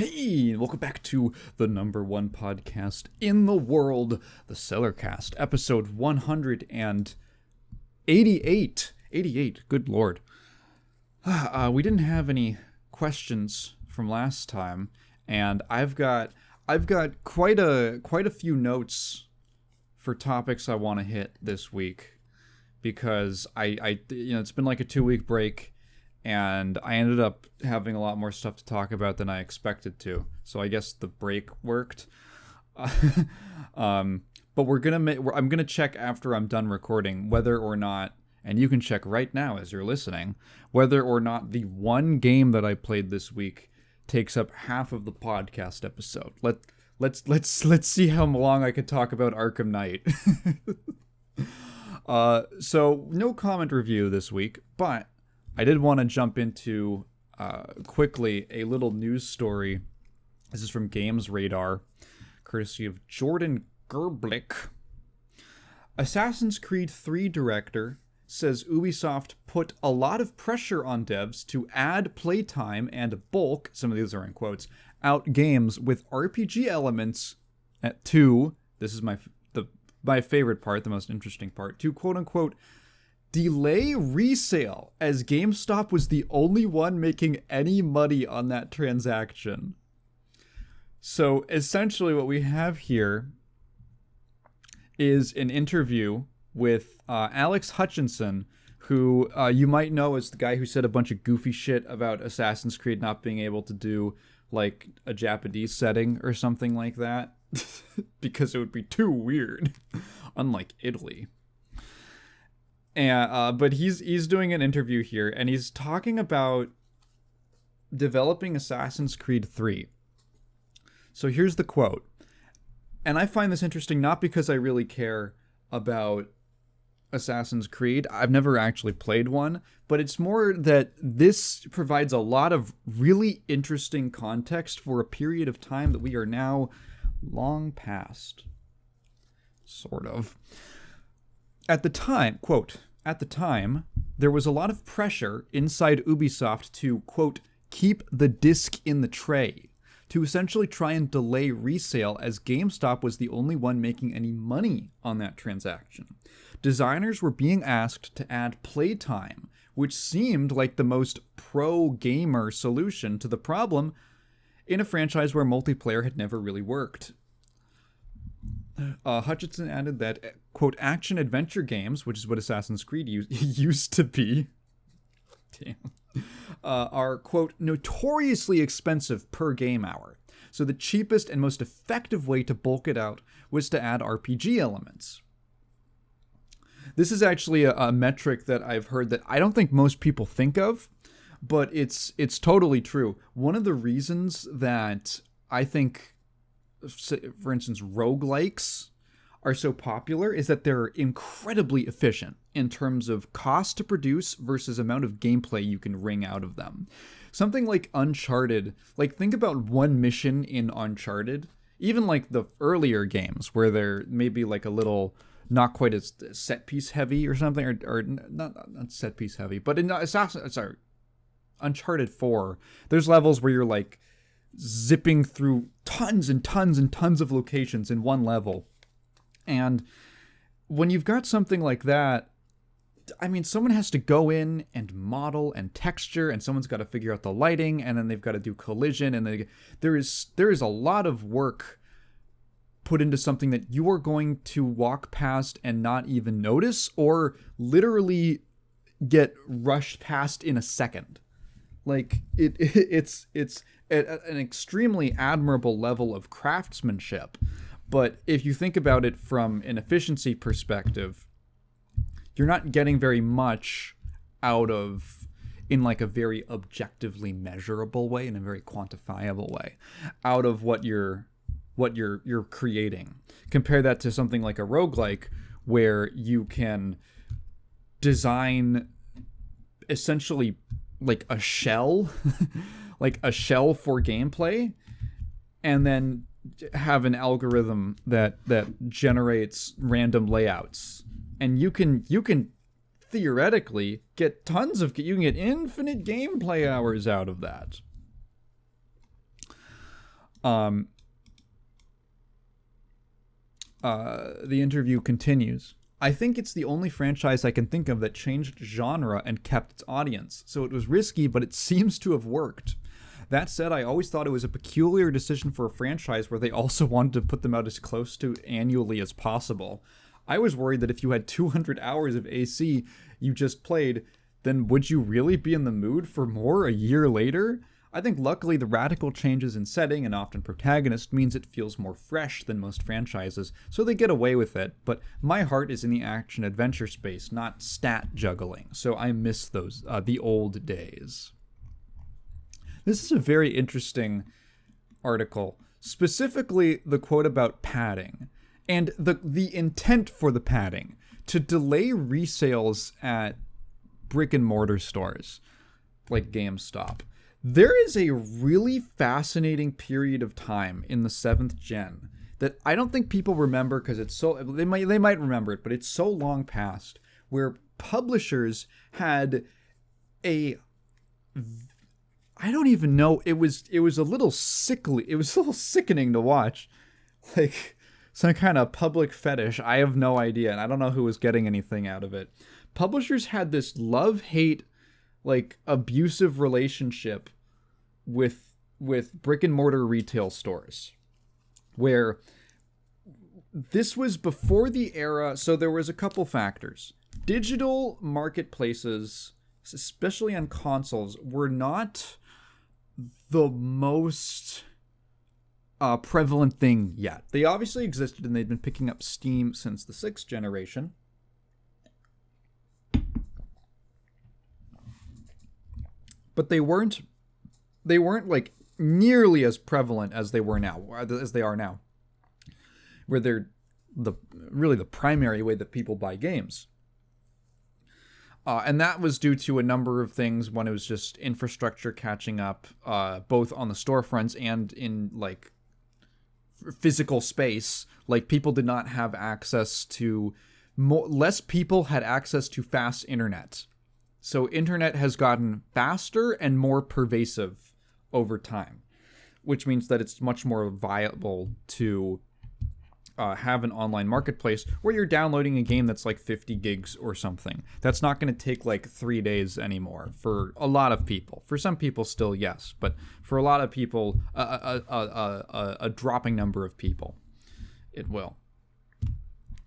Hey, welcome back to the number one podcast in the world, the Cellarcast, episode 188. 88, good lord. We didn't have any questions from last time, and I've got quite a few notes for topics I want to hit this week because I it's been like a 2-week break. And I ended up having a lot more stuff to talk about than I expected to. So I guess the break worked. But I'm gonna check after I'm done recording whether or not, and you can check right now as you're listening, whether or not the one game that I played this week takes up half of the podcast episode. Let's see how long I could talk about Arkham Knight. So no comment review this week, but I did want to jump into, quickly, a little news story. This is from Games Radar, courtesy of Jordan Gerblick. Assassin's Creed 3 director says Ubisoft put a lot of pressure on devs to add playtime and bulk, some of these are in quotes, out games with RPG elements to, this is my favorite part, the most interesting part, to quote-unquote delay resale, as GameStop was the only one making any money on that transaction. So essentially what we have here is an interview with Alex Hutchinson, who you might know as the guy who said a bunch of goofy shit about Assassin's Creed not being able to do like a Japanese setting or something like that because it would be too weird, unlike Italy. And but he's doing an interview here, and he's talking about developing Assassin's Creed 3. So here's the quote. And I find this interesting not because I really care about Assassin's Creed. I've never actually played one, but it's more that this provides a lot of really interesting context for a period of time that we are now long past. Sort of. At the time, quote, at the time, there was a lot of pressure inside Ubisoft to, quote, keep the disc in the tray, to essentially try and delay resale as GameStop was the only one making any money on that transaction. Designers were being asked to add playtime, which seemed like the most pro-gamer solution to the problem in a franchise where multiplayer had never really worked. Hutchinson added that, quote, action-adventure games, which is what Assassin's Creed used to be, are, quote, notoriously expensive per game hour. So the cheapest and most effective way to bulk it out was to add RPG elements. This is actually a metric that I've heard that I don't think most people think of, but it's totally true. One of the reasons that I think, for instance, roguelikes are so popular is that they're incredibly efficient in terms of cost to produce versus amount of gameplay you can wring out of them. Something like Uncharted, like think about one mission in Uncharted, even like the earlier games where they're maybe like a little not quite as set piece heavy or something, or not set piece heavy, but in Uncharted 4, there's levels where you're like zipping through tons and tons and tons of locations in one level. And when you've got something like that, I mean, someone has to go in and model and texture, and someone's got to figure out the lighting, and then they've got to do collision, and there is a lot of work put into something that you are going to walk past and not even notice, or literally get rushed past in a second. Like it's at an extremely admirable level of craftsmanship. But if you think about it from an efficiency perspective, you're not getting very much out of, in like a very objectively measurable way, in a very quantifiable way, out of what you're creating. Compare that to something like a roguelike, where you can design essentially like a shell, like a shell for gameplay, and then have an algorithm that generates random layouts, and you can theoretically get you can get infinite gameplay hours out of that. Um, the interview continues. I think it's the only franchise I can think of that changed genre and kept its audience, so it was risky, but it seems to have worked. That said, I always thought it was a peculiar decision for a franchise where they also wanted to put them out as close to annually as possible. I was worried that if you had 200 hours of AC you just played, then would you really be in the mood for more a year later? I think luckily the radical changes in setting and often protagonist means it feels more fresh than most franchises, so they get away with it, but my heart is in the action-adventure space, not stat juggling, so I miss those, the old days. This is a very interesting article, specifically the quote about padding, and the intent for the padding, to delay resales at brick-and-mortar stores, like GameStop. There is a really fascinating period of time in the 7th gen that I don't think people remember because it's so... They might remember it, but it's so long past, where publishers had a... I don't even know. It was a little sickly. It was a little sickening to watch. Like, some kind of public fetish. I have no idea, and I don't know who was getting anything out of it. Publishers had this love-hate, like, abusive relationship with brick and mortar retail stores, where this was before the era. So there was a couple factors. Digital marketplaces, especially on consoles, were not the most prevalent thing yet. They obviously existed, and they'd been picking up steam since the 6th generation. But they weren't like nearly as prevalent as they are now, where they're really the primary way that people buy games. And that was due to a number of things. One, it was just infrastructure catching up, both on the storefronts and in like physical space. Like, people did not have access to less people had access to fast internet. So internet has gotten faster and more pervasive over time, which means that it's much more viable to have an online marketplace where you're downloading a game that's like 50 gigs or something. That's not going to take like 3 days anymore for a lot of people. For some people still, yes, but for a lot of people, a dropping number of people, it will.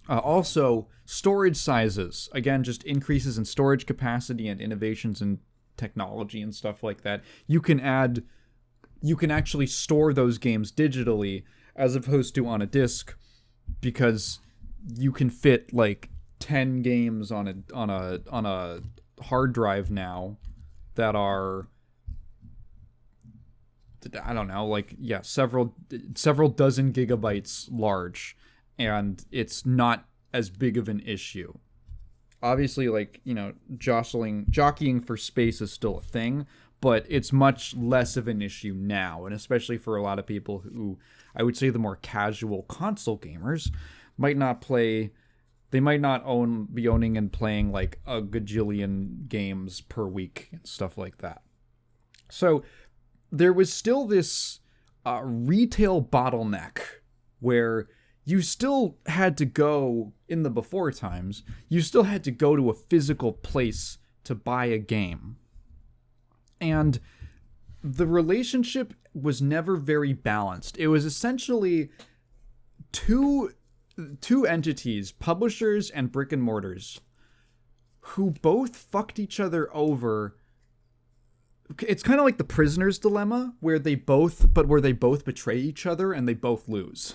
Also, storage sizes. Again, just increases in storage capacity and innovations in technology and stuff like that. You can actually store those games digitally as opposed to on a disc, because you can fit like 10 games on a hard drive now that are, I don't know, like, yeah, several dozen gigabytes large. And it's not as big of an issue. Obviously, like, you know, jockeying for space is still a thing, but it's much less of an issue now. And especially for a lot of people who, I would say the more casual console gamers, might not be owning and playing like a gajillion games per week and stuff like that. So there was still this retail bottleneck where you still had to go, in the before times, you still had to go to a physical place to buy a game. And the relationship was never very balanced. It was essentially two entities, publishers and brick and mortars, who both fucked each other over. It's kind of like the prisoner's dilemma, where they both betray each other and they both lose.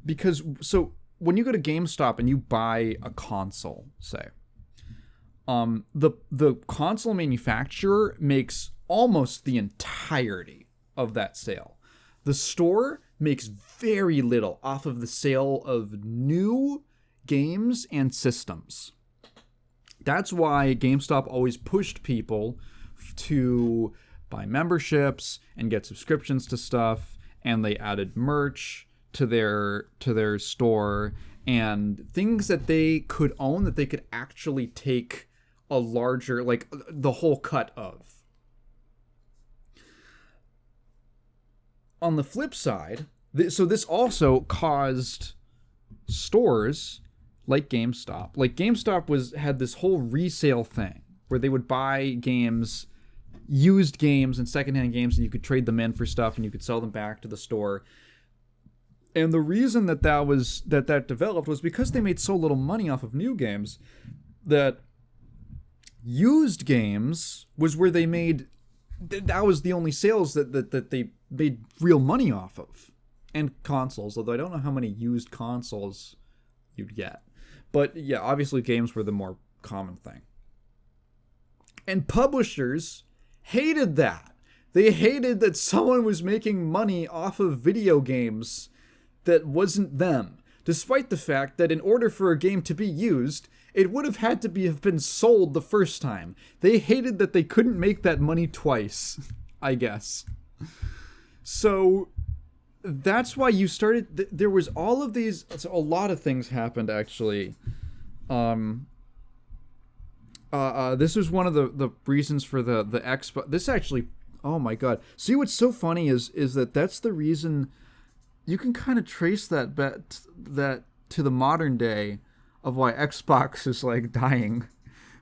Because, so when you go to GameStop and you buy a console, say, the console manufacturer makes almost the entirety of that sale. The store makes very little off of the sale of new games and systems. That's why GameStop always pushed people to buy memberships and get subscriptions to stuff, and they added merch to their store and things that they could own, that they could actually take a larger, like, the whole cut of. on the flip side, so this also caused stores like GameStop. Like GameStop had this whole resale thing where they would buy games, used games and secondhand games, and you could trade them in for stuff and you could sell them back to the store. And the reason that developed was because they made so little money off of new games that used games was where they made, that was the only sales that they made real money off of. And consoles, although I don't know how many used consoles you'd get. But yeah, obviously games were the more common thing. And publishers hated that. They hated that someone was making money off of video games that wasn't them. Despite the fact that in order for a game to be used, it would have had to have been sold the first time. They hated that they couldn't make that money twice, I guess. So that's why you started. There was all of these. So a lot of things happened actually. This was one of the reasons for the Xbox. This actually, oh my god. See, what's so funny is that that's the reason. You can kind of trace that to the modern day of why Xbox is like dying,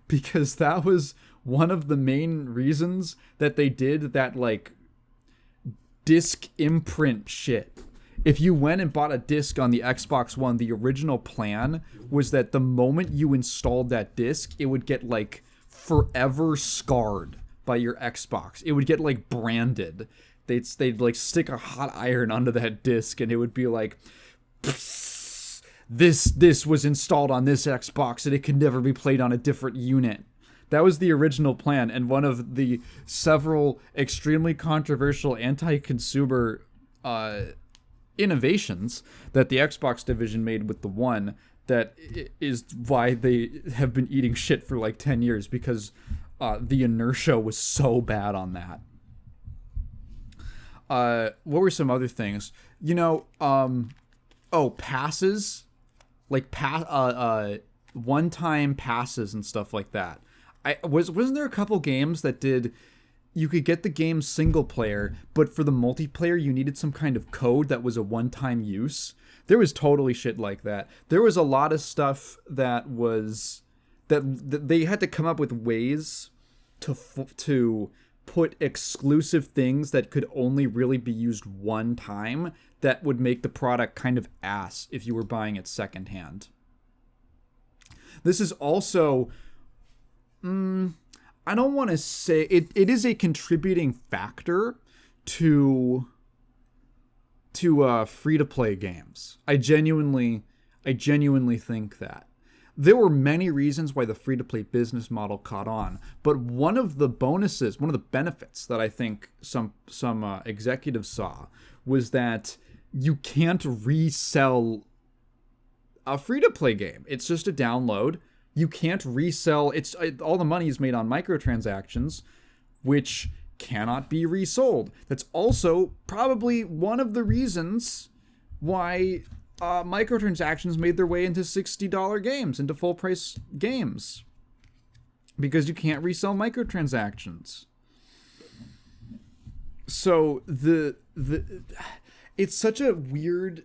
because that was one of the main reasons that they did that like disc imprint shit. If you went and bought a disc on the Xbox One, the original plan was that the moment you installed that disc, it would get like forever scarred by your Xbox. It would get like branded. They'd like stick a hot iron onto that disc and it would be like, this was installed on this Xbox and it could never be played on a different unit. That was the original plan, and one of the several extremely controversial anti-consumer innovations that the Xbox division made with the One, that is why they have been eating shit for like 10 years, because the inertia was so bad on that. What were some other things? You know, passes, like one-time passes and stuff like that. Wasn't there a couple games that did, you could get the game single player, but for the multiplayer you needed some kind of code that was a one-time use? There was totally shit like that. There was a lot of stuff that they had to come up with ways to put exclusive things that could only really be used one time that would make the product kind of ass if you were buying it secondhand. This is also, I don't want to say it is a contributing factor to free-to-play games. I genuinely think that. There were many reasons why the free-to-play business model caught on, but one of the benefits that I think some executives saw was that you can't resell a free-to-play game. It's just a download. You can't resell. All the money is made on microtransactions, which cannot be resold. That's also probably one of the reasons why microtransactions made their way into $60 games, into full price games, because you can't resell microtransactions. So it's such a weird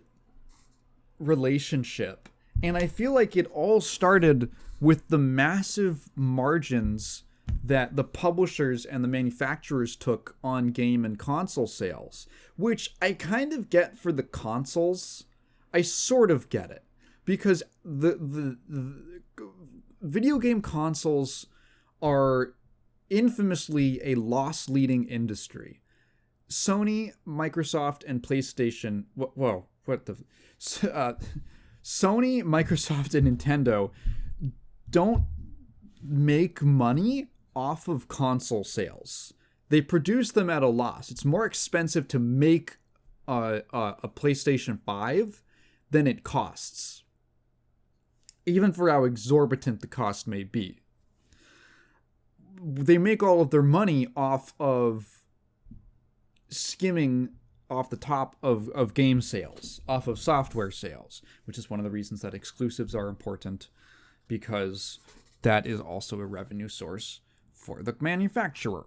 relationship, and I feel like it all started with the massive margins that the publishers and the manufacturers took on game and console sales, which I kind of get for the consoles. I sort of get it, because the video game consoles are infamously a loss-leading industry. Sony, Microsoft, and PlayStation. Sony, Microsoft, and Nintendo don't make money off of console sales. They produce them at a loss. It's more expensive to make a PlayStation 5 than it costs, even for how exorbitant the cost may be. They make all of their money off of skimming off the top of game sales, off of software sales, which is one of the reasons that exclusives are important, because that is also a revenue source for the manufacturer.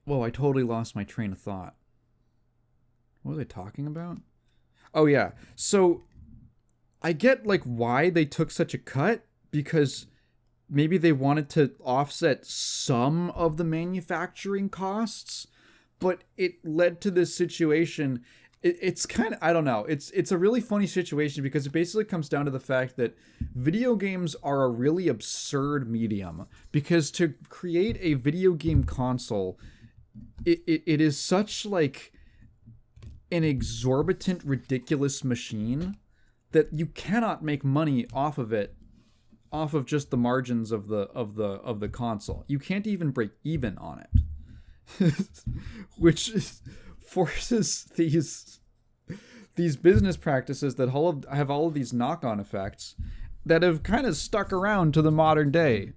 Whoa, I totally lost my train of thought. What were they talking about? Oh yeah. So I get like why they took such a cut, because maybe they wanted to offset some of the manufacturing costs, but it led to this situation. It's kind of, I don't know. It's a really funny situation because it basically comes down to the fact that video games are a really absurd medium, because to create a video game console, it is such like an exorbitant, ridiculous machine that you cannot make money off of it, off of just the margins of the console. You can't even break even on it. Which forces these business practices that have all of these knock-on effects that have kind of stuck around to the modern day.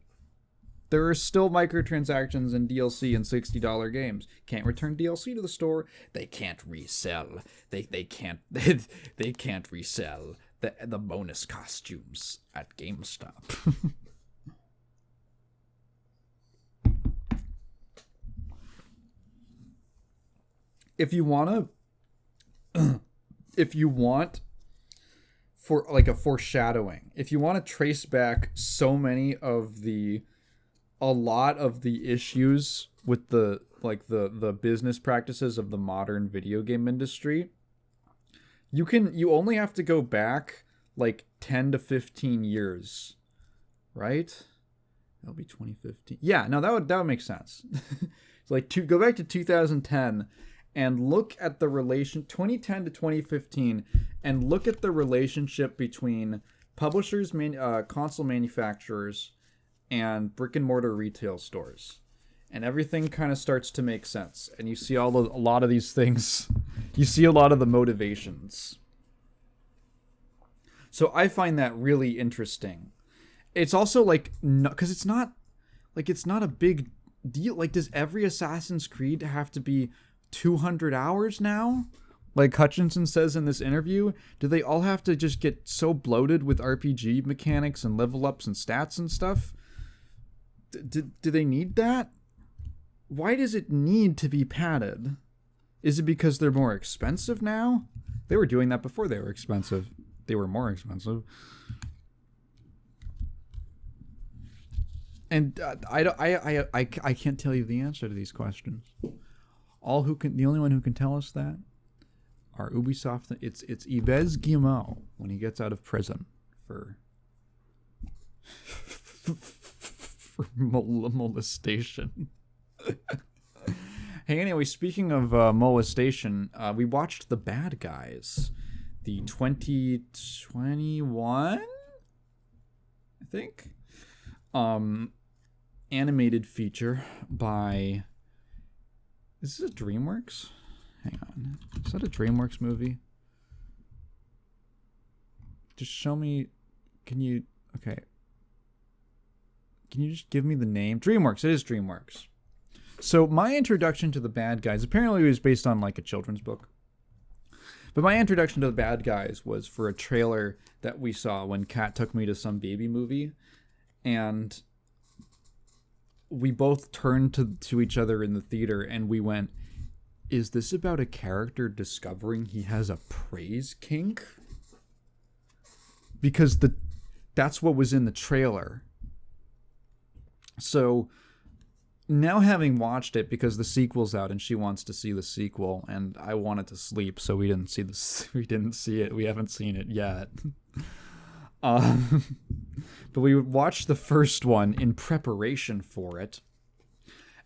There are still microtransactions and DLC in $60 games. Can't return DLC to the store. They can't resell. They can't they can't resell the bonus costumes at GameStop. If you want for like a foreshadowing, if you want to trace back a lot of the issues with the business practices of the modern video game industry, you only have to go back like 10 to 15 years, right? That'll be 2015. Yeah, no, that would make sense. It's like go back to 2010 and look at the relation 2010 to 2015 and look at the relationship between publishers, console manufacturers, and brick and mortar retail stores, and everything kind of starts to make sense, and you see a lot of these things. You see a lot of the motivations. So I find that really interesting. It's also like, because it's not a big deal. Like, does every Assassin's Creed have to be 200 hours now? Like Hutchinson says in this interview, do they all have to just get so bloated with RPG mechanics and level ups and stats and stuff? Do they need that? Why does it need to be padded? Is it because they're more expensive now? They were doing that before they were expensive. They were more expensive. And I can't tell you the answer to these questions. The only one who can tell us that are Ubisoft. It's Yves Guillemot when he gets out of prison for molestation. Hey, anyway, speaking of molestation, we watched The Bad Guys, the 2021, I think, animated feature by. Is this a DreamWorks? Hang on, is that a DreamWorks movie? Just show me. Can you? Okay. Can you just give me the name? DreamWorks. It is DreamWorks. So my introduction to The Bad Guys apparently was based on like a children's book. But my introduction to The Bad Guys was for a trailer that we saw when Kat took me to some baby movie. And we both turned to each other in the theater and we went, is this about a character discovering he has a praise kink? Because that's what was in the trailer. So now, having watched it, because the sequel's out and she wants to see the sequel, and I wanted to sleep, so we didn't see it. We haven't seen it yet. But we watched the first one in preparation for it,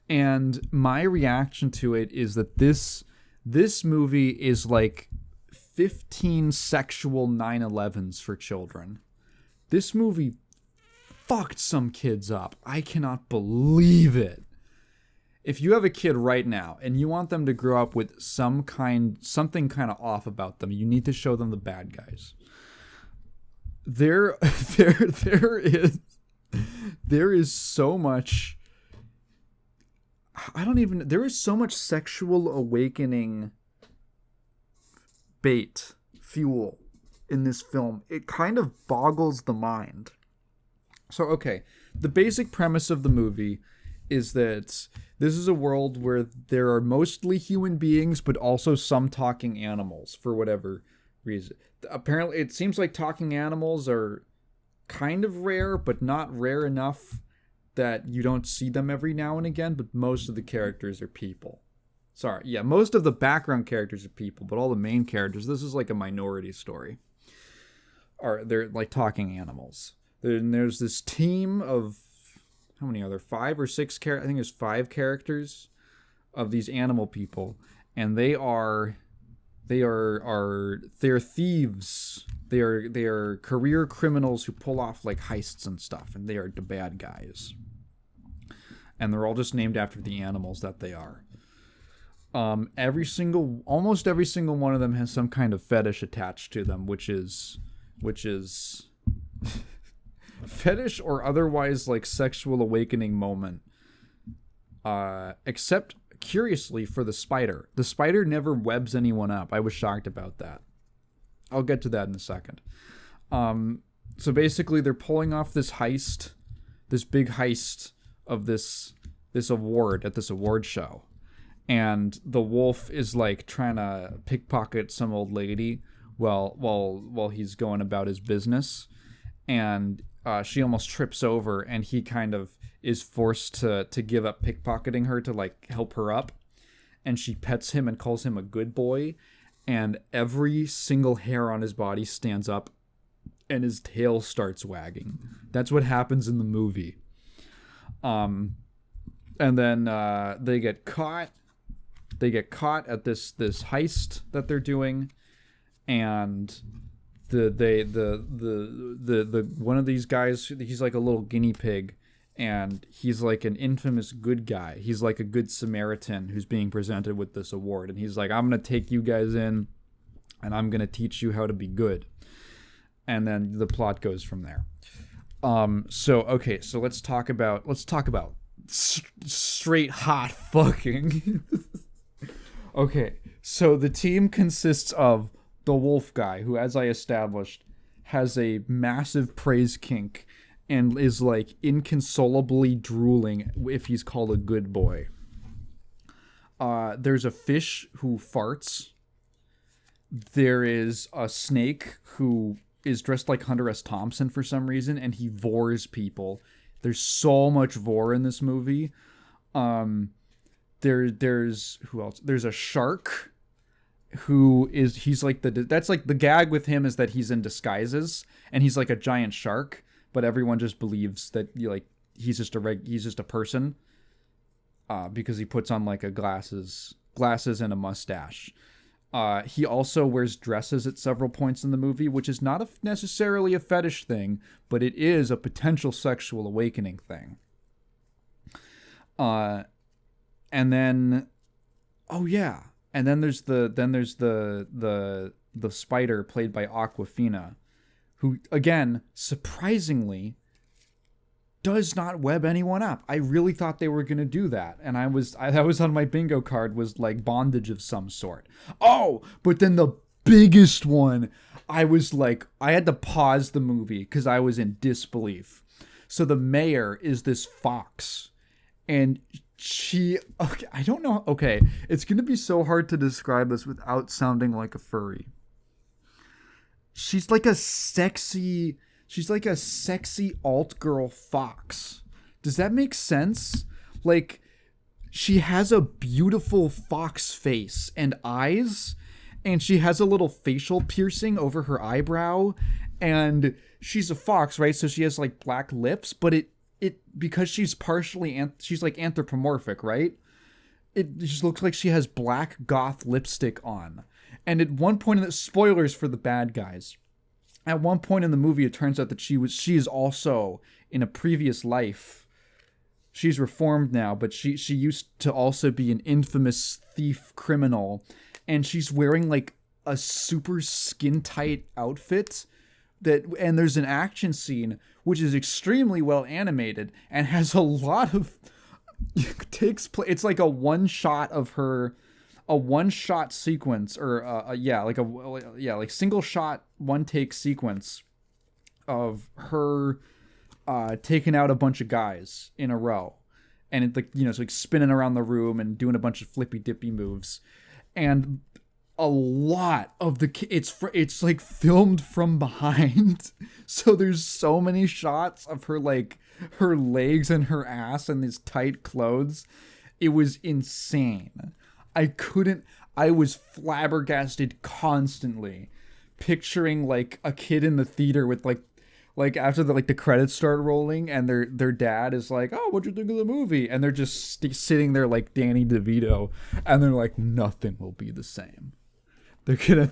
and my reaction to it is that this movie is like 15 sexual 9/11s for children. This movie fucked some kids up. I cannot believe it. If you have a kid right now and you want them to grow up with something kind of off about them, you need to show them The Bad Guys. There is so much. There is so much sexual awakening fuel in this film. It kind of boggles the mind. So, okay, the basic premise of the movie is that this is a world where there are mostly human beings, but also some talking animals for whatever reason. Apparently, it seems like talking animals are kind of rare, but not rare enough that you don't see them every now and again, but most of the characters are people. Sorry, yeah, most of the background characters are people, but all the main characters, this is like a minority story, they're like talking animals. There's this team of, how many are there? 5 or 6 I think there's 5 characters of these animal people, and they're thieves. They are career criminals who pull off like heists and stuff, and they are the bad guys. And they're all just named after the animals that they are. Almost every single one of them has some kind of fetish attached to them, which is fetish or otherwise like sexual awakening moment. Except curiously for the spider. The spider never webs anyone up. I was shocked about that. I'll get to that in a second. So basically they're pulling off this heist, this big heist of this award at this award show. And the wolf is like trying to pickpocket some old lady while he's going about his business. And she almost trips over, and he kind of is forced to give up pickpocketing her to like help her up. And she pets him and calls him a good boy. And every single hair on his body stands up and his tail starts wagging. That's what happens in the movie. And then they get caught. They get caught at this heist that they're doing, and the one of these guys, he's like a little guinea pig, and he's like an infamous good guy. He's like a good Samaritan who's being presented with this award, and he's like, I'm gonna take you guys in, and I'm gonna teach you how to be good. And then the plot goes from there. So let's talk about straight hot fucking. Okay, so the team consists of the wolf guy, who, as I established, has a massive praise kink and is like inconsolably drooling if he's called a good boy. There's a fish who farts. There is a snake who is dressed like Hunter S. Thompson for some reason, and he vores people. There's so much vor in this movie. There's who else? There's a shark he's like that's like the gag with him is that he's in disguises and he's like a giant shark, but everyone just believes that he's just a person because he puts on like a glasses and a mustache. He also wears dresses at several points in the movie, which is not necessarily a fetish thing, but it is a potential sexual awakening thing. And then, and then there's the spider played by Awkwafina, who again surprisingly does not web anyone up. I really thought they were gonna do that, and that was on my bingo card, was like bondage of some sort. Oh, but then the biggest one, I was like, I had to pause the movie because I was in disbelief. So the mayor is this fox, and I don't know. Okay, it's gonna be so hard to describe this without sounding like a furry. She's like a sexy alt girl fox. Does that make sense? Like, she has a beautiful fox face and eyes, and she has a little facial piercing over her eyebrow, and she's a fox, right? So she has like black lips, but it because she's she's like anthropomorphic, right? It just looks like she has black goth lipstick on. And at one point in the spoilers for the bad guys, at one point in the movie, it turns out that she is also in a previous life. She's reformed now, but she used to also be an infamous thief criminal, and she's wearing like a super skin tight outfit and there's an action scene which is extremely well animated and has a lot of takes place. It's like a one shot sequence, or like single shot one take sequence of her taking out a bunch of guys in a row, and it, like, it's like spinning around the room and doing a bunch of flippy dippy moves, and a lot of it's like filmed from behind. So there's so many shots of her, like, her legs and her ass in these tight clothes. It was insane. I was flabbergasted constantly, picturing like a kid in the theater with like after the credits start rolling, and their dad is like, "Oh, what'd you think of the movie?" And they're just sitting there like Danny DeVito, and they're like, "Nothing will be the same.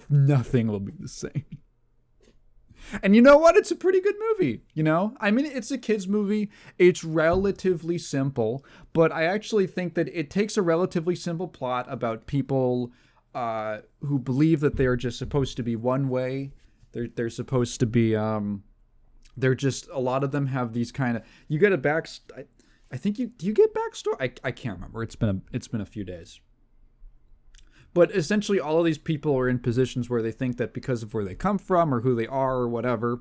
Nothing will be the same." And you know what? It's a pretty good movie, I mean, it's a kid's movie. It's relatively simple, but I actually think that it takes a relatively simple plot about people who believe that they're just supposed to be one way. They're supposed to be, they're just, a lot of them have these kind of, you get a I think do you get backstory? I can't remember. It's been a few days. But essentially, all of these people are in positions where they think that because of where they come from or who they are or whatever,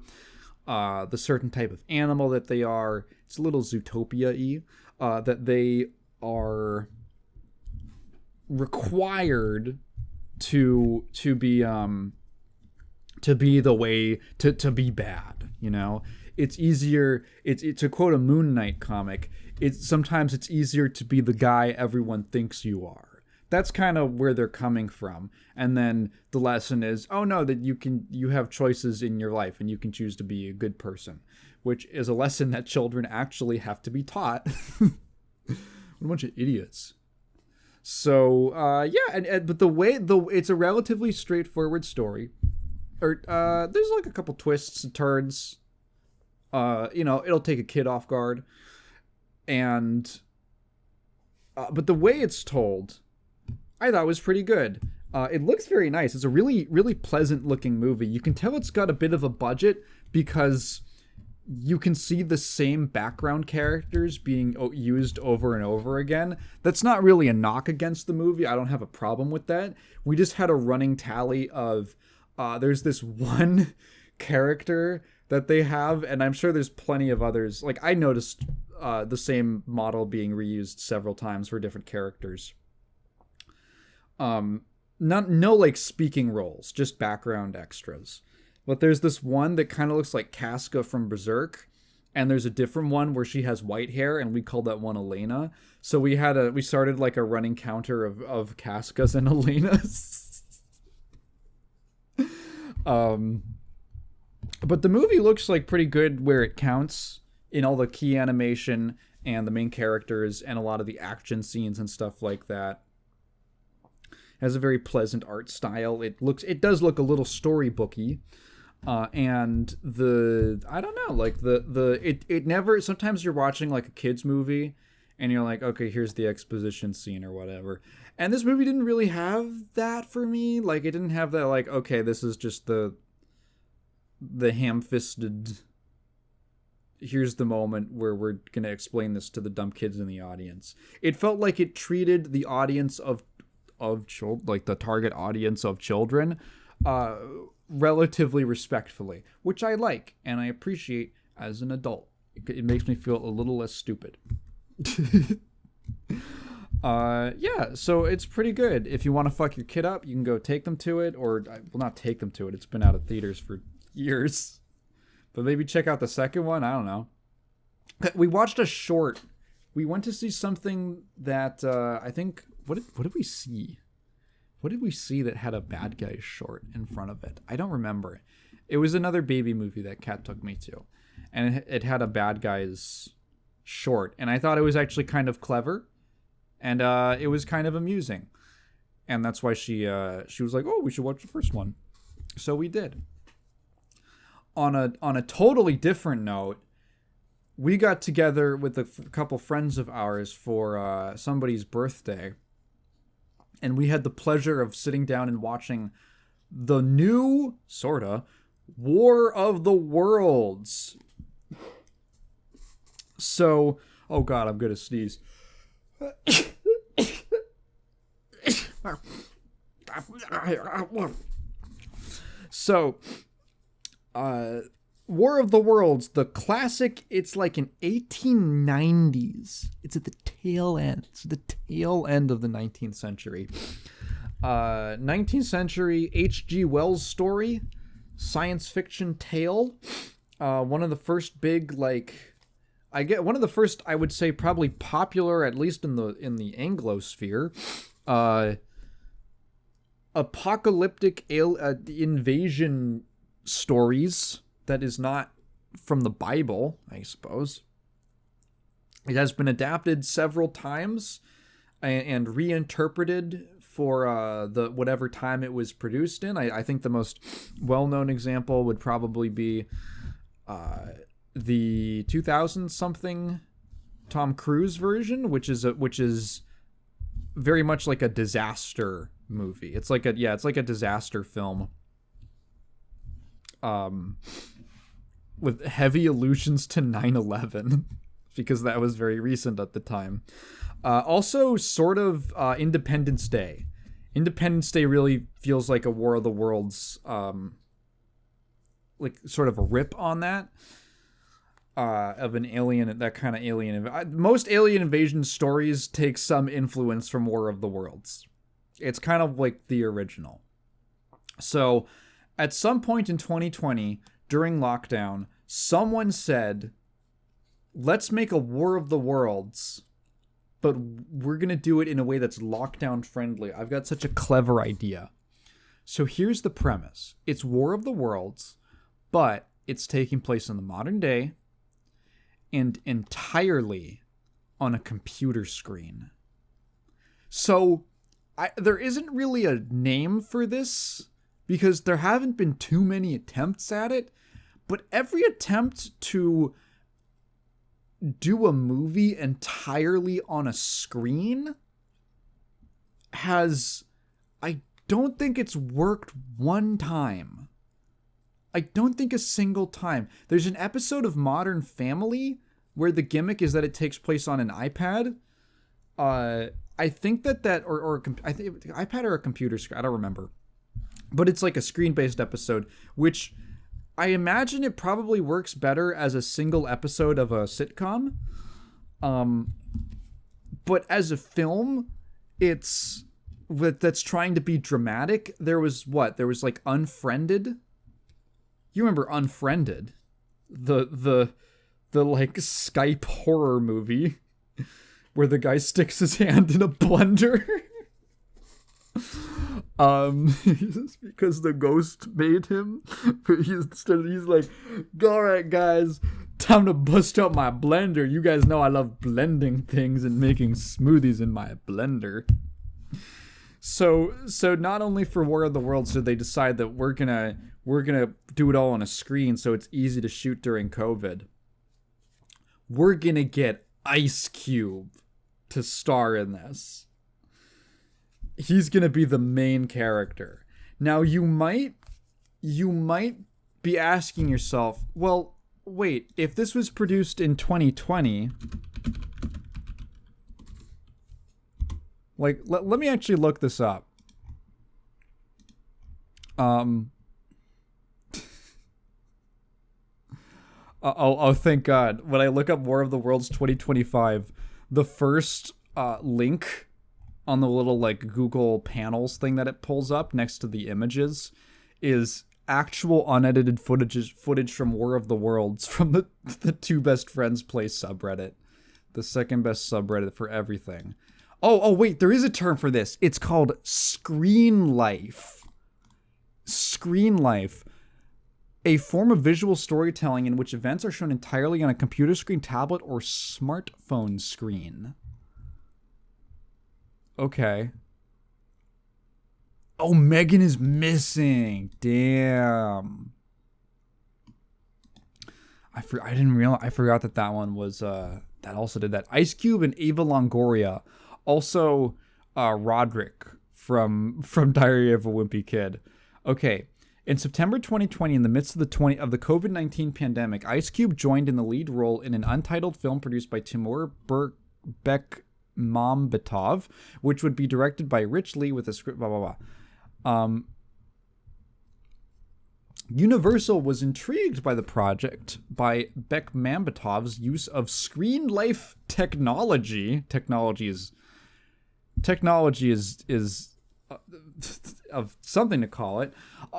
the certain type of animal that they are, it's a little Zootopia-y, that they are required to be the way to be bad. It's easier. It's to quote a Moon Knight comic. Sometimes it's easier to be the guy everyone thinks you are. That's kind of where they're coming from. And then the lesson is, oh no, that you have choices in your life and you can choose to be a good person, which is a lesson that children actually have to be taught. What a bunch of idiots. So, but it's a relatively straightforward story. There's like a couple twists and turns. It'll take a kid off guard. But the way it's told, I thought was pretty good. It looks very nice. It's a really, really pleasant looking movie. You can tell it's got a bit of a budget because you can see the same background characters being used over and over again. That's not really a knock against the movie. I don't have a problem with that. We just had a running tally of, there's this one character that they have, and I'm sure there's plenty of others. Like, I noticed the same model being reused several times for different characters. No like speaking roles, just background extras. But there's this one that kind of looks like Casca from Berserk, and there's a different one where she has white hair, and we called that one Elena. So we started like a running counter of Cascas and Elenas. But the movie looks like pretty good where it counts in all the key animation and the main characters and a lot of the action scenes and stuff like that. Has a very pleasant art style. It does look a little storybooky, and I don't know, like it never. Sometimes you're watching like a kids movie, and you're like, okay, here's the exposition scene or whatever. And this movie didn't really have that for me. Like, it didn't have that, like, okay, this is just the ham-fisted. Here's the moment where we're gonna explain this to the dumb kids in the audience. It felt like it treated the audience of children, like the target audience of children, relatively respectfully, which I like and I appreciate as an adult. It makes me feel a little less stupid. So it's pretty good. If you want to fuck your kid up, you can go take them to it, or not take them to it. It's been out of theaters for years, but maybe check out the second one. I don't know. We watched a short. We went to see something that I think. What did we see? What did we see that had a bad guy short in front of it? I don't remember. It was another baby movie that Kat took me to, and it had a bad guy's short, and I thought it was actually kind of clever, and it was kind of amusing, and that's why she was like, "Oh, we should watch the first one," so we did. On a totally different note, we got together with a couple friends of ours for somebody's birthday. And we had the pleasure of sitting down and watching the new, sorta, War of the Worlds. So, oh god, I'm gonna sneeze. So, War of the Worlds, the classic, it's like in 1890s. It's at the tail end. It's the tail end of the 19th century. 19th century H.G. Wells story, science fiction tale. One of the first big, like, one of the first, I would say, probably popular, at least in the Anglosphere, apocalyptic invasion stories that is not from the Bible, I suppose. It has been adapted several times and reinterpreted for the whatever time it was produced in. I think the most well-known example would probably be the 2000-something Tom Cruise version, which is very much like a disaster movie. It's like a disaster film. With heavy allusions to 9/11 because that was very recent at the time. Also sort of Independence Day. Independence Day really feels like a War of the Worlds, like sort of a rip on that. Of an alien, that kind of alien. Most alien invasion stories take some influence from War of the Worlds. It's kind of like the original. So, at some point in 2020, during lockdown, someone said, let's make a War of the Worlds, but we're going to do it in a way that's lockdown friendly. I've got such a clever idea. So here's the premise. It's War of the Worlds, but it's taking place in the modern day and entirely on a computer screen. So there isn't really a name for this because there haven't been too many attempts at it, but every attempt to do a movie entirely on a screen I don't think it's worked one time. I don't think a single time. There's an episode of Modern Family where the gimmick is that it takes place on an iPad. I think I think iPad or a computer screen. I don't remember. But it's like a screen-based episode, which I imagine it probably works better as a single episode of a sitcom. But as a film, that's trying to be dramatic. There was like Unfriended. You remember Unfriended? The like Skype horror movie where the guy sticks his hand in a blender. Because the ghost made him. He's like, all right, guys, time to bust out my blender. You guys know I love blending things and making smoothies in my blender. So not only for War of the Worlds did they decide that we're gonna do it all on a screen so it's easy to shoot during COVID. We're gonna get Ice Cube to star in this. He's gonna be the main character. Now you might be asking yourself, well, wait, if this was produced in 2020, like let me actually look this up. Oh, thank God. When I look up War of the Worlds 2025, the first link on the little like Google panels thing that it pulls up next to the images is actual unedited footage from War of the Worlds from the Two Best Friends Play subreddit, the second best subreddit for everything. Oh wait, there is a term for this. It's called screen life. Screen life. A form of visual storytelling in which events are shown entirely on a computer screen, tablet, or smartphone screen. Okay. Oh, Megan is missing. Damn. I didn't realize. I forgot that one was that also did that. Ice Cube and Eva Longoria, also Roderick from Diary of a Wimpy Kid. Okay. In September 2020, in the midst of the COVID-19 pandemic, Ice Cube joined in the lead role in an untitled film produced by Timur Bekmambetov, which would be directed by Rich Lee with a script, blah, blah, blah. Universal was intrigued by the project by Bekmambetov's use of screen life technology. Technology is of something to call it,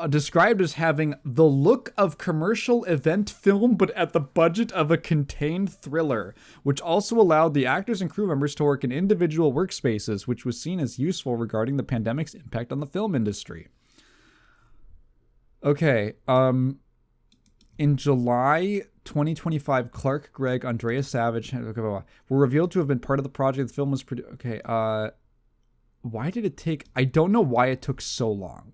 described as having the look of commercial event film but at the budget of a contained thriller, which also allowed the actors and crew members to work in individual workspaces, which was seen as useful regarding the pandemic's impact on the film industry. Okay, in July 2025, Clark Gregg, Andrea Savage were revealed to have been part of the project. The film was produced. Okay, why did it take... I don't know why it took so long.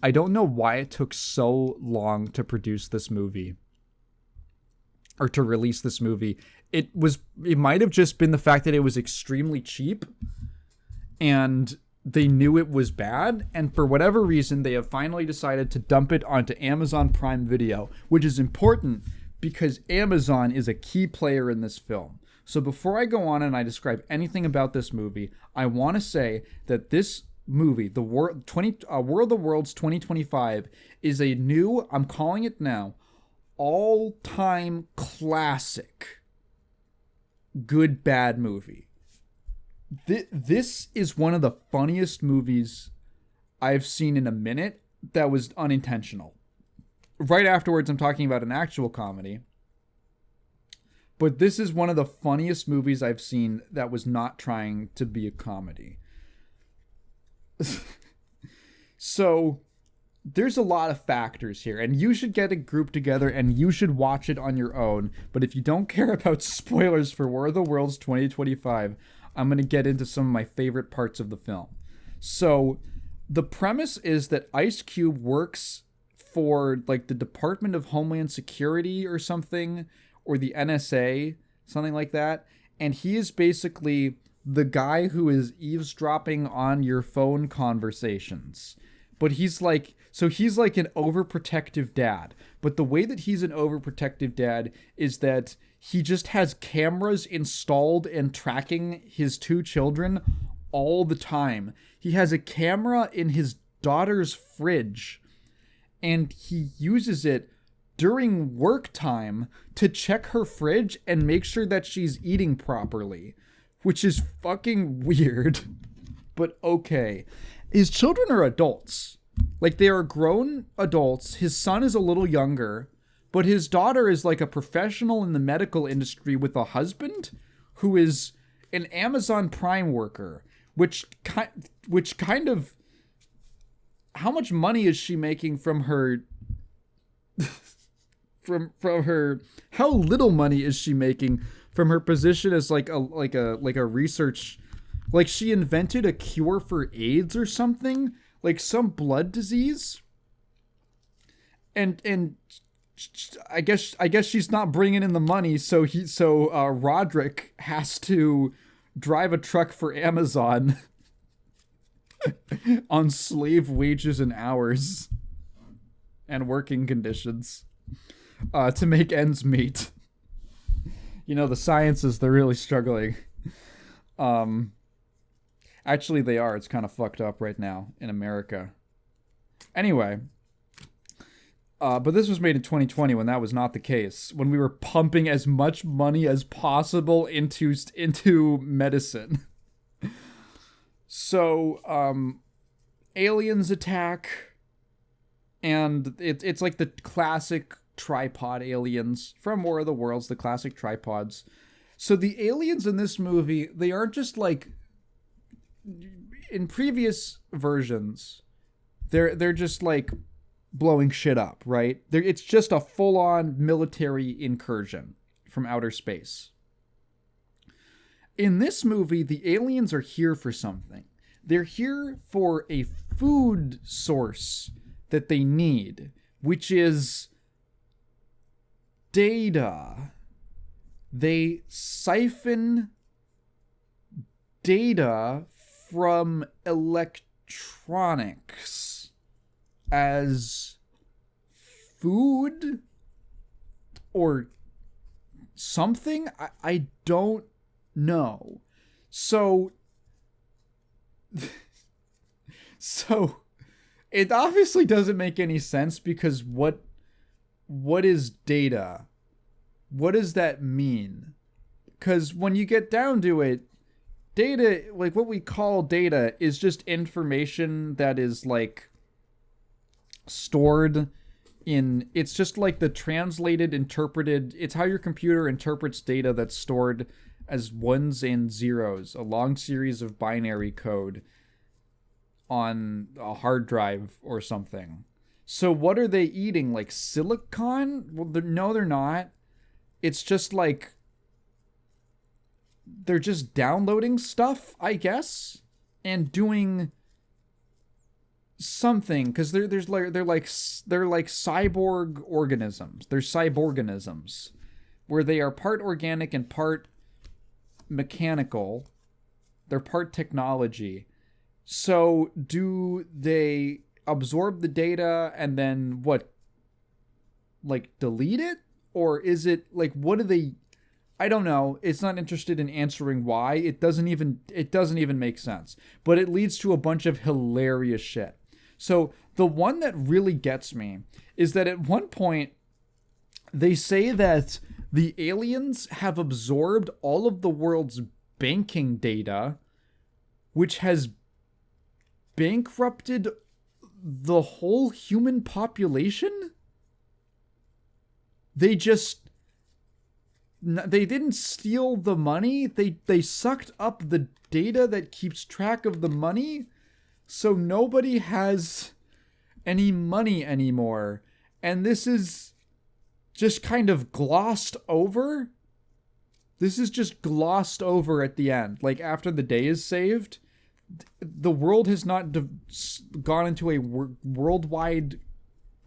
I don't know why it took so long to produce this movie. Or to release this movie. It might have just been the fact that it was extremely cheap. And they knew it was bad. And for whatever reason, they have finally decided to dump it onto Amazon Prime Video. Which is important because Amazon is a key player in this film. So before I go on and I describe anything about this movie, I want to say that this movie, the World of Worlds 2025, is a new, I'm calling it now, all-time classic good bad movie. This is one of the funniest movies I've seen in a minute that was unintentional. Right afterwards, I'm talking about an actual comedy. But this is one of the funniest movies I've seen that was not trying to be a comedy. So, there's a lot of factors here, and you should get a group together and you should watch it on your own. But if you don't care about spoilers for War of the Worlds 2025, I'm going to get into some of my favorite parts of the film. So, the premise is that Ice Cube works for, like, the Department of Homeland Security or something, or the NSA, something like that. And he is basically the guy who is eavesdropping on your phone conversations. But he's like an overprotective dad. But the way that he's an overprotective dad is that he just has cameras installed and tracking his two children all the time. He has a camera in his daughter's fridge, and he uses it during work time to check her fridge and make sure that she's eating properly, which is fucking weird, but okay. His children are adults. Like, they are grown adults. His son is a little younger, but his daughter is like a professional in the medical industry with a husband who is an Amazon Prime worker, which kind of, how much money is she making from her from her, how little money is she making from her position as like a research, like she invented a cure for AIDS or something, like some blood disease, and I guess she's not bringing in the money, so Roderick has to drive a truck for Amazon on slave wages and hours and working conditions. To make ends meet. You know, the sciences, they're really struggling. Actually, they are. It's kind of fucked up right now in America. Anyway. But this was made in 2020 when that was not the case. When we were pumping as much money as possible into medicine. So, aliens attack. And it's like the classic tripod aliens from War of the Worlds, the classic tripods. So the aliens in this movie, they aren't just like in previous versions, they're just like blowing shit up, right? It's just a full-on military incursion from outer space. In this movie, the aliens are here for something. They're here for a food source that they need, which is data. They siphon data from electronics as food or something. I don't know. So it obviously doesn't make any sense, because what what is data? What does that mean? Because when you get down to it, data, like what we call data, is just information that is like stored in, it's just like the translated, interpreted, it's how your computer interprets data that's stored as ones and zeros, a long series of binary code on a hard drive or something. So what are they eating? Like silicon? Well, no, they're not. It's just like they're just downloading stuff, I guess, and doing something, because they're like cyborg organisms. They're cyborganisms, where they are part organic and part mechanical. They're part technology. So do they absorb the data and then what? Like delete it? Or is it like, what do they, I don't know. It's not interested in answering why. It doesn't even make sense. But it leads to a bunch of hilarious shit. So the one that really gets me is that at one point they say that the aliens have absorbed all of the world's banking data, which has bankrupted the whole human population. They didn't steal the money. They sucked up the data that keeps track of the money, so nobody has any money anymore. And this is just kind of glossed over. This is just glossed over at the end. Like, after the day is saved, the world has not gone into a worldwide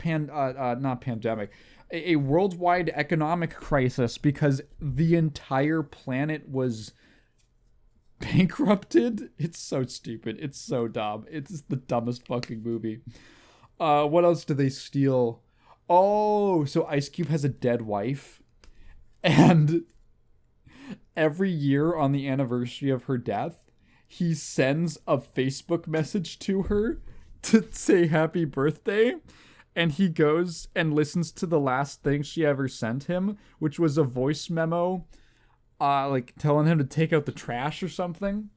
not pandemic, a worldwide economic crisis because the entire planet was bankrupted. It's so stupid. It's so dumb. It's the dumbest fucking movie. What else do they steal? Oh, so Ice Cube has a dead wife, and every year on the anniversary of her death, he sends a Facebook message to her to say happy birthday. And he goes and listens to the last thing she ever sent him, which was a voice memo, like telling him to take out the trash or something.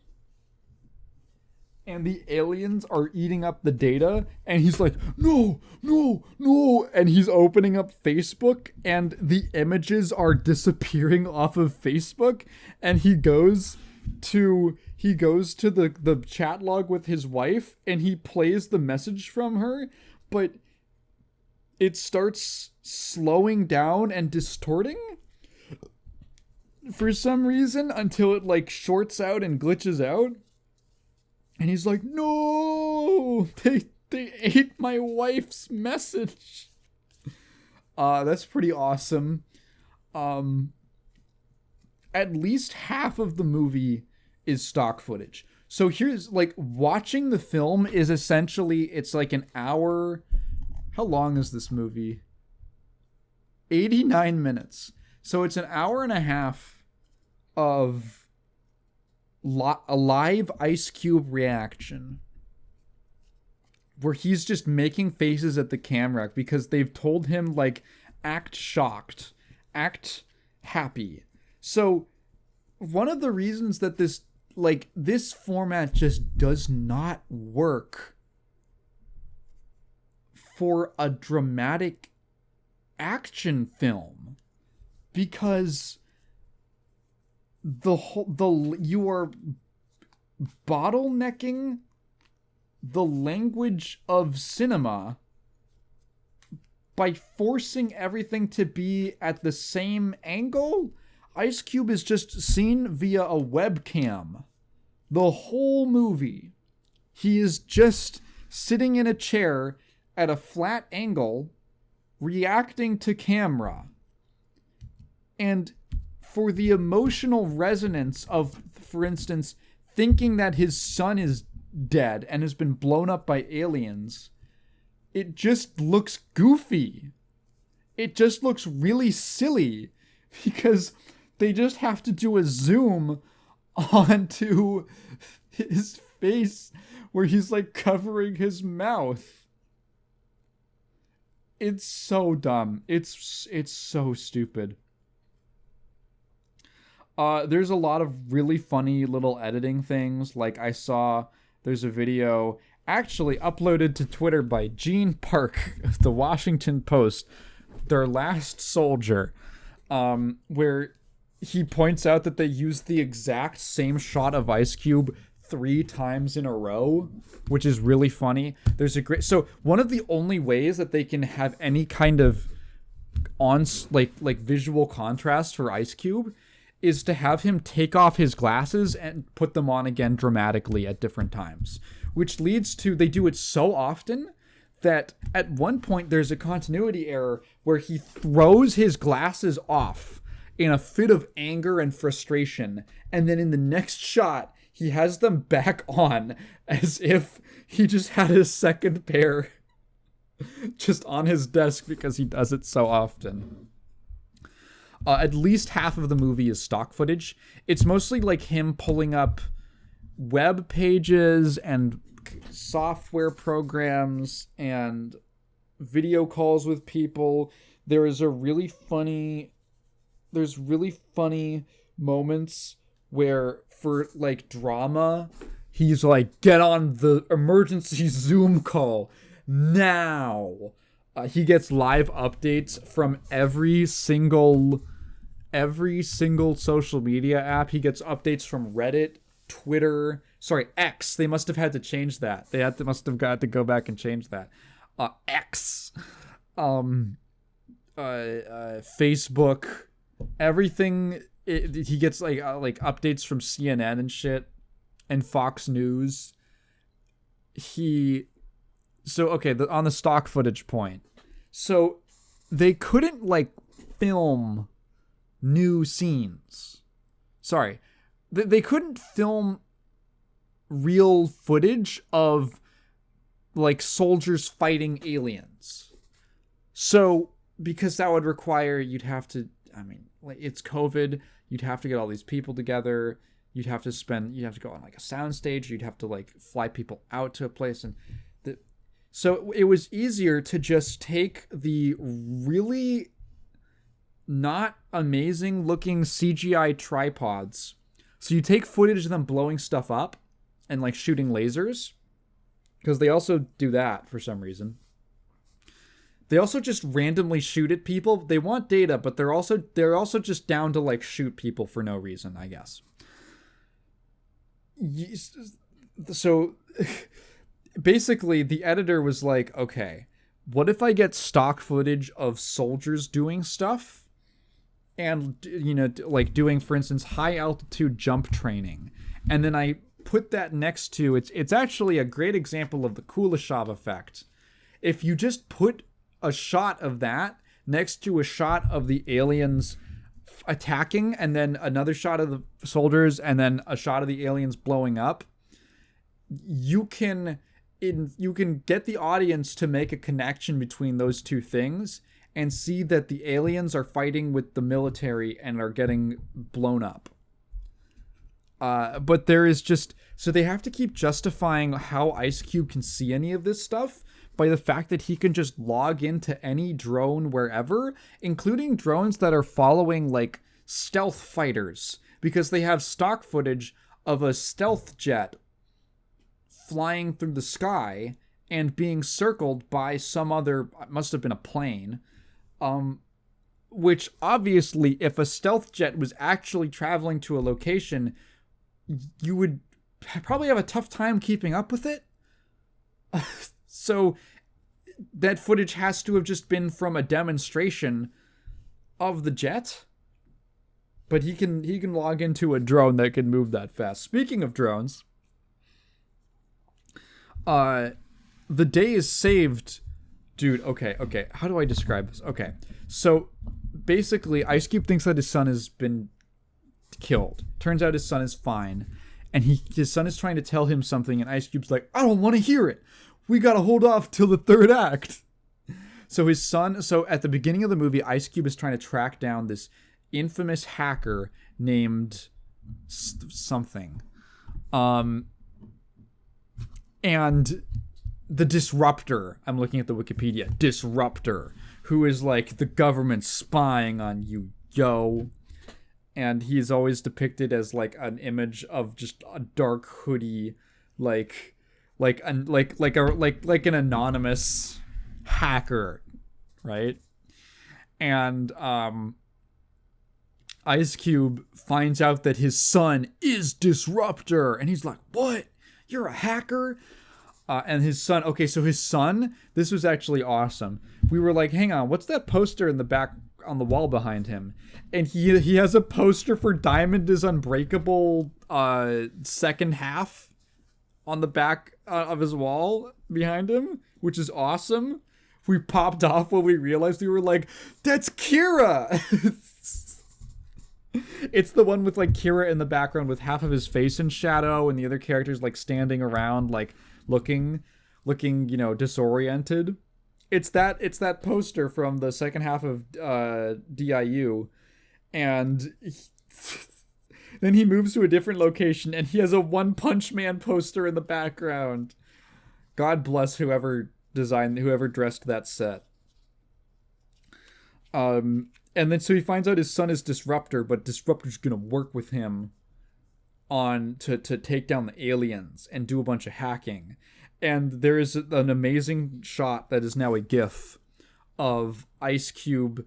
And the aliens are eating up the data, and he's like, no, no, no. And he's opening up Facebook, and the images are disappearing off of Facebook. And he goes to the chat log with his wife, and he plays the message from her, but it starts slowing down and distorting for some reason until it like shorts out and glitches out. And he's like, no, they ate my wife's message. That's pretty awesome. At least half of the movie is stock footage. So here's like, watching the film is essentially, it's like an hour. How long is this movie? 89 minutes. So it's an hour and a half of a live Ice Cube reaction where he's just making faces at the camera because they've told him, like, act shocked, act happy. So one of the reasons that this format just does not work for a dramatic action film, because you are bottlenecking the language of cinema by forcing everything to be at the same angle. Ice Cube is just seen via a webcam the whole movie. He is just sitting in a chair at a flat angle, reacting to camera. And for the emotional resonance of, for instance, thinking that his son is dead and has been blown up by aliens, it just looks goofy. It just looks really silly because they just have to do a zoom onto his face where he's like covering his mouth. It's so dumb. It's so stupid. There's a lot of really funny little editing things. Like I saw there's a video actually uploaded to Twitter by Gene Park of the Washington Post, their last soldier, where he points out that they used the exact same shot of Ice Cube 3 times in a row, which is really funny. There's a great, so one of the only ways that they can have any kind of like visual contrast for Ice Cube is to have him take off his glasses and put them on again dramatically at different times, which leads to, they do it so often that at one point there's a continuity error where he throws his glasses off in a fit of anger and frustration, and then in the next shot he has them back on as if he just had his second pair just on his desk because he does it so often. At least half of the movie is stock footage. It's mostly like him pulling up web pages and software programs and video calls with people. There's really funny moments where, for like drama, he's like, get on the emergency Zoom call now. He gets live updates from every single social media app. He gets updates from Reddit, Twitter, X. They must have had to change that. Must have got to go back and change that. X, Facebook, everything. He gets like updates from CNN and shit, and Fox News. On the stock footage point, so they couldn't like film new scenes. They couldn't film real footage of like soldiers fighting aliens. So because that would require, it's COVID, you'd have to get all these people together, you'd have to go on like a soundstage, you'd have to like fly people out to a place, and so it was easier to just take the really not amazing looking CGI tripods. So you take footage of them blowing stuff up and like shooting lasers, because they also do that for some reason. They also just randomly shoot at people. They want data, but they're also just down to like shoot people for no reason, I guess. So basically the editor was like, okay, what if I get stock footage of soldiers doing stuff and, like doing, for instance, high altitude jump training, and then I put that next to, it's actually a great example of the Kuleshov effect. If you just put a shot of that next to a shot of the aliens attacking, and then another shot of the soldiers, and then a shot of the aliens blowing up, you can get the audience to make a connection between those two things and see that the aliens are fighting with the military and are getting blown up. But there is just, so they have to keep justifying how Ice Cube can see any of this stuff by the fact that he can just log into any drone wherever, including drones that are following like stealth fighters, because they have stock footage of a stealth jet flying through the sky and being circled by some other, must have been a plane, which obviously, if a stealth jet was actually traveling to a location, you would probably have a tough time keeping up with it. So that footage has to have just been from a demonstration of the jet. But he can log into a drone that can move that fast. Speaking of drones, the day is saved. Dude, okay. How do I describe this? Okay. So basically, Ice Cube thinks that his son has been killed. Turns out his son is fine. And his son is trying to tell him something, and Ice Cube's like, I don't want to hear it. We gotta hold off till the third act. So at the beginning of the movie, Ice Cube is trying to track down this infamous hacker named something. And the disruptor. I'm looking at the Wikipedia. Disruptor, who is like the government spying on you, yo. And he's always depicted as like an image of just a dark hoodie, like an anonymous hacker, right? And Ice Cube finds out that his son is Disruptor, and he's like, "What? You're a hacker?" And his son, okay, so his son, this was actually awesome. We were like, hang on, what's that poster in the back on the wall behind him? And he has a poster for Diamond is Unbreakable second half on the back of his wall behind him, which is awesome. We popped off when we realized, we were like, that's Kira! It's the one with like Kira in the background with half of his face in shadow and the other characters like standing around like looking, you know, disoriented. It's that poster from the second half of DIU, and then he moves to a different location and he has a One Punch Man poster in the background. God bless whoever dressed that set. And then so he finds out his son is Disruptor, but Disruptor's gonna work with him on to take down the aliens and do a bunch of hacking. And there is an amazing shot that is now a GIF of Ice Cube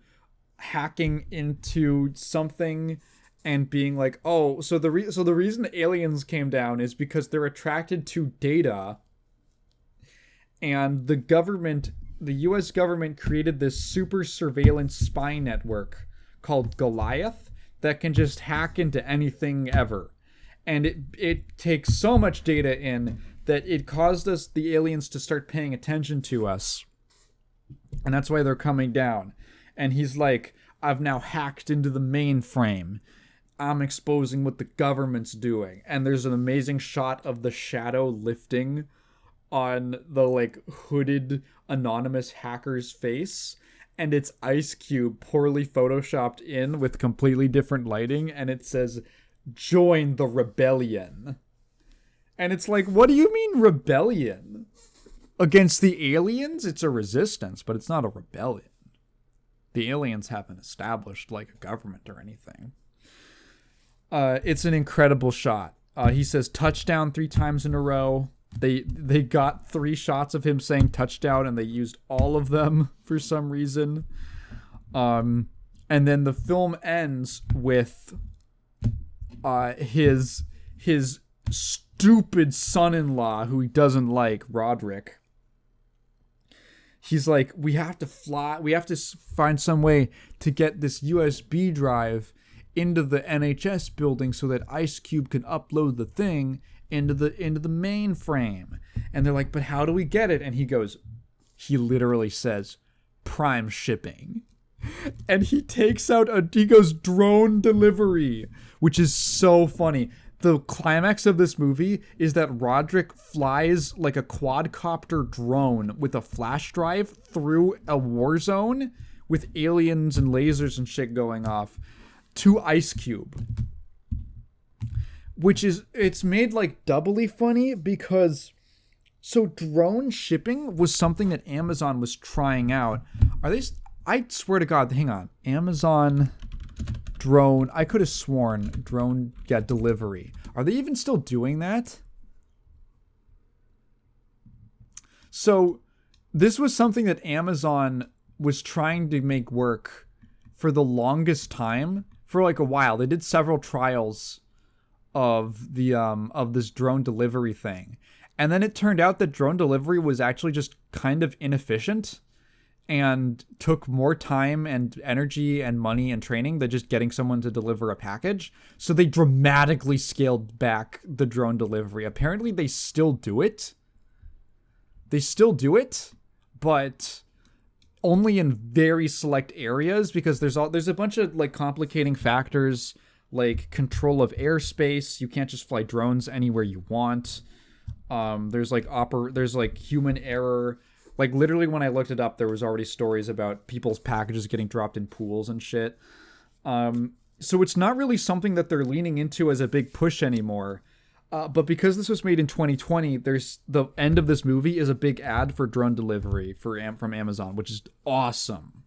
hacking into something and being like, oh, so the reason the aliens came down is because they're attracted to data, and the US government created this super surveillance spy network called Goliath that can just hack into anything ever. And it takes so much data in that it caused the aliens to start paying attention to us. And that's why they're coming down. And he's like, I've now hacked into the mainframe. I'm exposing what the government's doing. And there's an amazing shot of the shadow lifting on the like hooded anonymous hacker's face. And it's Ice Cube poorly photoshopped in with completely different lighting. And it says, "Join the rebellion." And it's like, what do you mean rebellion? Against the aliens? It's a resistance, but it's not a rebellion. The aliens haven't established like a government or anything. It's an incredible shot. He says touchdown 3 times in a row. They got 3 shots of him saying touchdown and they used all of them for some reason. And then the film ends with his stupid son-in-law who he doesn't like, Roderick. He's like, we have to find some way to get this USB drive into the NHS building so that Ice Cube can upload the thing into the mainframe. And they're like, but how do we get it? And he literally says, prime shipping. And he goes drone delivery, which is so funny. The climax of this movie is that Roderick flies like a quadcopter drone with a flash drive through a war zone with aliens and lasers and shit going off to Ice Cube. It's made like doubly funny because so drone shipping was something that Amazon was trying out. I swear to God, hang on. Amazon drone. I could have sworn drone delivery. Are they even still doing that? So this was something that Amazon was trying to make work for the longest time, for like a while. They did several trials of this drone delivery thing. And then it turned out that drone delivery was actually just kind of inefficient and took more time and energy and money and training than just getting someone to deliver a package. So they dramatically scaled back the drone delivery. Apparently they still do it. But only in very select areas, because there's a bunch of like complicating factors, like control of airspace. You can't just fly drones anywhere you want. There's like human error. Like, literally, when I looked it up, there was already stories about people's packages getting dropped in pools and shit. So it's not really something that they're leaning into as a big push anymore. But because this was made in 2020, there's the end of this movie is a big ad for drone delivery from Amazon, which is awesome.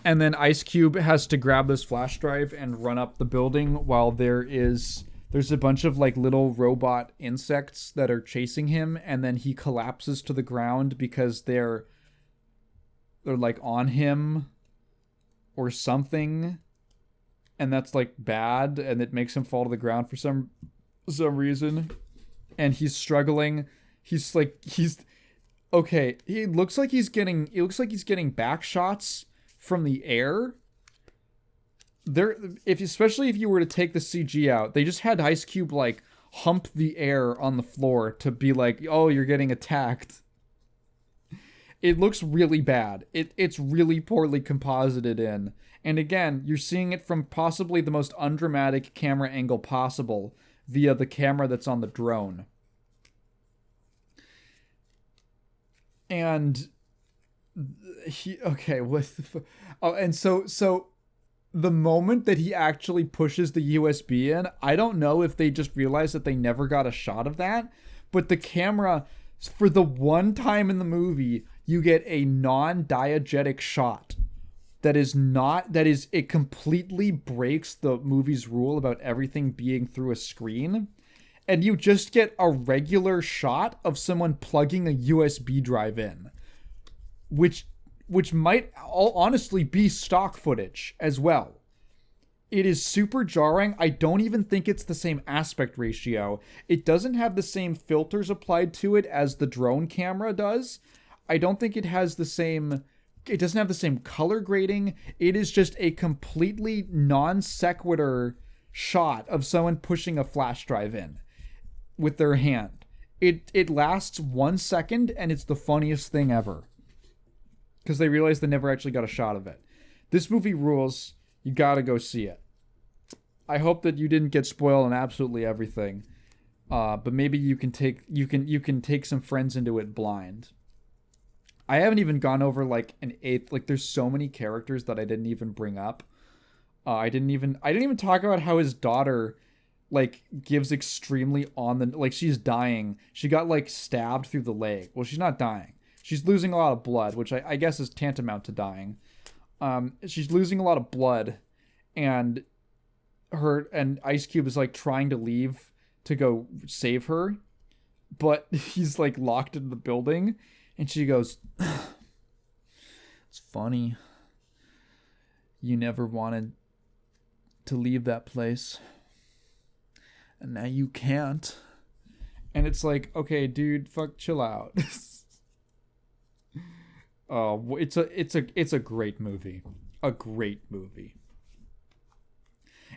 And then Ice Cube has to grab this flash drive and run up the building while there's a bunch of like little robot insects that are chasing him, and then he collapses to the ground because they're like on him or something. And that's like bad, and it makes him fall to the ground for some reason. And he's struggling. He's okay. It looks like he's getting back shots from the air. Especially if you were to take the CG out, they just had Ice Cube like hump the air on the floor to be like, oh, you're getting attacked. It looks really bad. It's really poorly composited in. And again, you're seeing it from possibly the most undramatic camera angle possible via the camera that's on the drone. And so the moment that he actually pushes the USB in, I don't know if they just realized that they never got a shot of that, but the camera, for the one time in the movie, you get a non-diegetic shot. It completely breaks the movie's rule about everything being through a screen. And you just get a regular shot of someone plugging a USB drive in. Which might all honestly be stock footage as well. It is super jarring. I don't even think it's the same aspect ratio. It doesn't have the same filters applied to it as the drone camera does. I don't think it doesn't have the same color grading. It is just a completely non sequitur shot of someone pushing a flash drive in with their hand. It lasts 1 second, and it's the funniest thing ever. Because they realized they never actually got a shot of it. This movie rules. You gotta go see it. I hope that you didn't get spoiled on absolutely everything. But maybe you can take some friends into it blind. I haven't even gone over like an eighth. Like, there's so many characters that I didn't even bring up. I didn't even talk about how his daughter like gives extremely like she's dying. She got like stabbed through the leg. Well, she's not dying. She's losing a lot of blood, which I guess is tantamount to dying. She's losing a lot of blood, and Ice Cube is like trying to leave to go save her, but he's like locked in the building. And she goes, it's funny. You never wanted to leave that place. And now you can't. And it's like, okay, dude, chill out. Oh, it's a great movie. A great movie.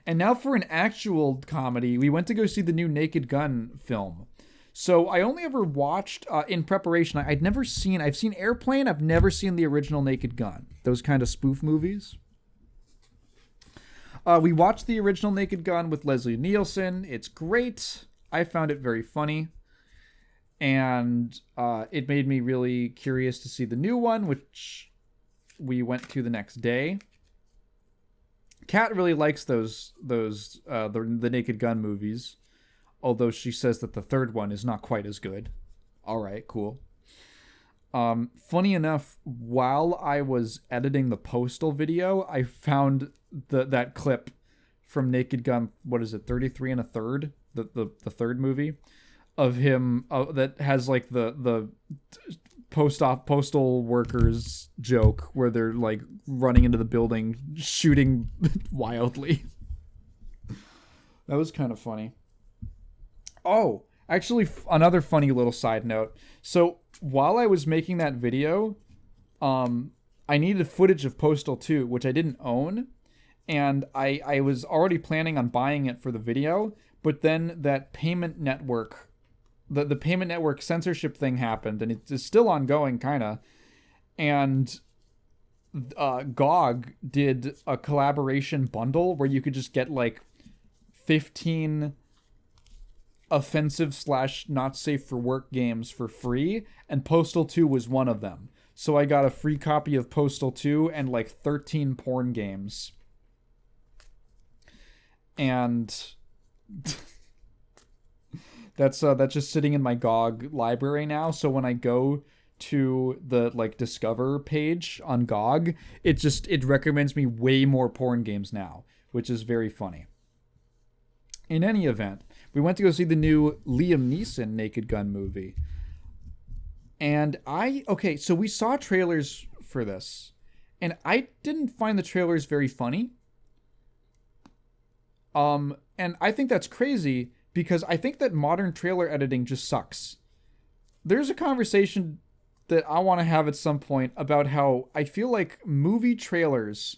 And now for an actual comedy, we went to go see the new Naked Gun film. So I only ever watched, in preparation, I've seen Airplane, I've never seen the original Naked Gun. Those kind of spoof movies. We watched the original Naked Gun with Leslie Nielsen. It's great. I found it very funny. And it made me really curious to see the new one, which we went to the next day. Kat really likes the Naked Gun movies. Although she says that the third one is not quite as good. All right, cool. Funny enough, while I was editing the Postal video, I found that clip from Naked Gun, what is it, 33 and a third? The third movie of him that has like the postal workers joke where they're like running into the building, shooting wildly. That was kind of funny. Oh, actually, another funny little side note. So while I was making that video, I needed footage of Postal 2, which I didn't own. And I was already planning on buying it for the video. But then that payment network, the payment network censorship thing happened. And it's still ongoing, kind of. And GOG did a collaboration bundle where you could just get like 15 offensive / not safe for work games for free, and Postal 2 was one of them. So I got a free copy of Postal 2 and like 13 porn games. And That's just sitting in my GOG library now. So when I go to the like Discover page on GOG, it recommends me way more porn games now, which is very funny. In any event, we went to go see the new Liam Neeson Naked Gun movie. And so we saw trailers for this, and I didn't find the trailers very funny. And I think that's crazy because I think that modern trailer editing just sucks. There's a conversation that I want to have at some point about how I feel like movie trailers,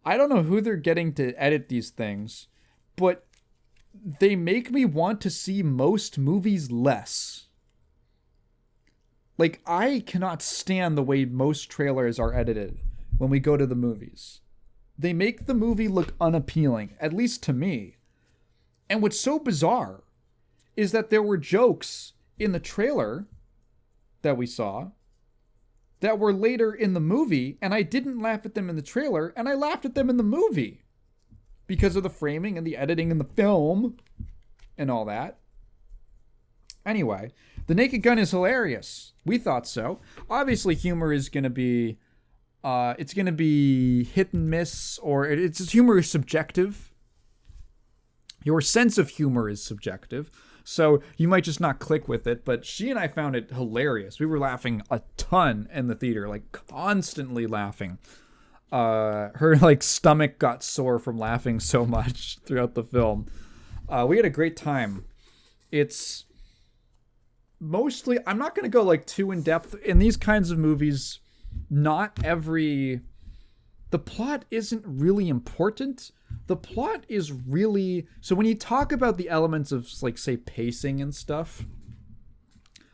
I don't know who they're getting to edit these things, but they make me want to see most movies less. Like, I cannot stand the way most trailers are edited when we go to the movies. They make the movie look unappealing, at least to me. And what's so bizarre is that there were jokes in the trailer that we saw that were later in the movie, and I didn't laugh at them in the trailer, and I laughed at them in the movie because of the framing and the editing in the film and all that. Anyway, The Naked Gun is hilarious. We thought so. Obviously, humor is going to be it's going to be hit and miss, or humor is subjective. Your sense of humor is subjective, so you might just not click with it, but she and I found it hilarious. We were laughing a ton in the theater, like constantly laughing. Her like stomach got sore from laughing so much throughout the film. We had a great time. It's mostly, I'm not going to go like too in depth in these kinds of movies. The plot isn't really important. The plot is really, so when you talk about the elements of like, say, pacing and stuff,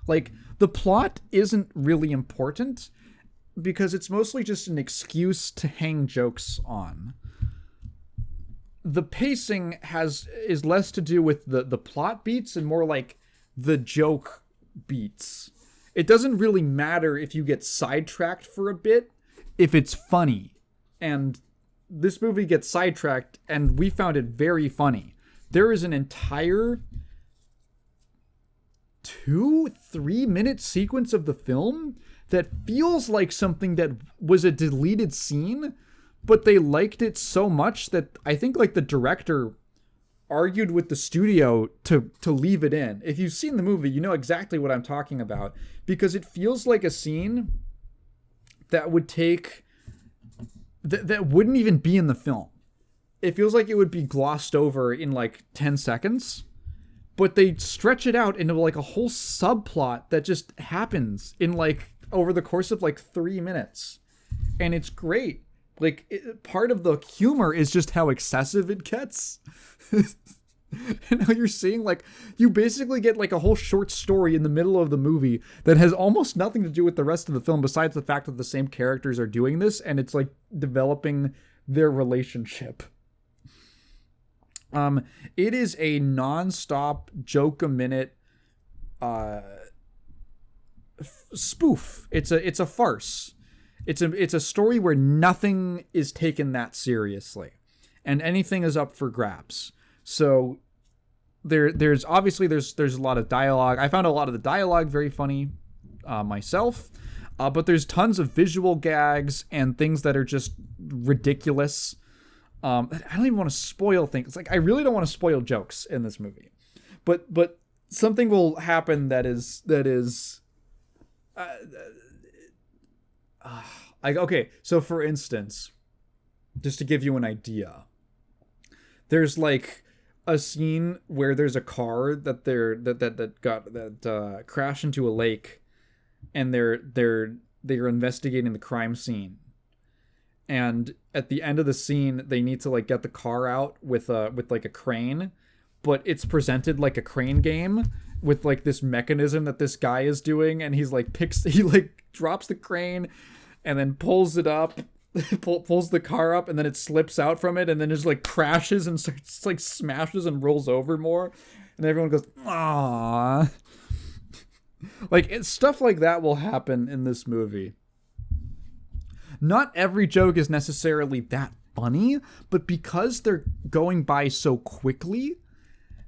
like the plot isn't really important because it's mostly just an excuse to hang jokes on. The pacing is less to do with the plot beats and more like the joke beats. It doesn't really matter if you get sidetracked for a bit, if it's funny. And this movie gets sidetracked, and we found it very funny. There is an entire 2-3 minute sequence of the film that feels like something that was a deleted scene, but they liked it so much that I think like the director argued with the studio to leave it in. If you've seen the movie, you know exactly what I'm talking about, because it feels like a scene that would take that wouldn't even be in the film. It feels like it would be glossed over in like 10 seconds, but they stretch it out into like a whole subplot that just happens in like over the course of like 3 minutes. And it's great. Like part of the humor is just how excessive it gets. And now you're seeing like you basically get like a whole short story in the middle of the movie that has almost nothing to do with the rest of the film besides the fact that the same characters are doing this and it's like developing their relationship. It is a non-stop joke a minute spoof. It's a farce. It's a story where nothing is taken that seriously and anything is up for grabs. So there's obviously there's a lot of dialogue. I found a lot of the dialogue very funny myself, but there's tons of visual gags and things that are just ridiculous. I don't even want to spoil things. It's like I really don't want to spoil jokes in this movie, but something will happen that is okay. So for instance, just to give you an idea, there's like a scene where there's a car that crashed into a lake, and they're investigating the crime scene. And at the end of the scene, they need to like get the car out with like a crane, but it's presented like a crane game with like this mechanism that this guy is doing, and he drops the crane and then pulls it up. Pulls the car up, and then it slips out from it, and then just like crashes and starts like smashes and rolls over more, and everyone goes "Aww." Like stuff like that will happen in this movie. Not every joke is necessarily that funny, but because they're going by so quickly,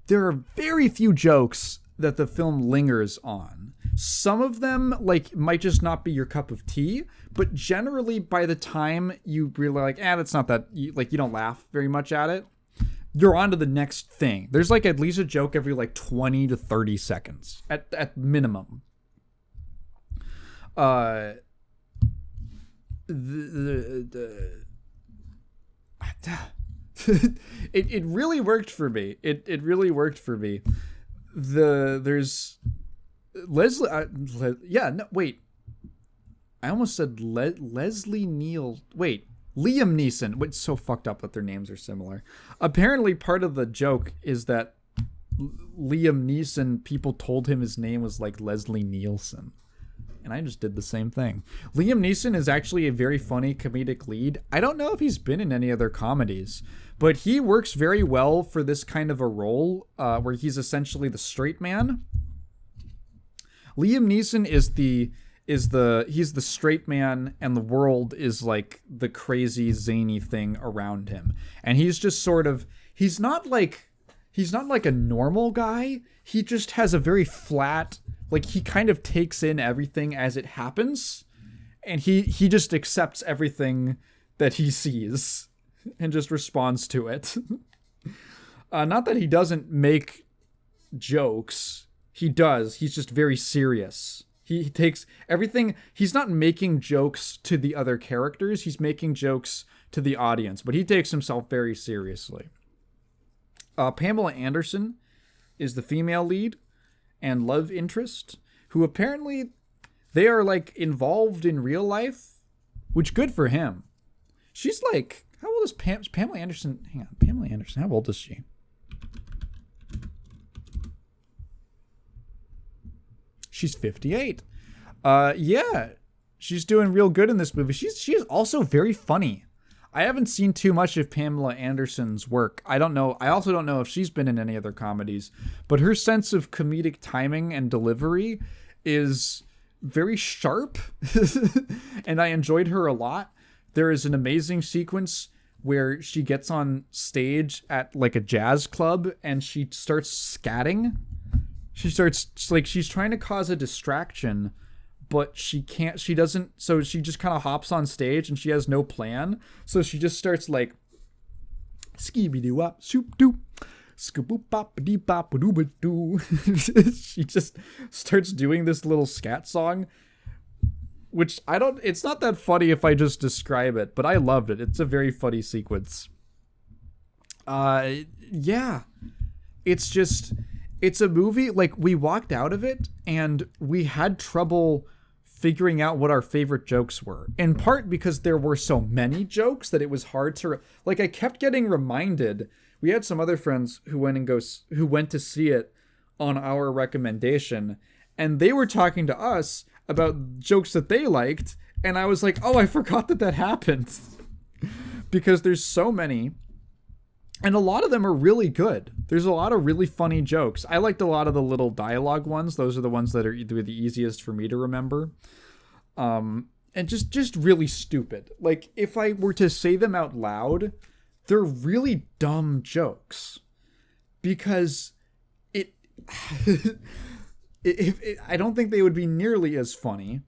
there are very few jokes that the film lingers on. Some of them like might just not be your cup of tea, but generally by the time you really like, that's not that, you don't laugh very much at it, you're on to the next thing. There's like at least a joke every like 20 to 30 seconds at minimum. It really worked for me. It really worked for me. There's Leslie. Wait. I almost said Leslie Neal. Wait, Liam Neeson. It's so fucked up that their names are similar. Apparently, part of the joke is that Liam Neeson, people told him his name was like Leslie Nielsen. And I just did the same thing. Liam Neeson is actually a very funny comedic lead. I don't know if he's been in any other comedies, but he works very well for this kind of a role where he's essentially the straight man. Liam Neeson he's the straight man, and the world is like the crazy zany thing around him. And he's just sort of, he's not like a normal guy. He just has a very flat, like he kind of takes in everything as it happens, and he just accepts everything that he sees and just responds to it. Not that he doesn't make jokes. He does. He's just very serious. He takes everything. He's not making jokes to the other characters. He's making jokes to the audience, but he takes himself very seriously. Pamela Anderson is the female lead and love interest, who apparently they are like involved in real life, which good for him. She's like, how old is Pamela Anderson? Hang on, Pamela Anderson, how old is she? She's 58. Yeah, she's doing real good in this movie. She is also very funny. I haven't seen too much of Pamela Anderson's work. I don't know. I also don't know if she's been in any other comedies, but her sense of comedic timing and delivery is very sharp, and I enjoyed her a lot. There is an amazing sequence where she gets on stage at like a jazz club and she starts scatting. She's trying to cause a distraction, but she doesn't, so she just kind of hops on stage and she has no plan. So she just starts like, skibidi-wop, soup-doo, skibboop-bop-a-dee-bop-a-doo-ba-doo. She just starts doing this little scat song, which it's not that funny if I just describe it, but I loved it. It's a very funny sequence. Yeah. It's a movie, like, we walked out of it and we had trouble figuring out what our favorite jokes were. In part because there were so many jokes that it was hard to, like, I kept getting reminded. We had some other friends who went to see it on our recommendation, and they were talking to us about jokes that they liked, and I was like, oh, I forgot that happened. Because there's so many. And a lot of them are really good. There's a lot of really funny jokes. I liked a lot of the little dialogue ones. Those are the ones that are the easiest for me to remember. And just really stupid. Like, if I were to say them out loud, they're really dumb jokes. Because I don't think they would be nearly as funny.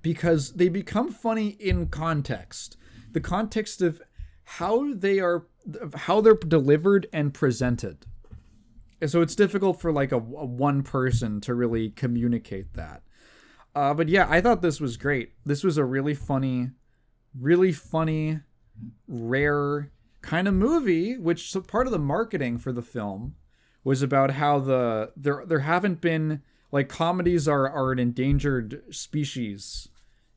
Because they become funny in context. The context of how they're delivered and presented. And so it's difficult for like a one person to really communicate that. But yeah, I thought this was great. This was a really funny, rare kind of movie, which part of the marketing for the film was about how there haven't been, like, comedies are an endangered species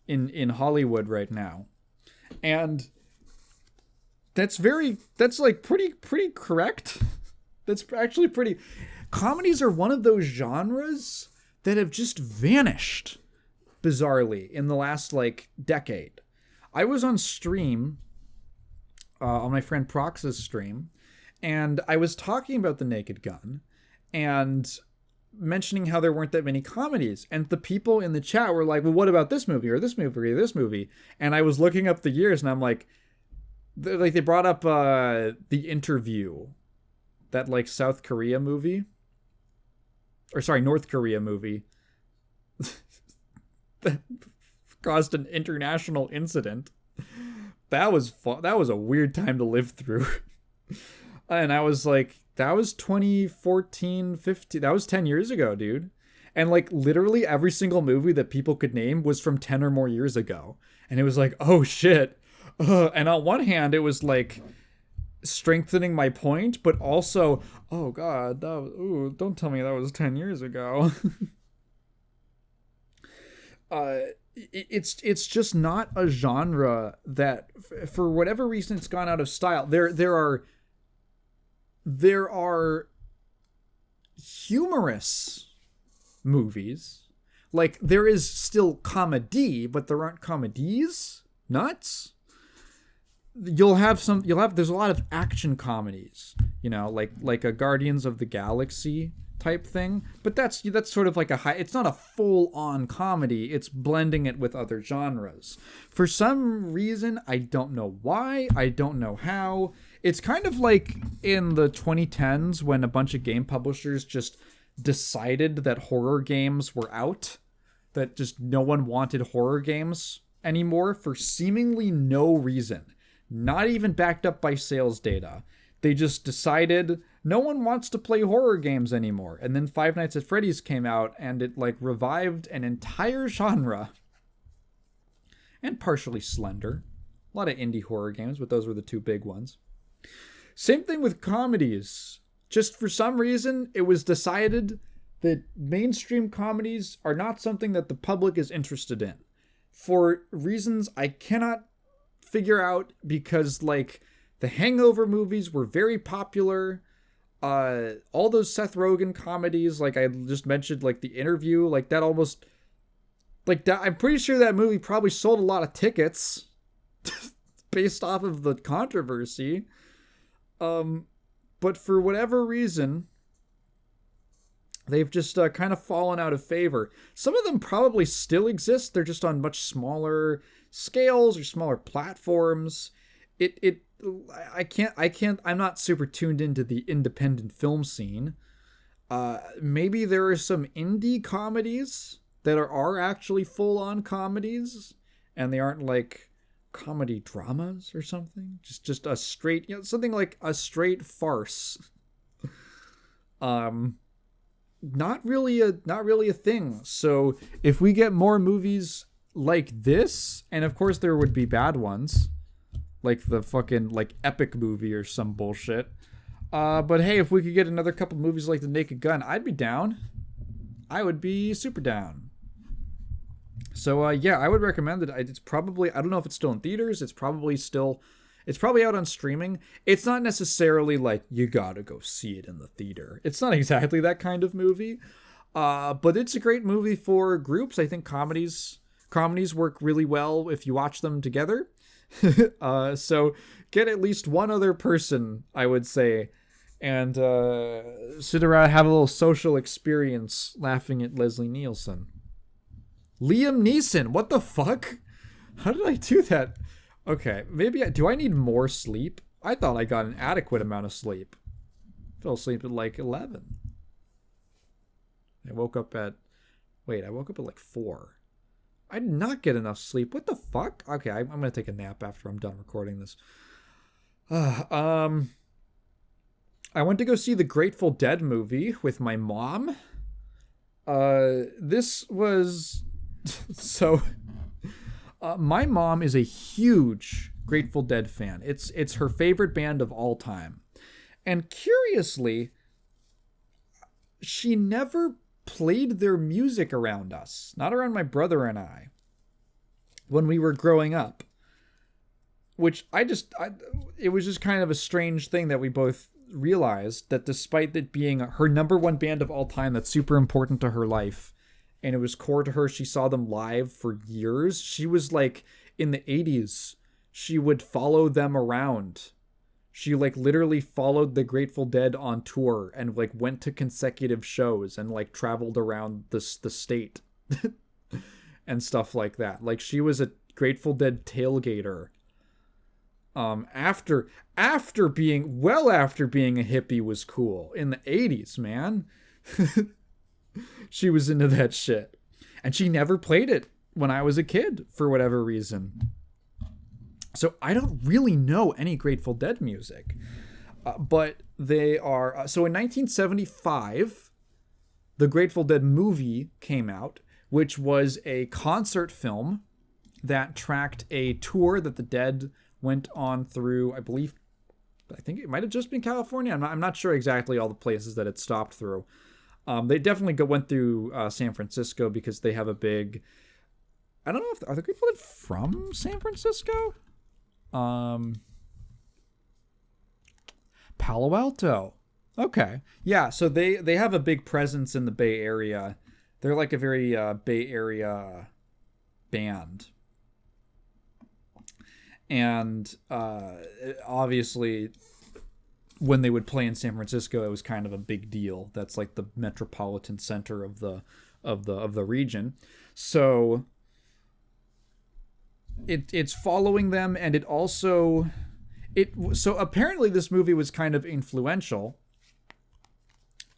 in Hollywood right now. And that's like pretty correct. That's actually pretty. Comedies are one of those genres that have just vanished bizarrely in the last like decade. I was on stream, on my friend Prox's stream, and I was talking about The Naked Gun and mentioning how there weren't that many comedies, and the people in the chat were like, well, what about this movie or this movie or this movie? And I was looking up the years, and I'm like they brought up The Interview, that like South Korea movie. or sorry, North Korea movie that caused an international incident. That was fun. That was a weird time to live through. And I was like, that was 2014, 15. That was 10 years ago, dude. And like literally every single movie that people could name was from 10 or more years ago. And it was like, oh shit. And on one hand, it was like strengthening my point, but also, oh god, don't tell me that was 10 years ago. It's just not a genre that, for whatever reason, it's gone out of style. There are humorous movies. Like, there is still comedy, but there aren't comedies. Nuts. There's a lot of action comedies, like a Guardians of the Galaxy type thing, but that's sort of like it's not a full-on comedy, it's blending it with other genres. For some reason, I don't know why, I don't know how. It's kind of like in the 2010s when a bunch of game publishers just decided that horror games were out, that just no one wanted horror games anymore for seemingly no reason, not even backed up by sales data. They just decided no one wants to play horror games anymore. And then Five Nights at Freddy's came out and it like revived an entire genre. And partially Slender. A lot of indie horror games, but those were the two big ones. Same thing with comedies. Just for some reason, it was decided that mainstream comedies are not something that the public is interested in. For reasons I cannot figure out, because like the Hangover movies were very popular. All those Seth Rogen comedies, like I just mentioned, like The Interview, like that almost, like that. I'm pretty sure that movie probably sold a lot of tickets based off of the controversy. But for whatever reason, they've just kind of fallen out of favor. Some of them probably still exist. They're just on much smaller scales or smaller platforms. I'm not super tuned into the independent film scene. Maybe there are some indie comedies that are actually full-on comedies, and they aren't like comedy dramas or something. Just a straight, something like a straight farce. Not really a thing. So if we get more movies like this, and of course there would be bad ones, like the fucking like Epic movie or some bullshit. But hey, if we could get another couple movies like The Naked Gun, I'd be down. I would be super down. So yeah, I would recommend it. It's probably, I don't know if it's still in theaters. It's probably out on streaming. It's not necessarily like you gotta go see it in the theater. It's not exactly that kind of movie. But it's a great movie for groups. I think comedies work really well if you watch them together. So get at least one other person, I would say, and sit around, have a little social experience laughing at Leslie Nielsen. Liam Neeson, what the fuck? How did I do that? Okay, maybe do I need more sleep? I thought I got an adequate amount of sleep. Fell asleep at like 11. I woke up at like 4. I did not get enough sleep. What the fuck? Okay, I'm gonna take a nap after I'm done recording this. I went to go see the Grateful Dead movie with my mom. This was so. My mom is a huge Grateful Dead fan. It's her favorite band of all time, and curiously, she never played their music around us, not around my brother and I, when we were growing up, which it was just kind of a strange thing that we both realized, that despite it being her number one band of all time that's super important to her life and it was core to her, she saw them live for years. She was like, in the 80s, she would follow them around. She like literally followed the Grateful Dead on tour and like went to consecutive shows and like traveled around the state and stuff like that. Like she was a Grateful Dead tailgater. After being a hippie was cool in the 80s, man. She was into that shit. And she never played it when I was a kid for whatever reason. So I don't really know any Grateful Dead music. But they are... so in 1975, the Grateful Dead movie came out, which was a concert film that tracked a tour that the Dead went on through, I think it might have just been California. I'm not sure exactly all the places that it stopped through. They definitely went through San Francisco because they have a big... I don't know if... Are the Grateful Dead from San Francisco? Palo Alto. Okay. Yeah, so they have a big presence in the Bay Area. They're like a very Bay Area band. And obviously, when they would play in San Francisco, it was kind of a big deal. That's like the metropolitan center of the region. So it's following them, and it also so apparently this movie was kind of influential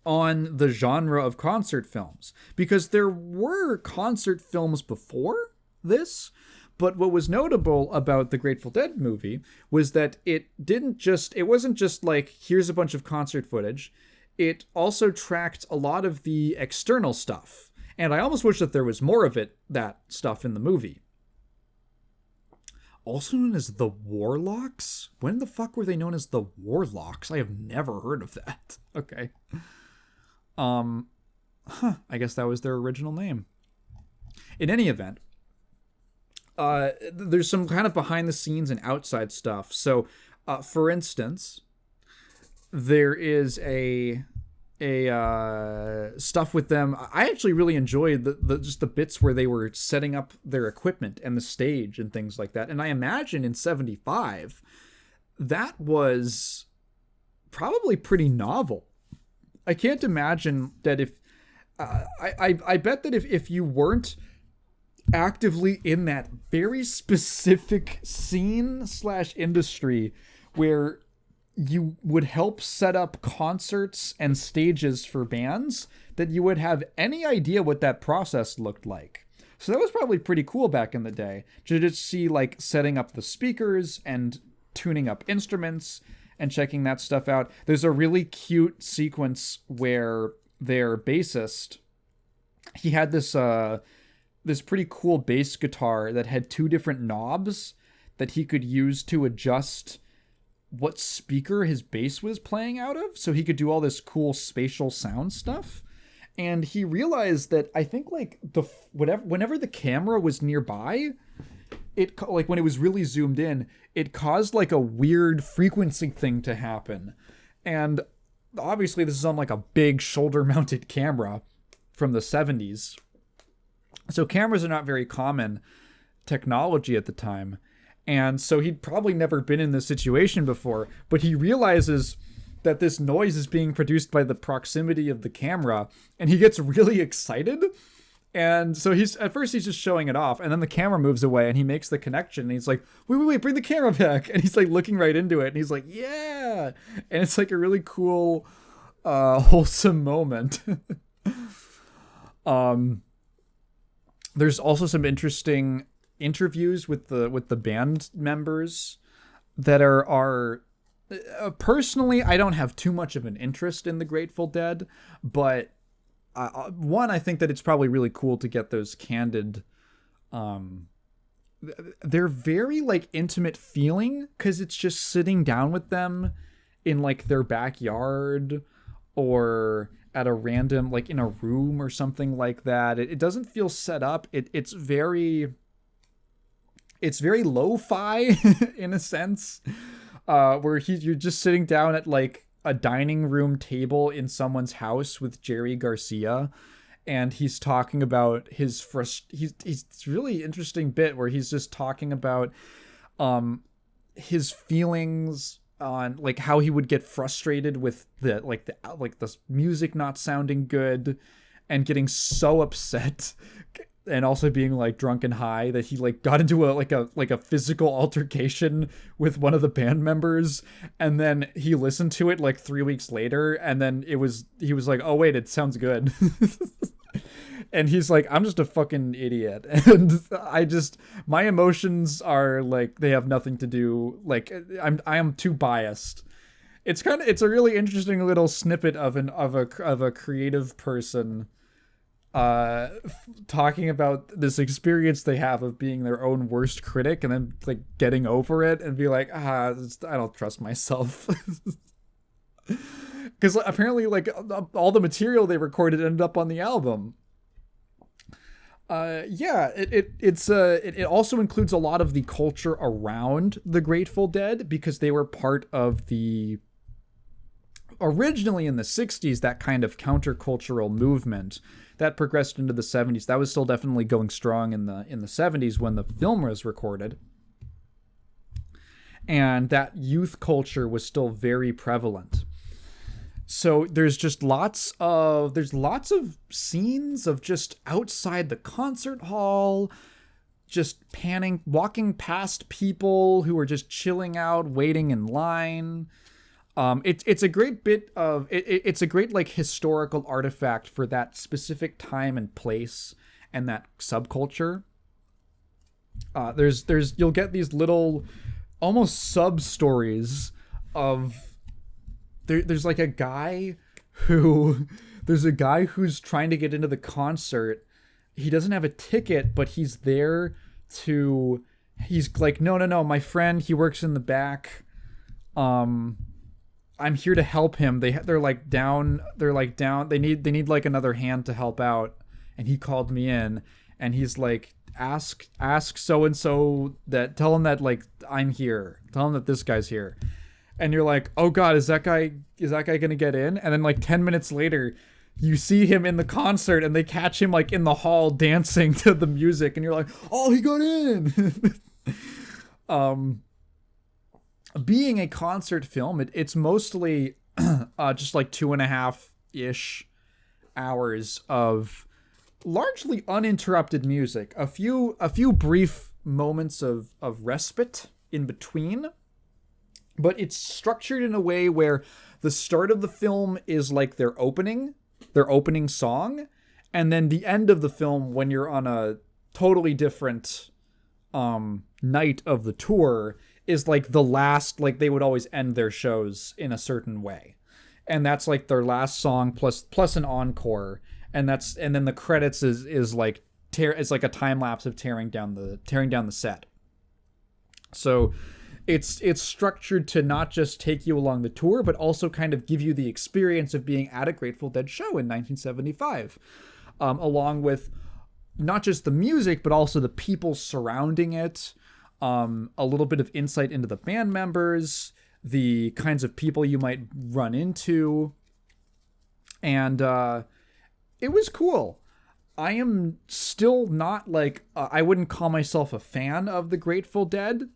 on the genre of concert films, because there were concert films before this. But what was notable about the Grateful Dead movie was that it wasn't just like, here's a bunch of concert footage. It also tracked a lot of the external stuff. And I almost wish that there was more of that stuff in the movie. Also known as the Warlocks? When the fuck were they known as the Warlocks? I have never heard of that. Okay. I guess that was their original name. In any event, there's some kind of behind the scenes and outside stuff. So, for instance, there is a stuff with them. I actually really enjoyed just the bits where they were setting up their equipment and the stage and things like that. And I imagine in 75, that was probably pretty novel. I can't imagine that if I bet that if you weren't actively in that very specific scene / industry where you would help set up concerts and stages for bands, that you would have any idea what that process looked like. So that was probably pretty cool back in the day to just see like setting up the speakers and tuning up instruments and checking that stuff out. There's a really cute sequence where their bassist, he had this pretty cool bass guitar that had 2 different knobs that he could use to adjust what speaker his bass was playing out of, so he could do all this cool spatial sound stuff. And he realized that I think like whenever the camera was nearby, it like when it was really zoomed in, it caused like a weird frequency thing to happen. And obviously this is on like a big shoulder mounted camera from the 70s. So cameras are not very common technology at the time. And so he'd probably never been in this situation before, but he realizes that this noise is being produced by the proximity of the camera, and he gets really excited. And so at first he's just showing it off, and then the camera moves away and he makes the connection, and he's like, wait, bring the camera back. And he's like looking right into it, and he's like, yeah. And it's like a really cool, wholesome moment. There's also some interesting interviews with the band members that are personally, I don't have too much of an interest in the Grateful Dead, but one, I think that it's probably really cool to get those candid, they're very like intimate feeling, because it's just sitting down with them in like their backyard or at a random, like in a room or something like that. It doesn't feel set up. It's very lo-fi in a sense, where you're just sitting down at like a dining room table in someone's house with Jerry Garcia, and he's talking about his it's really interesting bit where he's just talking about his feelings on like how he would get frustrated with the music not sounding good and getting so upset and also being like drunk and high, that he like got into a physical altercation with one of the band members, and then he listened to it like 3 weeks later, and then he was like, oh wait, it sounds good. And he's like, I'm just a fucking idiot. And my emotions are like, they have nothing to do, like, I am too biased. It's a really interesting little snippet of a creative person talking about this experience they have of being their own worst critic, and then like getting over it and be like, I don't trust myself. Because apparently like all the material they recorded ended up on the album. It also includes a lot of the culture around the Grateful Dead, because they were part of the, originally in the 60s, that kind of countercultural movement that progressed into the 70s. That was still definitely going strong in the 70s when the film was recorded. And that youth culture was still very prevalent. So there's lots of scenes of just outside the concert hall, just walking past people who are just chilling out, waiting in line. It's a great bit of it's a great like historical artifact for that specific time and place and that subculture. You'll get these little almost sub stories of there's a guy who's trying to get into the concert. He doesn't have a ticket, but he's like, no, my friend, he works in the back. I'm here to help him. They're down. They need like another hand to help out. And he called me in, and he's like, ask so-and-so that, tell him that like I'm here. Tell him that this guy's here. And you're like, oh god, is that guy gonna get in? And then like 10 minutes later, you see him in the concert, and they catch him like in the hall dancing to the music, and you're like, oh, he got in. Being a concert film, it's mostly just like 2.5-ish hours of largely uninterrupted music. A few brief moments of respite in between. But it's structured in a way where the start of the film is like their opening song, and then the end of the film, when you're on a totally different night of the tour, is like the last, like they would always end their shows in a certain way. And that's like their last song plus an encore, and then the credits is like it's like a time lapse of tearing down the set. So it's structured to not just take you along the tour, but also kind of give you the experience of being at a Grateful Dead show in 1975, along with not just the music, but also the people surrounding it, a little bit of insight into the band members, the kinds of people you might run into, and it was cool. I am still not like, I wouldn't call myself a fan of the Grateful Dead.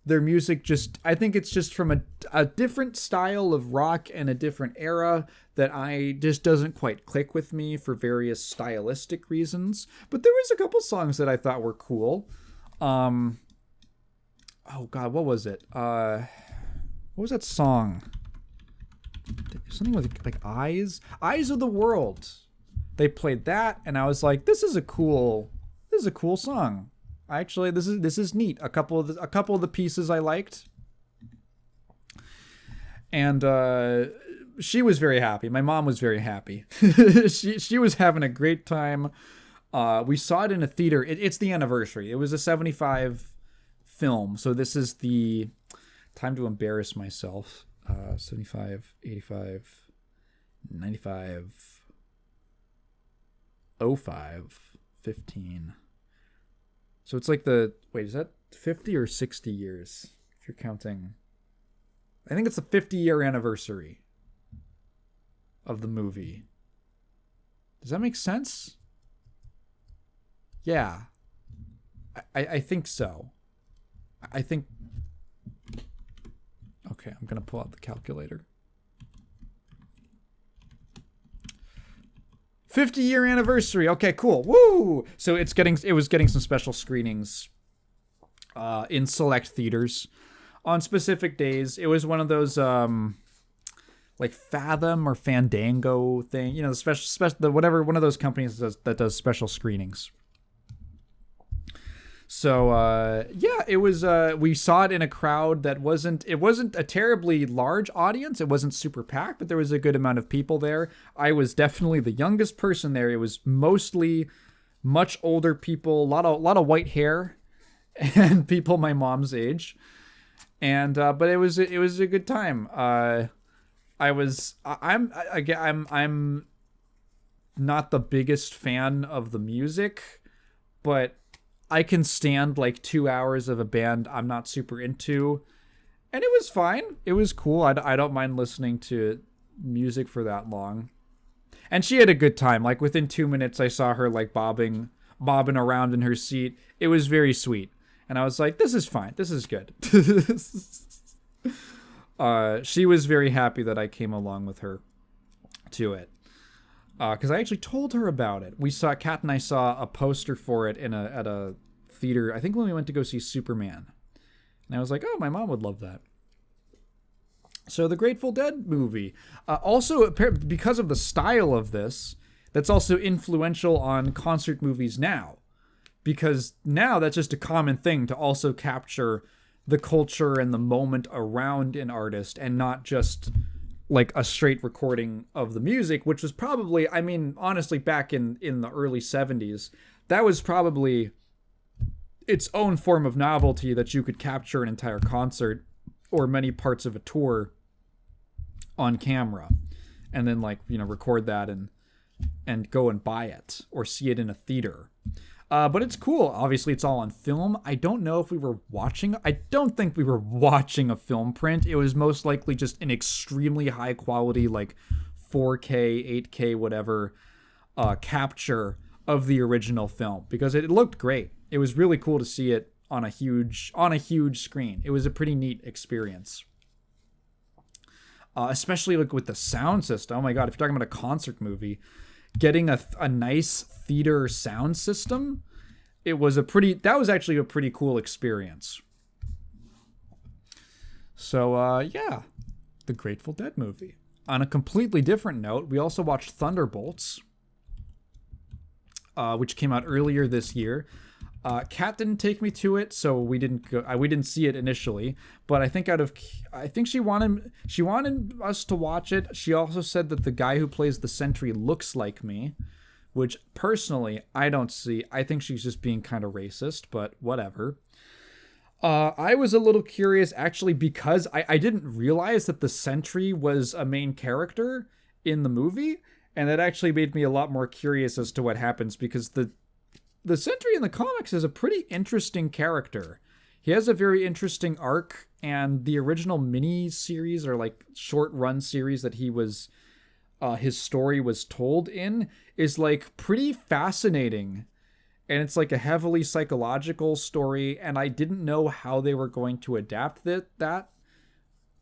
Their music I think it's just from a different style of rock and a different era that just doesn't quite click with me for various stylistic reasons. But there was a couple songs that I thought were cool. Oh god, what was it? What was that song? Something with like Eyes of the World. They played that, and I was like, this is a cool song. Actually, this is neat. A couple of the pieces I liked, and she was very happy. My mom was very happy. she was having a great time. We saw it in a theater. It's the anniversary. It was a 75 film, so this is the time to embarrass myself. 75, 85, 95, 05, 15. So it's like is that 50 or 60 years? If you're counting. I think it's the 50-year anniversary of the movie. Does that make sense? Yeah. I think so. I think... Okay, I'm going to pull out the calculator. 50-year anniversary. Okay, cool. Woo! So it was getting some special screenings in select theaters on specific days. It was one of those like Fathom or Fandango thing, the special whatever, one of those companies that does special screenings. So yeah, it was we saw it in a crowd that wasn't a terribly large audience. It wasn't super packed, but there was a good amount of people there. I was definitely the youngest person there. It was mostly much older people, a lot of white hair and people my mom's age. And but it was a good time. I'm not the biggest fan of the music, but I can stand like 2 hours of a band I'm not super into, and it was fine. It was cool. I don't mind listening to music for that long. And she had a good time. Like within 2 minutes, I saw her like bobbing around in her seat. It was very sweet. And I was like, this is fine. This is good. She was very happy that I came along with her to it. Because I actually told her about it. Kat and I saw a poster for it at a theater, I think when we went to go see Superman. And I was like, oh, my mom would love that. So the Grateful Dead movie. Also, because of the style of this, that's also influential on concert movies now. Because now that's just a common thing to also capture the culture and the moment around an artist and not just like a straight recording of the music, which was probably, I mean, honestly, back in the early 70s, that was probably its own form of novelty, that you could capture an entire concert or many parts of a tour on camera and then record that and go and buy it or see it in a theater. But it's cool. Obviously, it's all on film. I don't know if I don't think we were watching a film print. It was most likely just an extremely high quality, like 4K, 8K, whatever, capture of the original film, because it looked great. It was really cool to see it on a huge screen. It was a pretty neat experience. Especially like with the sound system. Oh my God, if you're talking about a concert movie, getting a nice theater sound system, that was actually a pretty cool experience. So yeah, the Grateful Dead movie. On a completely different note, we also watched Thunderbolts, which came out earlier this year. Kat didn't take me to it, so we didn't see it initially. But I think she wanted us to watch it. She also said that the guy who plays the Sentry looks like me, which personally I don't see. I think she's just being kind of racist, but whatever. I was a little curious actually, because I didn't realize that the Sentry was a main character in the movie, and that actually made me a lot more curious as to what happens, because the Sentry in the comics is a pretty interesting character. He has a very interesting arc, and the original mini series or like short run series that he was his story was told in is like pretty fascinating, and it's like a heavily psychological story, and I didn't know how they were going to adapt that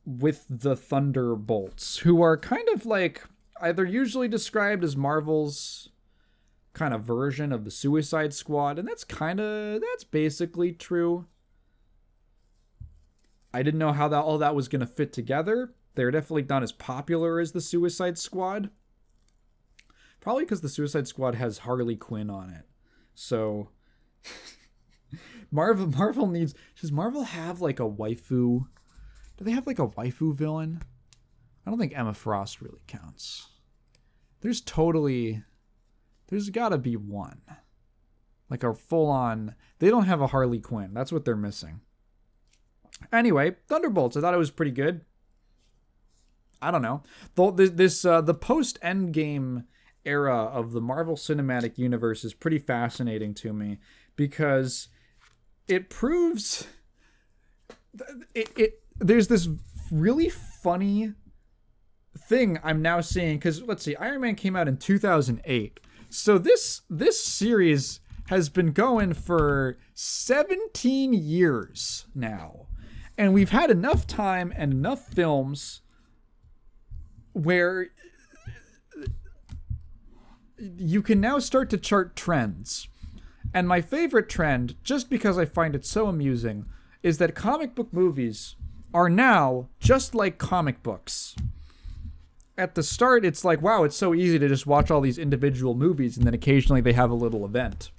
with the Thunderbolts, who are kind of like either usually described as Marvel's kind of version of the Suicide Squad, and that's basically true. I didn't know how all that was going to fit together. They're definitely not as popular as the Suicide Squad. Probably because the Suicide Squad has Harley Quinn on it. So Marvel needs... Does Marvel have like a waifu? Do they have like a waifu villain? I don't think Emma Frost really counts. There's gotta be one. Like a full-on... They don't have a Harley Quinn. That's what they're missing. Anyway, Thunderbolts. I thought it was pretty good. I don't know. The post-Endgame era of the Marvel Cinematic Universe is pretty fascinating to me, because it proves... There's this really funny thing I'm now seeing, because let's see, Iron Man came out in 2008. So this series has been going for 17 years now. And we've had enough time and enough films where you can now start to chart trends. And my favorite trend, just because I find it so amusing, is that comic book movies are now just like comic books. At the start, it's like, wow, it's so easy to just watch all these individual movies, and then occasionally they have a little event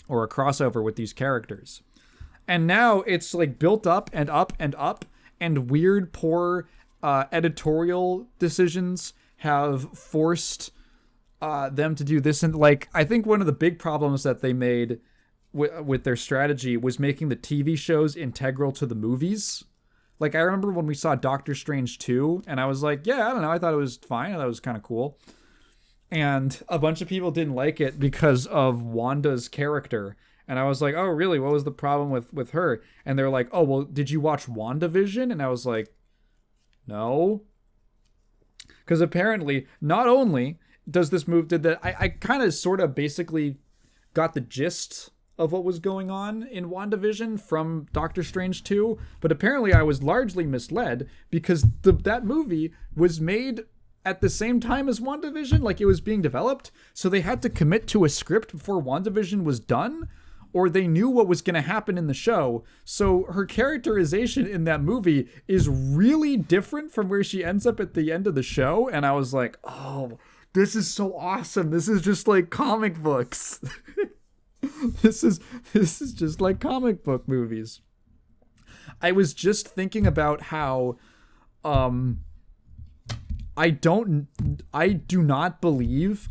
or a crossover with these characters. And now it's like built up and up and up, and weird, poor editorial decisions have forced them to do this. And like, I think one of the big problems that they made with their strategy was making the TV shows integral to the movies. Like, I remember when we saw Doctor Strange 2, and I was like, yeah, I don't know, I thought it was fine, I thought it was kind of cool. And a bunch of people didn't like it because of Wanda's character. And I was like, oh, really? What was the problem with her? And they're like, oh, well, did you watch WandaVision? And I was like, no. Because apparently, not only does this move, I kind of sort of basically got the gist of what was going on in WandaVision from Doctor Strange 2, but apparently I was largely misled because that movie was made at the same time as WandaVision, like it was being developed, so they had to commit to a script before WandaVision was done, or they knew what was going to happen in the show. So her characterization in that movie is really different from where she ends up at the end of the show, and I was like, oh, this is so awesome. This is just like comic books. This is just like comic book movies. I was just thinking about how I don't believe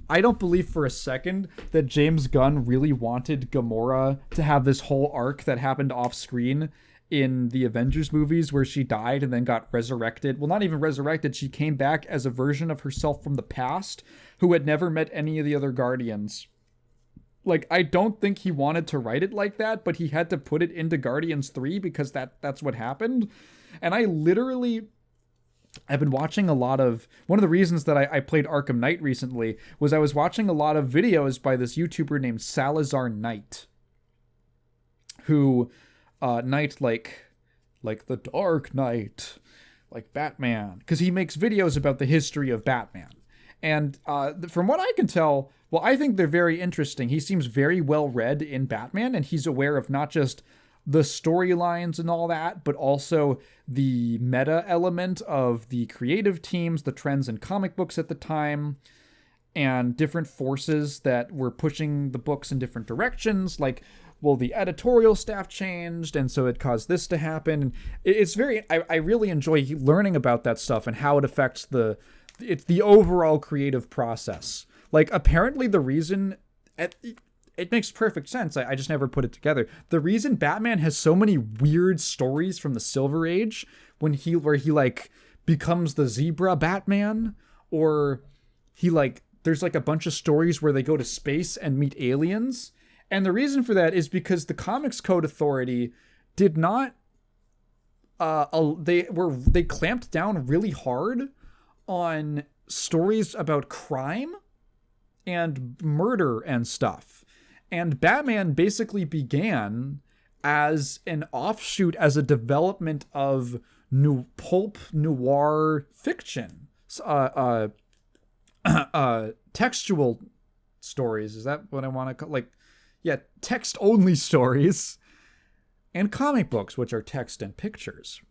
for a second that James Gunn really wanted Gamora to have this whole arc that happened off screen in the Avengers movies where she died and then got resurrected. Well, not even resurrected. She came back as a version of herself from the past who had never met any of the other Guardians. Like, I don't think he wanted to write it like that, but he had to put it into Guardians 3 because that's what happened. And I've been watching a lot of... One of the reasons that I played Arkham Knight recently was I was watching a lot of videos by this YouTuber named Salazar Knight. Who... Knight like the Dark Knight, like Batman. Because he makes videos about the history of Batman. And from what I can tell... Well, I think they're very interesting. He seems very well read in Batman, and he's aware of not just the storylines and all that, but also the meta element of the creative teams, the trends in comic books at the time, and different forces that were pushing the books in different directions. Like, well, the editorial staff changed, and so it caused this to happen. It's very... I really enjoy learning about that stuff and how it affects the overall creative process. Like, apparently the reason... It makes perfect sense. I just never put it together. The reason Batman has so many weird stories from the Silver Age, where he like becomes the zebra Batman, or he like... There's like a bunch of stories where they go to space and meet aliens. And the reason for that is because the Comics Code Authority did not... They clamped down really hard on stories about crime and murder and stuff. And Batman basically began as an offshoot, as a development of pulp noir fiction. Textual stories, is that what I want to call? Like, yeah, text-only stories. And comic books, which are text and pictures.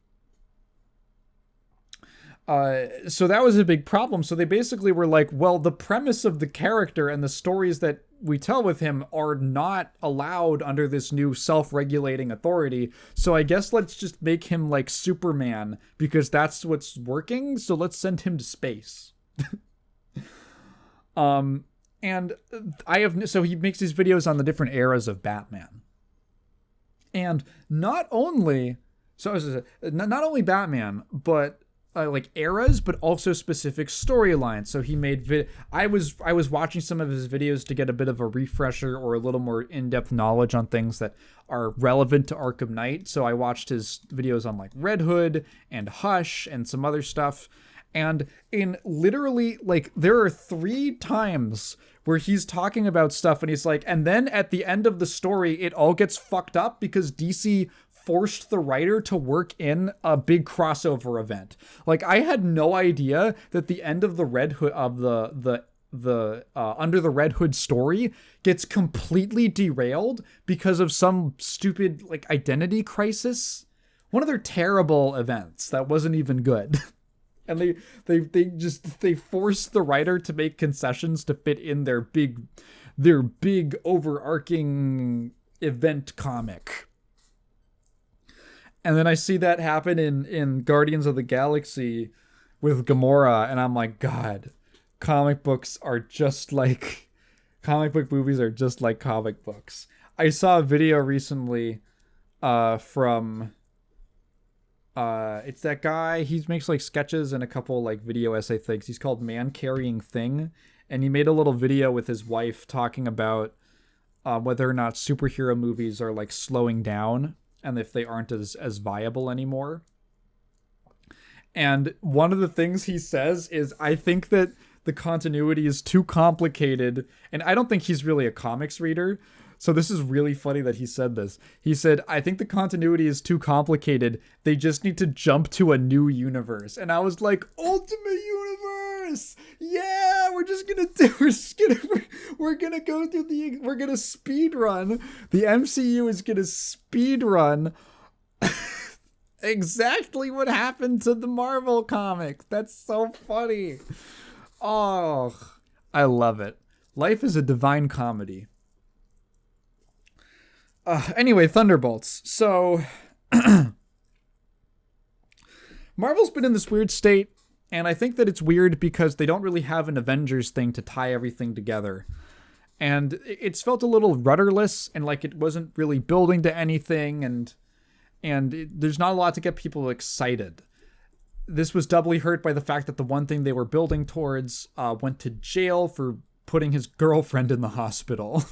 So that was a big problem. So they basically were like, well, the premise of the character and the stories that we tell with him are not allowed under this new self-regulating authority. So I guess let's just make him like Superman because that's what's working. So let's send him to space. So he makes these videos on the different eras of Batman. And not only Batman, but like eras, but also specific storylines. So he made I was watching some of his videos to get a bit of a refresher or a little more in-depth knowledge on things that are relevant to Arkham Knight. So I watched his videos on like Red Hood and Hush and some other stuff. And in literally, like, there are 3 times where he's talking about stuff and he's like, and then at the end of the story, it all gets fucked up because DC forced the writer to work in a big crossover event. Like, I had no idea that the end of the Red Hood, of the Under the Red Hood story gets completely derailed because of some stupid like identity crisis. One of their terrible events that wasn't even good. And they forced the writer to make concessions to fit in their big overarching event comic. And then I see that happen in Guardians of the Galaxy with Gamora, and I'm like, God, comic book movies are just like comic books. I saw a video recently from it's that guy, he makes like sketches and a couple like video essay things. He's called Man Carrying Thing, and he made a little video with his wife talking about whether or not superhero movies are like slowing down and if they aren't as viable anymore. And one of the things he says is, I think that the continuity is too complicated, and I don't think he's really a comics reader, so this is really funny that he said this. He said, I think the continuity is too complicated. They just need to jump to a new universe. And I was like, Ultimate Universe! Yeah, we're gonna speed run. The MCU is gonna speed run exactly what happened to the Marvel comics. That's so funny. Oh, I love it. Life is a divine comedy. Anyway, Thunderbolts. So, Marvel's been in this weird state, and I think that it's weird because they don't really have an Avengers thing to tie everything together. And it's felt a little rudderless, and like it wasn't really building to anything, and there's not a lot to get people excited. This was doubly hurt by the fact that the one thing they were building towards went to jail for putting his girlfriend in the hospital.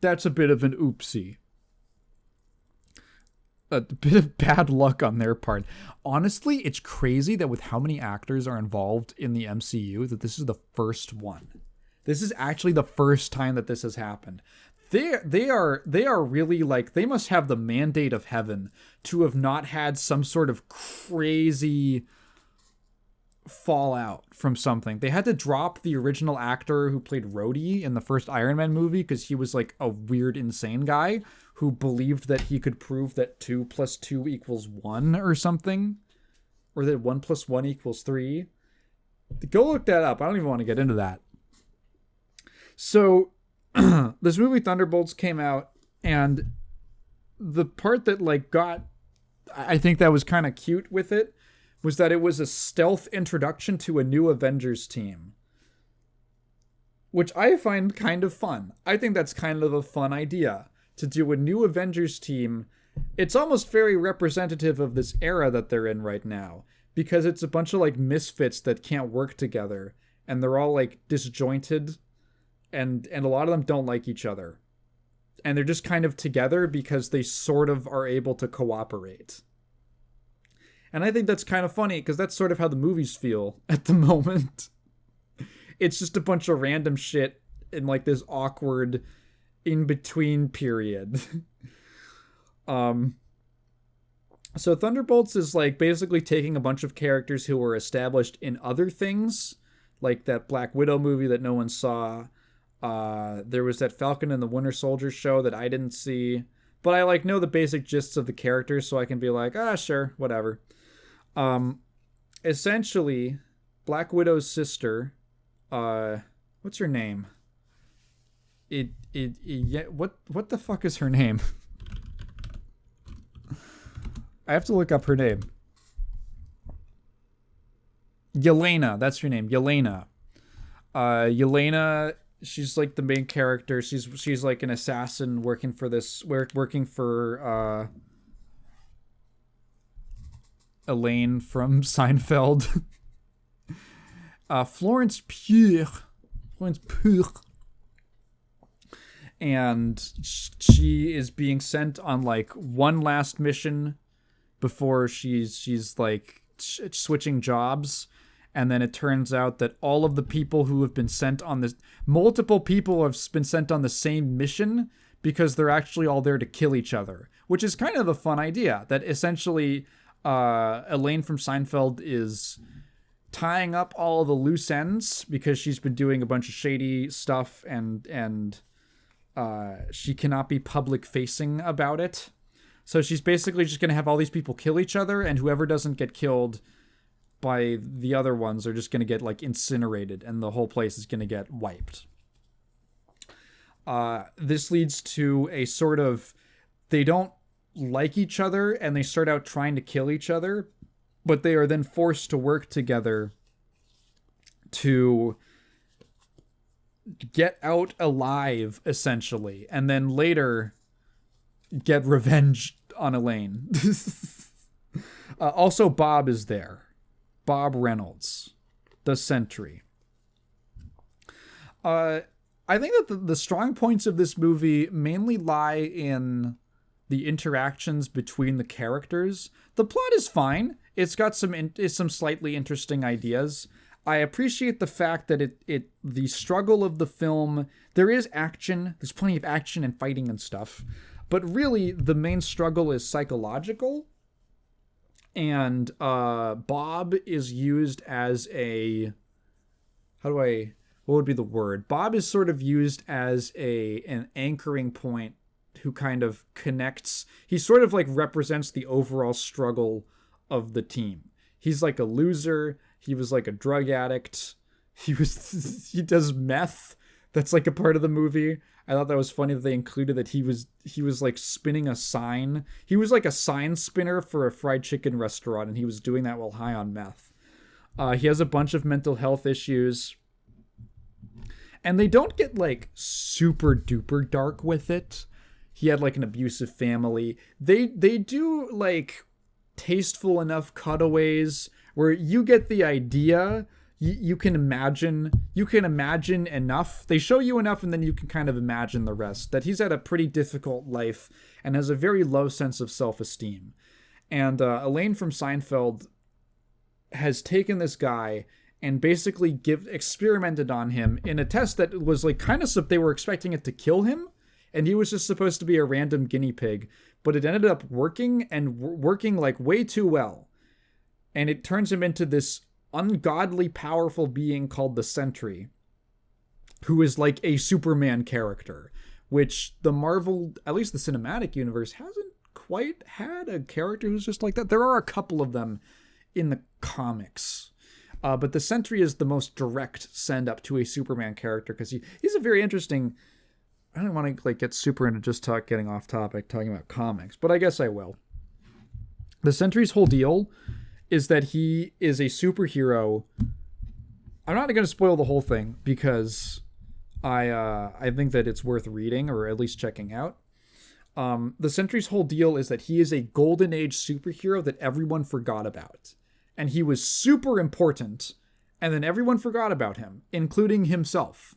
That's a bit of an oopsie. A bit of bad luck on their part. Honestly, it's crazy that with how many actors are involved in the MCU, that this is the first one. This is actually the first time that this has happened. They are really like, they must have the mandate of heaven to have not had some sort of crazy fallout from something. They had to drop the original actor who played Rhodey in the first Iron Man movie because he was like a weird, insane guy who believed that he could prove that 2 + 2 = 1 or something, or that 1 + 1 = 3. Go look that up. I don't even want to get into that. So this movie Thunderbolts came out, and the part that like I think that was kind of cute with it was that it was a stealth introduction to a new Avengers team, which I find kind of fun. I think that's kind of a fun idea, to do a new Avengers team. It's almost very representative of this era that they're in right now, because it's a bunch of like misfits that can't work together, and they're all like disjointed, and a lot of them don't like each other, and they're just kind of together because they sort of are able to cooperate. And I think that's kind of funny, because that's sort of how the movies feel at the moment. It's just a bunch of random shit in like this awkward in-between period. So Thunderbolts is like basically taking a bunch of characters who were established in other things, like that Black Widow movie that no one saw. There was that Falcon and the Winter Soldier show that I didn't see, but I like know the basic gists of the characters, so I can be like, sure, whatever. Essentially, Black Widow's sister, what's her name? What the fuck is her name? I have to look up her name. Yelena, that's her name. Yelena. Yelena, she's like the main character. She's like an assassin working for Elaine from Seinfeld. Florence Pugh. And she is being sent on like one last mission before she's like switching jobs. And then it turns out that all of the people who have been sent on this, multiple people have been sent on the same mission because they're actually all there to kill each other, which is kind of a fun idea. That essentially Elaine from Seinfeld is tying up all the loose ends because she's been doing a bunch of shady stuff, and she cannot be public facing about it. So she's basically just going to have all these people kill each other, and whoever doesn't get killed by the other ones are just going to get like incinerated, and the whole place is going to get wiped. This leads to a sort of, they don't like each other and they start out trying to kill each other, but they are then forced to work together to get out alive, essentially, and then later get revenge on Elaine. Also, Bob is there. Bob Reynolds, the Sentry. I think that the strong points of this movie mainly lie in the interactions between the characters. The plot is fine. It's got some slightly interesting ideas. I appreciate the fact that the struggle of the film, there is action. There's plenty of action and fighting and stuff. But really, the main struggle is psychological. And Bob is used as a... what would be the word? Bob is sort of used as an anchoring point who kind of connects. He sort of like represents the overall struggle of the team. He's like a loser. He was like a drug addict. He does meth. That's like a part of the movie. I thought that was funny that they included that he was like spinning a sign. He was like a sign spinner for a fried chicken restaurant, and he was doing that while high on meth. He has a bunch of mental health issues. And they don't get like super duper dark with it. He had like an abusive family. They do like tasteful enough cutaways where you get the idea. You can imagine enough. They show you enough, and then you can kind of imagine the rest. That he's had a pretty difficult life and has a very low sense of self-esteem. And Elaine from Seinfeld has taken this guy and basically experimented on him in a test that was like kind of, they were expecting it to kill him, and he was just supposed to be a random guinea pig, but it ended up working, and working like way too well. And it turns him into this ungodly powerful being called the Sentry, who is like a Superman character, which the Marvel, at least the cinematic universe, hasn't quite had a character who's just like that. There are a couple of them in the comics. But the Sentry is the most direct send up to a Superman character, because he's a very interesting... I don't want to like get super into just getting off topic, talking about comics, but I guess I will. The Sentry's whole deal is that he is a superhero. I'm not going to spoil the whole thing because I think that it's worth reading or at least checking out. The Sentry's whole deal is that he is a golden age superhero that everyone forgot about. And he was super important, and then everyone forgot about him, including himself.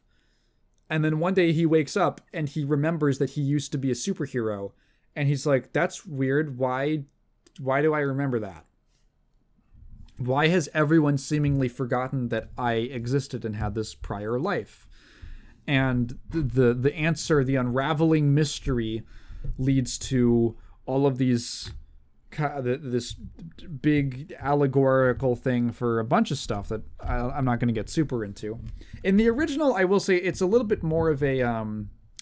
And then one day he wakes up and he remembers that he used to be a superhero, and he's like, that's weird. Why do I remember that? Why has everyone seemingly forgotten that I existed and had this prior life? And the answer, the unraveling mystery, leads to all of these... this big allegorical thing for a bunch of stuff that I'm not going to get super into. In the original, I will say it's a little bit more of a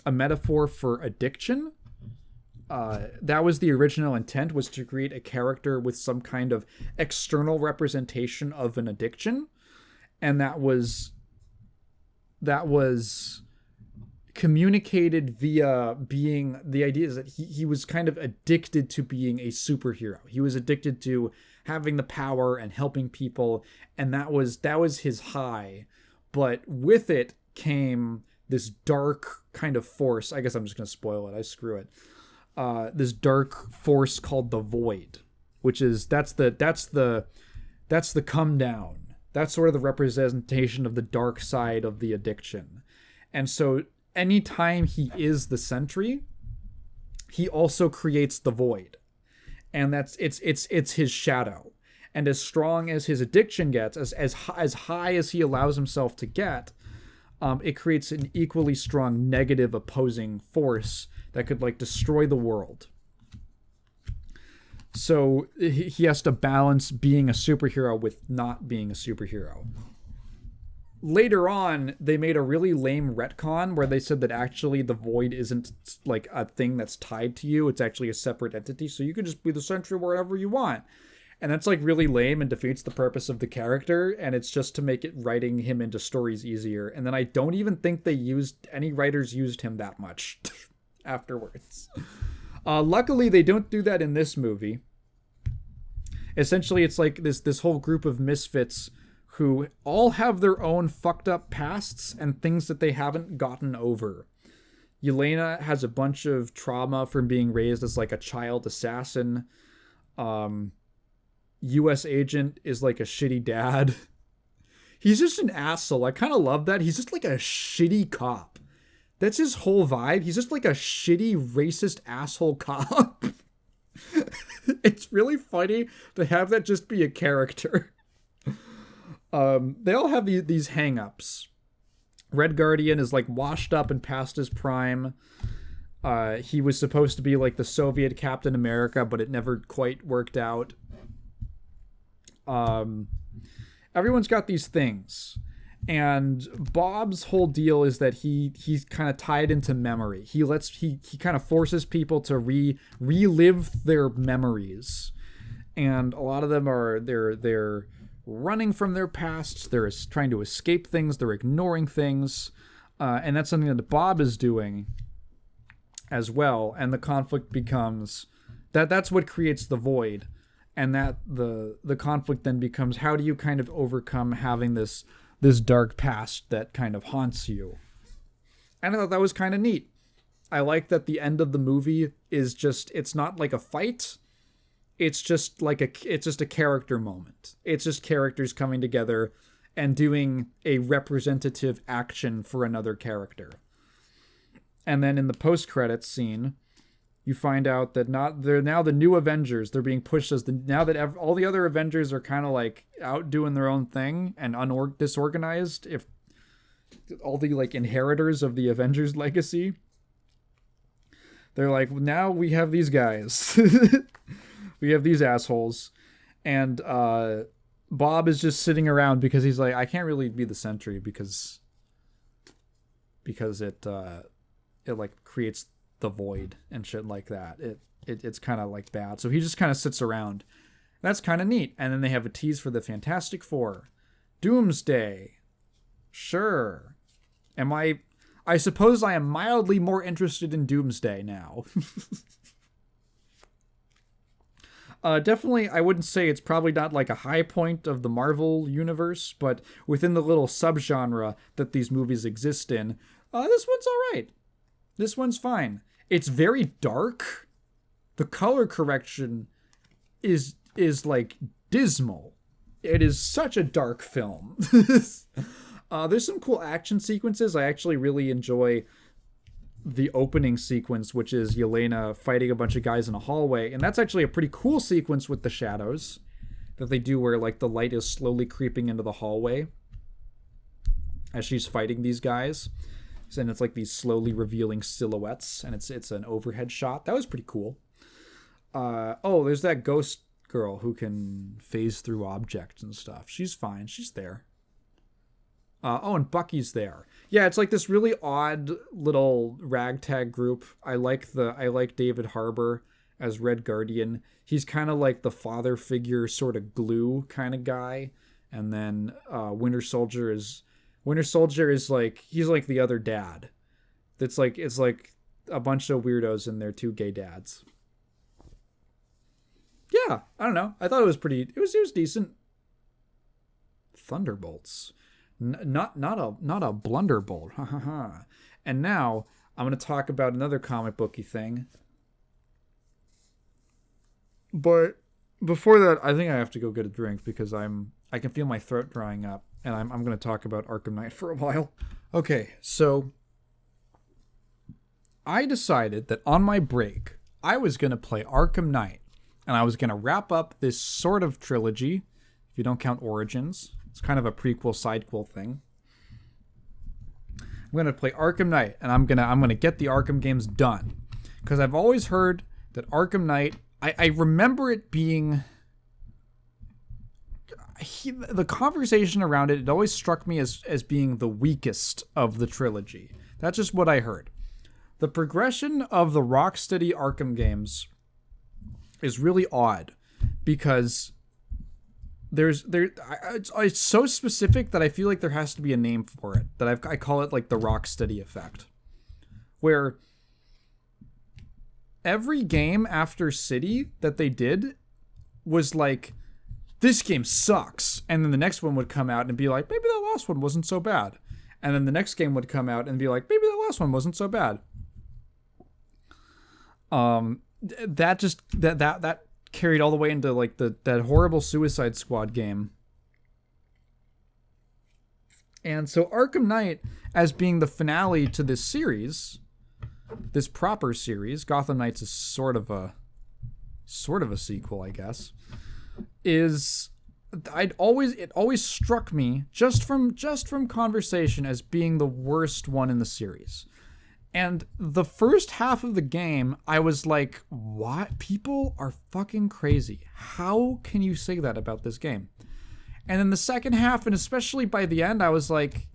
metaphor for addiction. That was the original intent, was to create a character with some kind of external representation of an addiction. And that was communicated via being, the idea is that he was kind of addicted to being a superhero. He was addicted to having the power and helping people, and that was his high. But with it came this dark kind of force. I guess I'm just gonna spoil it. Screw it. This dark force called the Void, which is that's the come down. That's sort of the representation of the dark side of the addiction. And so anytime he is the Sentry, he also creates the Void, and it's his shadow. And as strong as his addiction gets, as high as he allows himself to get, it creates an equally strong negative opposing force that could like destroy the world. So he has to balance being a superhero with not being a superhero. Later on, they made a really lame retcon where they said that actually the Void isn't like a thing that's tied to you. It's actually a separate entity. So you can just be the Sentry wherever you want. And that's like really lame and defeats the purpose of the character. And it's just to make it writing him into stories easier. And then I don't even think any writers used him that much afterwards. Luckily, they don't do that in this movie. Essentially, it's like this whole group of misfits who all have their own fucked up pasts and things that they haven't gotten over. Yelena has a bunch of trauma from being raised as like a child assassin. US Agent is like a shitty dad. He's just an asshole. I kind of love that. He's just like a shitty cop. That's his whole vibe. He's just like a shitty, racist asshole cop. It's really funny to have that just be a character. They all have these hang-ups. Red Guardian is like washed up and past his prime. He was supposed to be like the Soviet Captain America, but it never quite worked out. Everyone's got these things. And Bob's whole deal is that he's kind of tied into memory. He kind of forces people to relive their memories. And a lot of them are they're running from their pasts, they're trying to escape things, they're ignoring things, and that's something that Bob is doing as well. And the conflict becomes that's what creates the Void, and that the conflict then becomes, how do you kind of overcome having this dark past that kind of haunts you. And I thought that was kind of neat. I like that the end of the movie is just, it's not like a fight. It's just a character moment. It's just characters coming together and doing a representative action for another character. And then in the post-credits scene, you find out that they're now the new Avengers. They're being pushed as now that all the other Avengers are kind of like out doing their own thing and disorganized. If all the like inheritors of the Avengers legacy, they're like, now we have these guys. We have these assholes. And Bob is just sitting around because he's like, I can't really be the Sentry because it like creates the Void and shit like that. It's kind of like bad. So he just kind of sits around. That's kind of neat. And then they have a tease for the Fantastic Four. Doomsday. Sure. I suppose I am mildly more interested in Doomsday now. Definitely, I wouldn't say it's probably not like a high point of the Marvel universe, but within the little subgenre that these movies exist in, this one's all right. This one's fine. It's very dark. The color correction is like dismal. It is such a dark film. There's some cool action sequences. I actually really enjoy the opening sequence, which is Yelena fighting a bunch of guys in a hallway. And that's actually a pretty cool sequence with the shadows that they do, where like the light is slowly creeping into the hallway as she's fighting these guys. And it's like these slowly revealing silhouettes, and it's an overhead shot. That was pretty cool. There's that ghost girl who can phase through objects and stuff. She's fine. She's there. And Bucky's there. Yeah, it's like this really odd little ragtag group. I like David Harbour as Red Guardian. He's kind of like the father figure, sort of glue kind of guy. And then Winter Soldier is like, he's like the other dad. It's like a bunch of weirdos and they're two gay dads. Yeah, I don't know. I thought it was decent. Thunderbolts. Not a blunderbolt. Ha ha ha. And now I'm going to talk about another comic booky thing. But before that, I think I have to go get a drink because I can feel my throat drying up, and I'm going to talk about Arkham Knight for a while. Okay, so I decided that on my break, I was going to play Arkham Knight, and I was going to wrap up this sort of trilogy, if you don't count Origins. It's kind of a prequel, sidequel thing. I'm going to play Arkham Knight, and I'm going to get the Arkham games done. Because I've always heard that Arkham Knight I remember it being... the conversation around it always struck me as being the weakest of the trilogy. That's just what I heard. The progression of the Rocksteady Arkham games is really odd because it's so specific that I feel like there has to be a name for it. That I call it like the Rocksteady effect, where every game after City that they did was like, this game sucks, and then the next one would come out and be like, maybe that last one wasn't so bad, and then the next game would come out and be like, maybe that last one wasn't so bad. That carried all the way into like that horrible Suicide Squad game. And so Arkham Knight, as being the finale to this series, this proper series, Gotham Knights is sort of a sequel, I guess. It always struck me just from conversation as being the worst one in the series. And the first half of the game, I was like, what? People are fucking crazy. How can you say that about this game? And then the second half, and especially by the end, I was like,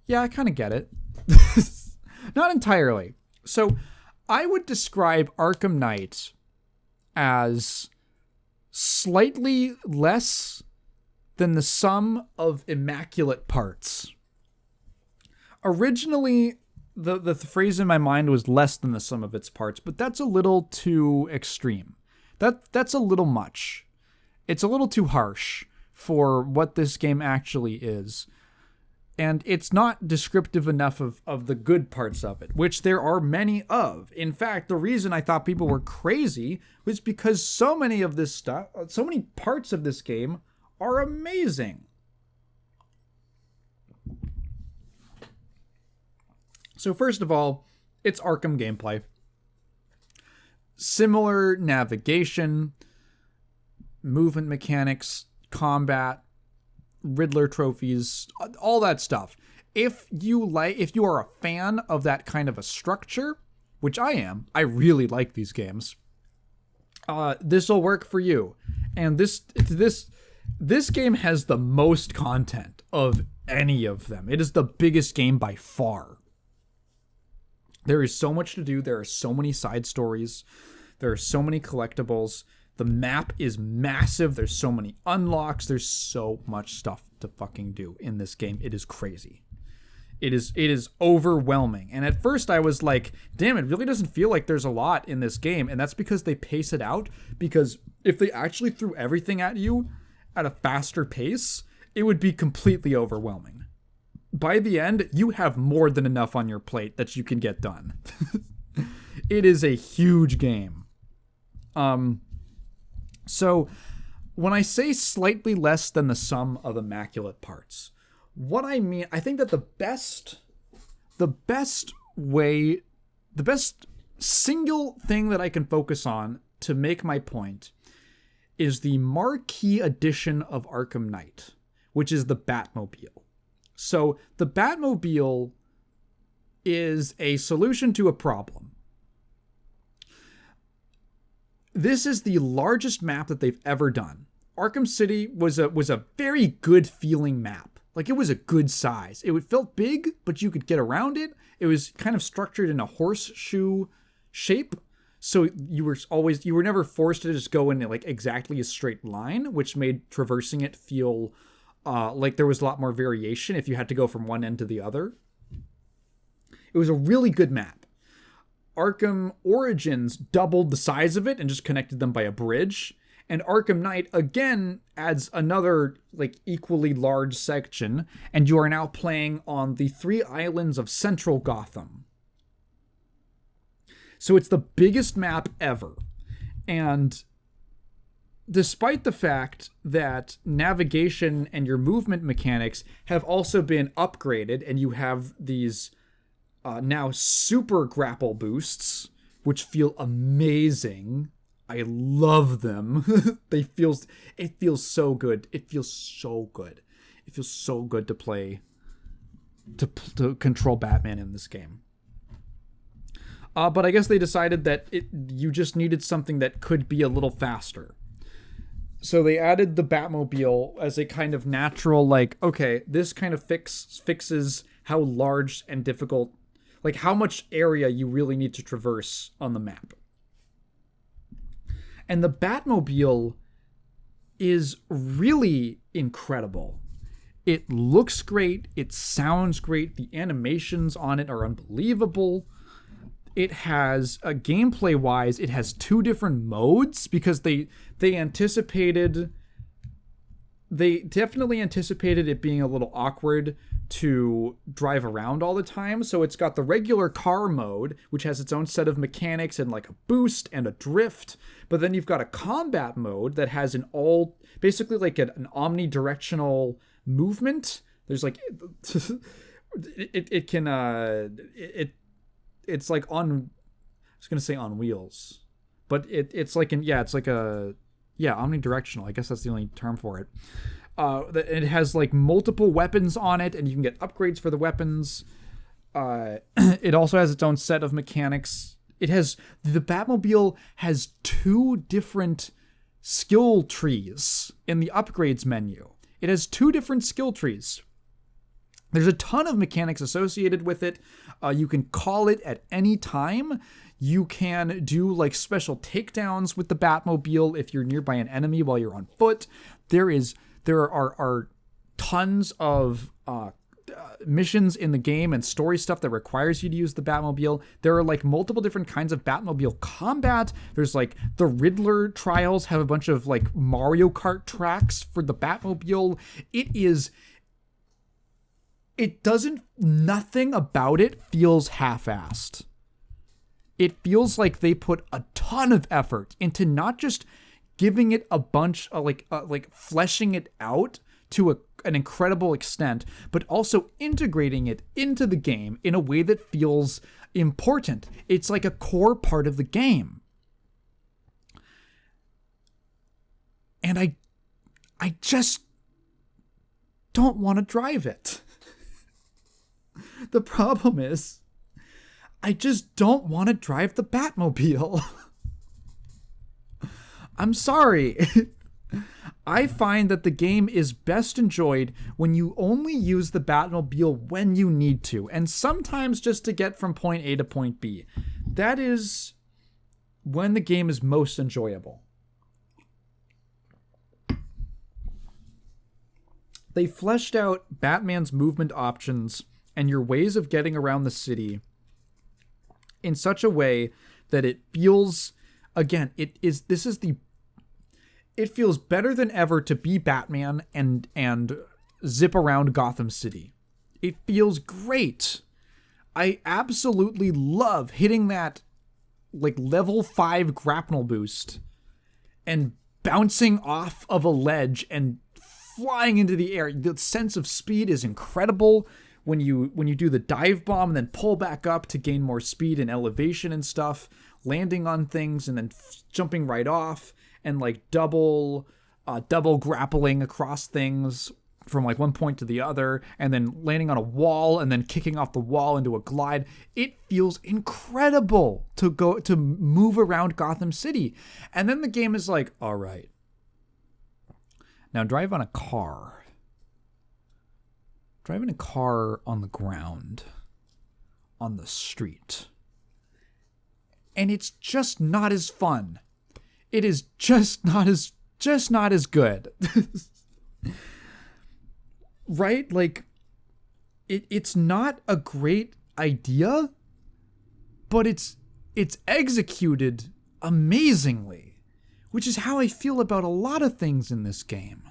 yeah, I kind of get it. Not entirely. So I would describe Arkham Knight as slightly less than the sum of immaculate parts. Originally, the phrase in my mind was less than the sum of its parts, but that's a little too extreme. That's a little much. It's a little too harsh for what this game actually is. And it's not descriptive enough of the good parts of it, which there are many of. In fact, the reason I thought people were crazy was because so many of this stuff, so many parts of this game are amazing. So first of all, it's Arkham gameplay. Similar navigation, movement mechanics, combat, Riddler trophies, all that stuff. If you are a fan of that kind of a structure, which I am, I really like these games. This will work for you. And this game has the most content of any of them. It is the biggest game by far. There is so much to do. There are so many side stories. There are so many collectibles. The map is massive. There's so many unlocks. There's so much stuff to fucking do in this game. It is crazy. It is overwhelming. And at first I was like, damn, it really doesn't feel like there's a lot in this game. And that's because they pace it out. Because if they actually threw everything at you at a faster pace, it would be completely overwhelming. By the end, you have more than enough on your plate that you can get done. It is a huge game. So when I say slightly less than the sum of immaculate parts, what I mean, I think that the best single thing that I can focus on to make my point is the marquee edition of Arkham Knight, which is the Batmobile. So the Batmobile is a solution to a problem. This is the largest map that they've ever done. Arkham City was a very good feeling map. Like, it was a good size. It felt big, but you could get around it. It was kind of structured in a horseshoe shape. So you were never forced to just go in like exactly a straight line, which made traversing it feel like there was a lot more variation if you had to go from one end to the other. It was a really good map. Arkham Origins doubled the size of it and just connected them by a bridge. And Arkham Knight, again, adds another, like, equally large section. And you are now playing on the 3 islands of Central Gotham. So it's the biggest map ever. And despite the fact that navigation and your movement mechanics have also been upgraded, and you have these now super grapple boosts, which feel amazing. I love them. It feels so good. It feels so good. It feels so good to play, to control Batman in this game. But I guess they decided that you just needed something that could be a little faster. So they added the Batmobile as a kind of natural, like, okay, this kind of fixes how large and difficult, like how much area you really need to traverse on the map. And the Batmobile is really incredible. It looks great. It sounds great. The animations on it are unbelievable. It has, gameplay-wise, it has 2 different modes because they definitely anticipated it being a little awkward to drive around all the time. So it's got the regular car mode, which has its own set of mechanics and like a boost and a drift. But then you've got a combat mode that has basically like an omnidirectional movement. There's like, it's like on, I was going to say on wheels, but it's like omnidirectional. I guess that's the only term for it. It has like multiple weapons on it, and you can get upgrades for the weapons. It also has its own set of mechanics. The Batmobile has 2 different skill trees in the upgrades menu. It has 2 different skill trees. There's a ton of mechanics associated with it. You can call it at any time. You can do like special takedowns with the Batmobile if you're nearby an enemy while you're on foot. There are tons of missions in the game and story stuff that requires you to use the Batmobile. There are like multiple different kinds of Batmobile combat. There's like the Riddler trials have a bunch of like Mario Kart tracks for the Batmobile. Nothing about it feels half-assed. It feels like they put a ton of effort into not just giving it a bunch of like fleshing it out to an incredible extent, but also integrating it into the game in a way that feels important. It's like a core part of the game. And I just don't want to drive it. The problem is, I just don't want to drive the Batmobile. I'm sorry. I find that the game is best enjoyed when you only use the Batmobile when you need to, and sometimes just to get from point A to point B. That is when the game is most enjoyable. They fleshed out Batman's movement options and your ways of getting around the city in such a way that it feels, again, it feels better than ever to be Batman and zip around Gotham City. It feels great. I absolutely love hitting that like level 5 grapnel boost and bouncing off of a ledge and flying into the air. The sense of speed is incredible when you do the dive bomb and then pull back up to gain more speed and elevation and stuff, landing on things and then jumping right off and like double grappling across things from like one point to the other and then landing on a wall and then kicking off the wall into a glide. It feels incredible to move around Gotham City. And then the game is like, all right, now drive on a car. Driving a car on the ground, on the street. And it's just not as fun. It is just not as good. Right? Like, it's not a great idea, but it's executed amazingly, which is how I feel about a lot of things in this game.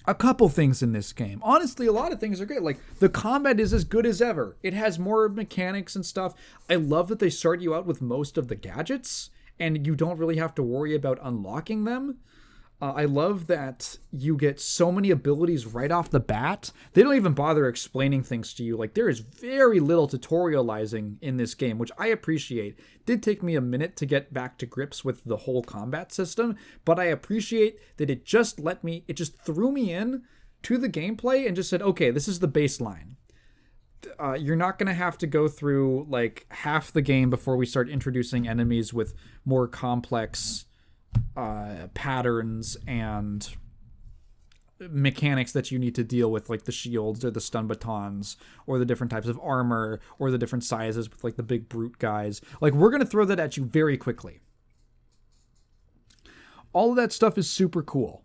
A couple things in this game. Honestly, a lot of things are great. Like, the combat is as good as ever. It has more mechanics and stuff. I love that they start you out with most of the gadgets, and you don't really have to worry about unlocking them. I love that you get so many abilities right off the bat. They don't even bother explaining things to you. Like, there is very little tutorializing in this game, which I appreciate. It did take me a minute to get back to grips with the whole combat system, but I appreciate that it just threw me in to the gameplay and just said, okay, this is the baseline. You're not going to have to go through like half the game before we start introducing enemies with more complex patterns and mechanics that you need to deal with, like the shields or the stun batons or the different types of armor or the different sizes with like the big brute guys. Like, we're going to throw that at you very quickly. All of that stuff is super cool.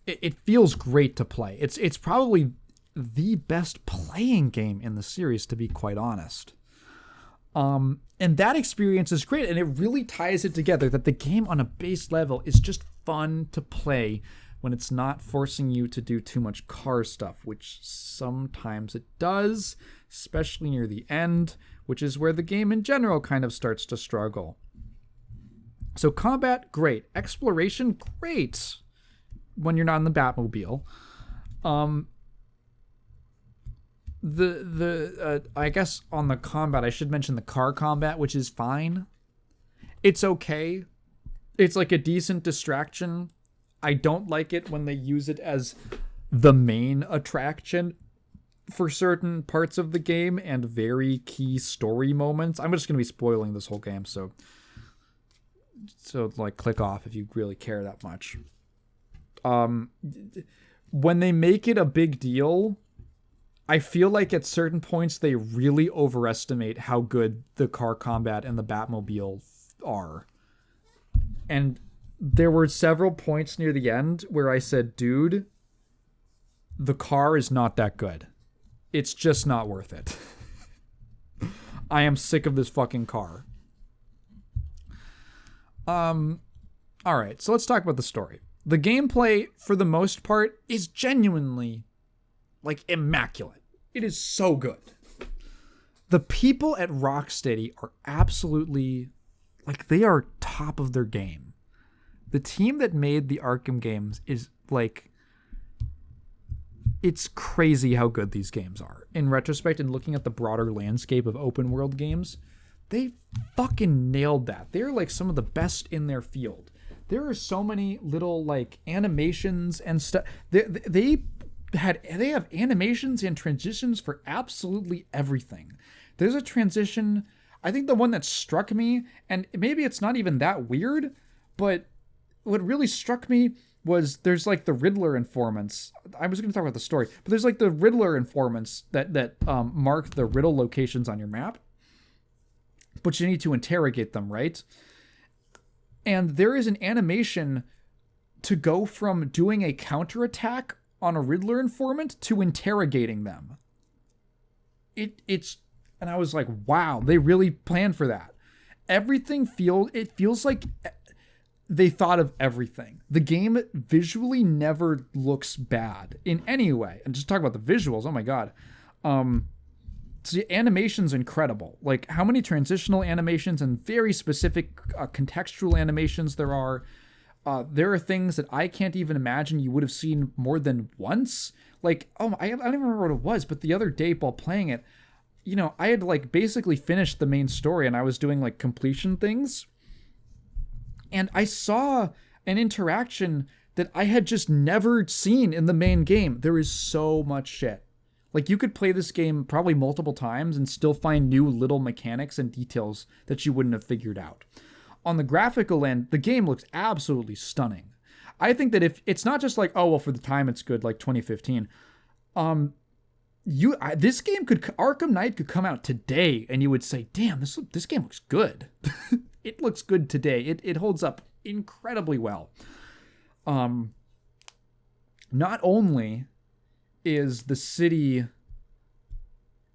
It feels great to play. It's probably the best playing game in the series, to be quite honest. And that experience is great, and it really ties it together that the game on a base level is just fun to play when it's not forcing you to do too much car stuff, which sometimes it does, especially near the end, which is where the game in general kind of starts to struggle. So combat, great. Exploration, great when you're not in the Batmobile. I guess on the combat, I should mention the car combat, which is fine. It's okay. It's like a decent distraction. I don't like it when they use it as the main attraction for certain parts of the game and very key story moments. I'm just going to be spoiling this whole game, so like click off if you really care that much. When they make it a big deal, I feel like at certain points they really overestimate how good the car combat and the Batmobile are. And there were several points near the end where I said, dude, the car is not that good. It's just not worth it. I am sick of this fucking car. Alright, so let's talk about the story. The gameplay, for the most part, is genuinely, like, immaculate. It is so good. The people at Rocksteady are absolutely, like, they are top of their game. The team that made the Arkham games is, like, it's crazy how good these games are. In retrospect, and looking at the broader landscape of open world games, they fucking nailed that. They're, like, some of the best in their field. There are so many little, like, animations and stuff. They have animations and transitions for absolutely everything. There's a transition, I think the one that struck me, and maybe it's not even that weird, but what really struck me was there's like the Riddler informants. I was going to talk about the story, but there's like the Riddler informants that mark the riddle locations on your map, but you need to interrogate them, right? And there is an animation to go from doing a counterattack on a Riddler informant to interrogating them. It's and I was like, wow, they really planned for that. Everything feels like they thought of everything. The game visually never looks bad in any way. And just talk about the visuals, oh my god. So the animation's incredible. Like, how many transitional animations and very specific contextual animations there are. There are things that I can't even imagine you would have seen more than once. Like, I don't even remember what it was, but the other day while playing it, you know, I had like basically finished the main story and I was doing like completion things. And I saw an interaction that I had just never seen in the main game. There is so much shit. Like, you could play this game probably multiple times and still find new little mechanics and details that you wouldn't have figured out. On the graphical end, the game looks absolutely stunning. I think that if it's not just like, oh, well, for the time it's good, like 2015. This game Arkham Knight could come out today and you would say, damn, this game looks good. It looks good today. It holds up incredibly well. Not only is the city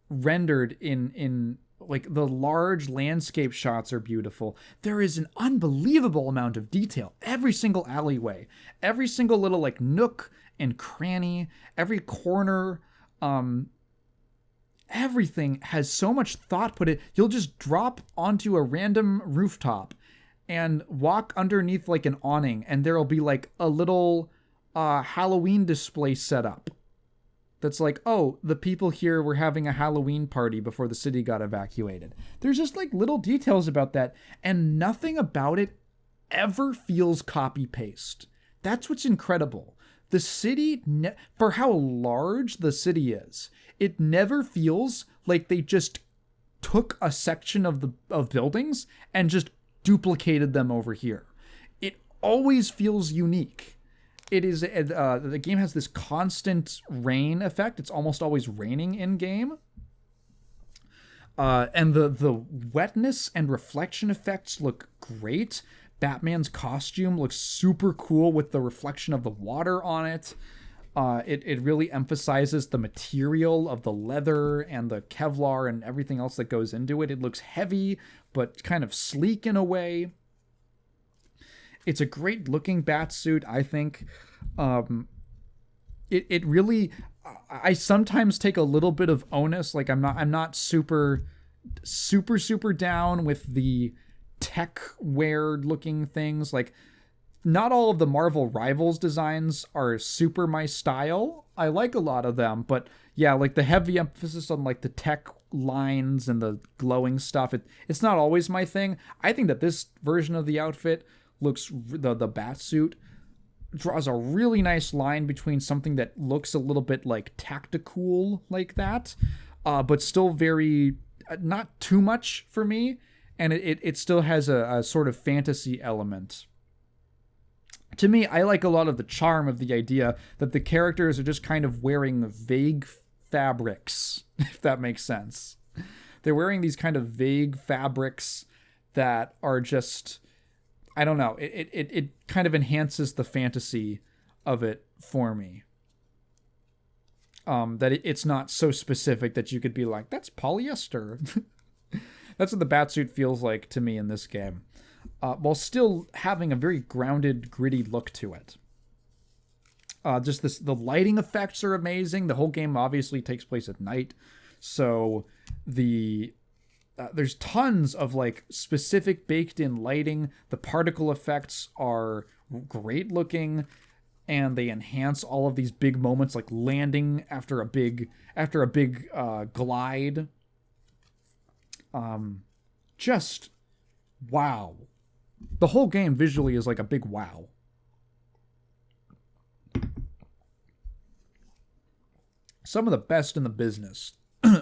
rendered in like the large landscape shots are beautiful. There is an unbelievable amount of detail. Every single alleyway, every single little like nook and cranny, every corner, everything has so much thought put in. You'll just drop onto a random rooftop and walk underneath like an awning, and there'll be like a little Halloween display set up. That's like, oh, the people here were having a Halloween party before the city got evacuated. There's just like little details about that, and nothing about it ever feels copy-paste. That's what's incredible. the city, for how large the city is, it never feels like they just took a section of buildings and just duplicated them over here. It always feels unique. It is the game has this constant rain effect. It's almost always raining in game. And the wetness and reflection effects look great. Batman's costume looks super cool with the reflection of the water on it. It really emphasizes the material of the leather and the Kevlar and everything else that goes into it. It looks heavy, but kind of sleek in a way. It's a great looking Batsuit, I think. It really, I sometimes take a little bit of onus. Like I'm not super down with the tech wear looking things. Like, not all of the Marvel Rivals designs are super my style. I like a lot of them, but yeah, like the heavy emphasis on like the tech lines and the glowing stuff, it's not always my thing. I think that this version of the outfit looks, the Batsuit draws a really nice line between something that looks a little bit like tactical like that, but still very, not too much for me, and it still has a sort of fantasy element. To me, I like a lot of the charm of the idea that the characters are just kind of wearing vague fabrics, if that makes sense. They're wearing these kind of vague fabrics that are just, I don't know, it kind of enhances the fantasy of it for me. That it's not so specific that you could be like, that's polyester. That's what the Batsuit feels like to me in this game. While still having a very grounded, gritty look to it. The lighting effects are amazing. The whole game obviously takes place at night, so there's tons of like specific baked-in lighting. The particle effects are great looking, and they enhance all of these big moments, like landing after a big glide. Just wow. The whole game visually is like a big wow. Some of the best in the business,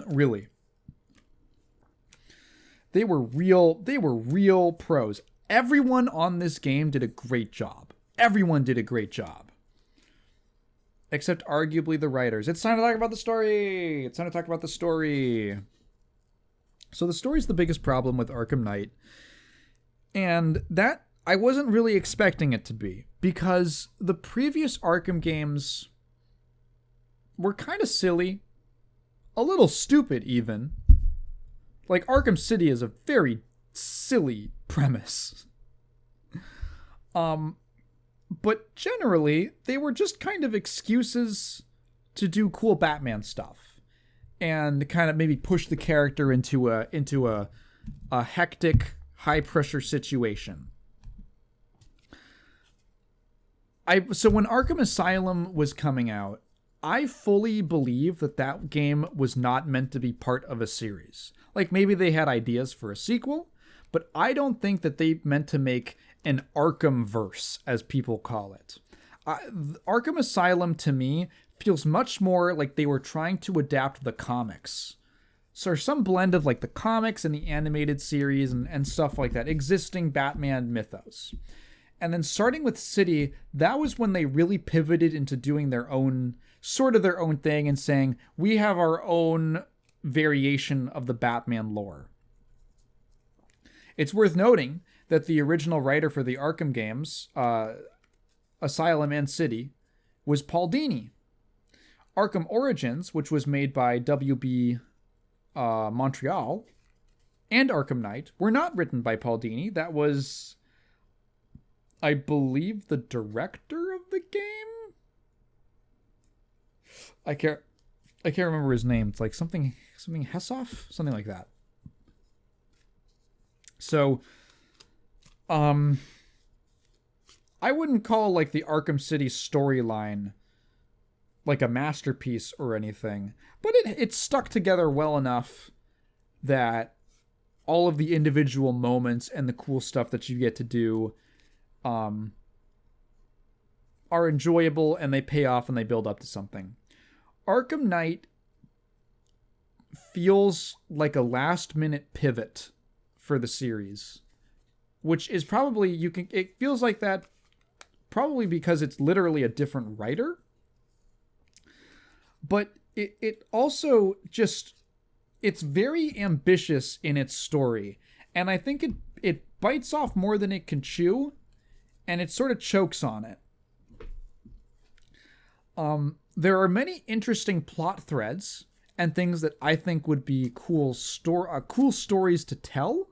really. They were real pros. Everyone on this game did a great job. Everyone did a great job. Except arguably the writers. It's time to talk about the story. So the story's the biggest problem with Arkham Knight. And that I wasn't really expecting it to be, because the previous Arkham games were kind of silly, a little stupid even. Like, Arkham City is a very silly premise. But generally, they were just kind of excuses to do cool Batman stuff and kind of maybe push the character into a hectic, high-pressure situation. So when Arkham Asylum was coming out, I fully believe that game was not meant to be part of a series. Like, maybe they had ideas for a sequel, but I don't think that they meant to make an Arkham-verse, as people call it. Arkham Asylum, to me, feels much more like they were trying to adapt the comics. So there's some blend of like the comics and the animated series and stuff like that, existing Batman mythos. And then starting with City, that was when they really pivoted into doing their own thing and saying, we have our own variation of the Batman lore. It's worth noting that the original writer for the Arkham games, Asylum and City, was Paul Dini. Arkham Origins, which was made by WB Montreal, and Arkham Knight were not written by Paul Dini. That was, I believe, the director of the game. I can't remember his name. It's like something Hessoff, something like that. So, I wouldn't call like the Arkham City storyline like a masterpiece or anything, but it stuck together well enough that all of the individual moments and the cool stuff that you get to do are enjoyable and they pay off and they build up to something. Arkham Knight feels like a last minute pivot for the series, which is probably, it feels like that probably because it's literally a different writer. But it also just, it's very ambitious in its story. And I think it bites off more than it can chew, and it sort of chokes on it. There are many interesting plot threads and things that I think would be cool stories to tell,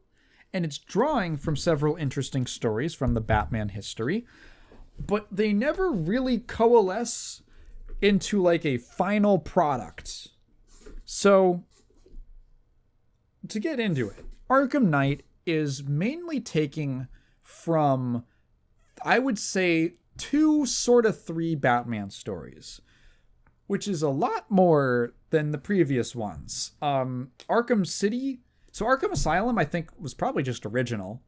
and it's drawing from several interesting stories from the Batman history, but they never really coalesce into like a final product. So, to get into it, Arkham Knight is mainly taking from, I would say, 2 sort of 3 Batman stories, which is a lot more than the previous ones. Arkham City, so Arkham Asylum I think was probably just original.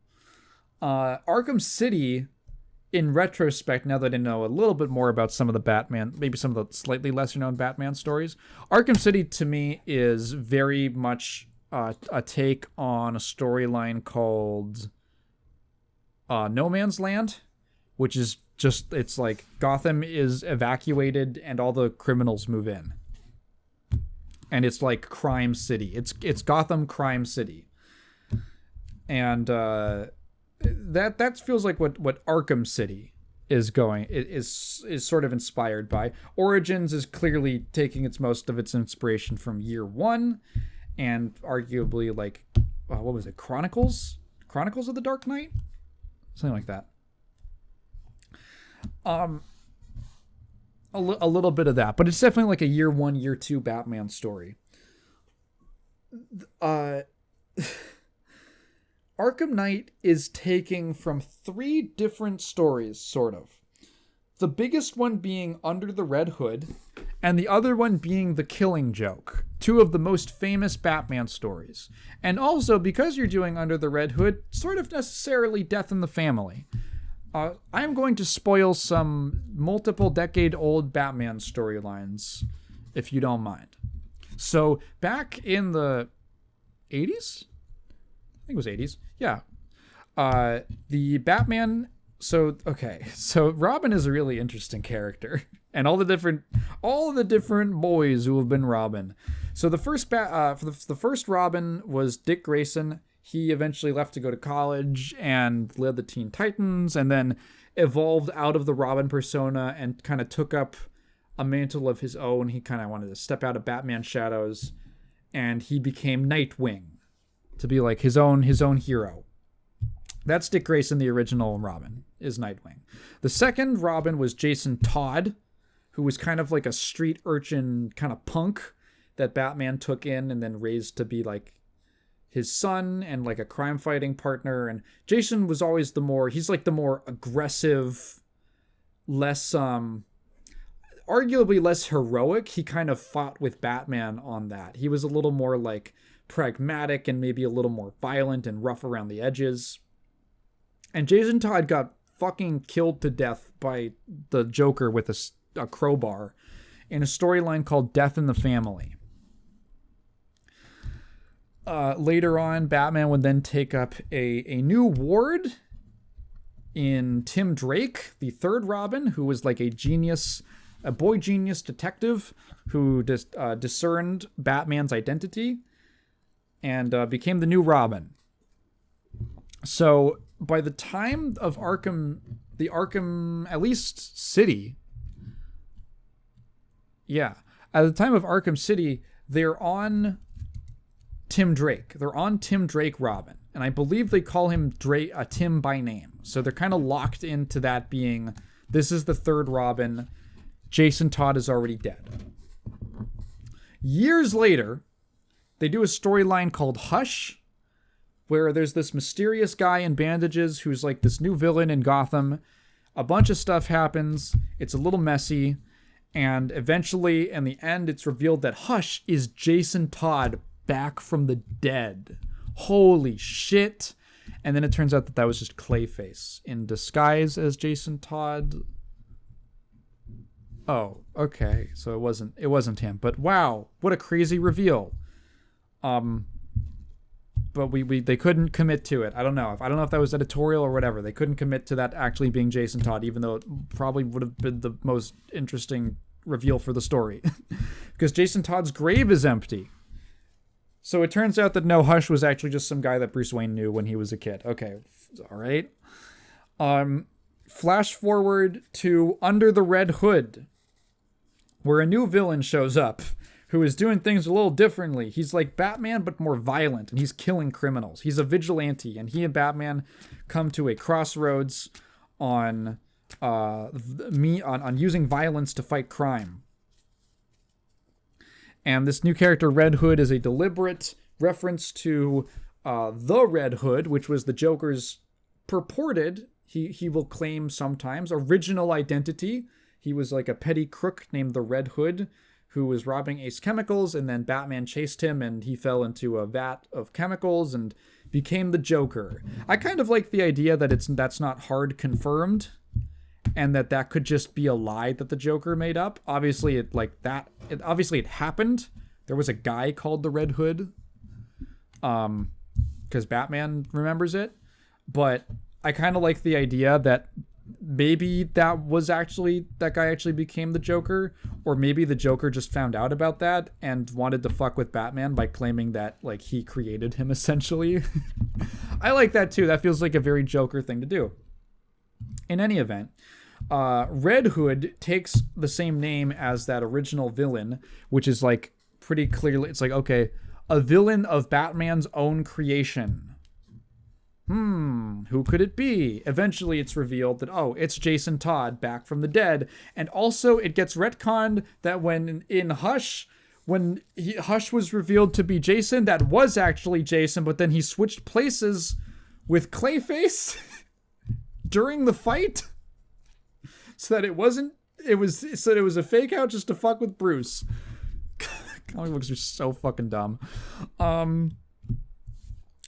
Arkham City, in retrospect, now that I know a little bit more about some of the Batman, maybe some of the slightly lesser known Batman stories, Arkham City to me is very much a take on a storyline called No Man's Land, which is just, it's like Gotham is evacuated and all the criminals move in. And it's like Crime City. It's Gotham Crime City. And that feels like what Arkham City is sort of inspired by. Origins is clearly taking most of its inspiration from Year One, and arguably like what was it, Chronicles of the Dark Knight, something like that. A little bit of that, but it's definitely like a Year One, Year Two Batman story. Arkham Knight is taking from 3 different stories, sort of. The biggest one being Under the Red Hood, and the other one being The Killing Joke, 2 of the most famous Batman stories. And also, because you're doing Under the Red Hood, sort of necessarily Death in the Family. I'm going to spoil some multiple decade-old Batman storylines, if you don't mind. So, back in the 80s? I think it was 80s. Yeah. The Batman... So Robin is a really interesting character. And all the different boys who have been Robin. So the first the first Robin was Dick Grayson. He eventually left to go to college and led the Teen Titans, and then evolved out of the Robin persona and kind of took up a mantle of his own. He kind of wanted to step out of Batman's shadows, and he became Nightwing to be like his own hero. That's Dick Grayson, the original Robin, is Nightwing. The second Robin was Jason Todd, who was kind of like a street urchin kind of punk that Batman took in and then raised to be like his son and like a crime fighting partner. And Jason was always he's like the more aggressive, less, arguably less heroic. He kind of fought with Batman on that. He was a little more like pragmatic and maybe a little more violent and rough around the edges. And Jason Todd got fucking killed to death by the Joker with a crowbar in a storyline called Death in the Family. Later on, Batman would then take up a new ward in Tim Drake, the third Robin, who was like a boy genius detective who discerned Batman's identity and became the new Robin. So by the time of the Arkham, at least City, at the time of Arkham City, they're on Tim Drake. They're on Tim Drake Robin. And I believe they call him Tim by name. So they're kind of locked into that being, this is the third Robin. Jason Todd is already dead. Years later, they do a storyline called Hush, where there's this mysterious guy in bandages who's like this new villain in Gotham. A bunch of stuff happens. It's a little messy. And eventually, in the end, it's revealed that Hush is Jason Todd back from the dead. Holy shit. And then it turns out that was just Clayface in disguise as Jason Todd. Oh, okay. So it wasn't him. But wow, what a crazy reveal. But they couldn't commit to it. I don't know if that was editorial or whatever. They couldn't commit to that actually being Jason Todd, even though it probably would have been the most interesting reveal for the story. Because Jason Todd's grave is empty. So it turns out that no, Hush was actually just some guy that Bruce Wayne knew when he was a kid. Okay, all right. Flash forward to Under the Red Hood, where a new villain shows up who is doing things a little differently. He's like Batman, but more violent, and he's killing criminals. He's a vigilante, and he and Batman come to a crossroads on using violence to fight crime. And this new character, Red Hood, is a deliberate reference to the Red Hood, which was the Joker's purported, he will claim sometimes, original identity. He was like a petty crook named the Red Hood who was robbing Ace Chemicals, and then Batman chased him and he fell into a vat of chemicals and became the Joker. I kind of like the idea that that's not hard confirmed and that could just be a lie that the Joker made up. Obviously it happened. There was a guy called the Red Hood because Batman remembers it, but I kind of like the idea that maybe that guy actually became the Joker, or maybe the Joker just found out about that and wanted to fuck with Batman by claiming that like he created him essentially. I like that too. That feels like a very Joker thing to do. In any event, Red Hood takes the same name as that original villain, which is like pretty clearly, it's like, okay, a villain of Batman's own creation. Who could it be? Eventually it's revealed that, oh, it's Jason Todd back from the dead. And also it gets retconned that when in Hush, Hush was revealed to be Jason, that was actually Jason, but then he switched places with Clayface during the fight. So that it was a fake out just to fuck with Bruce. Comic books are so fucking dumb.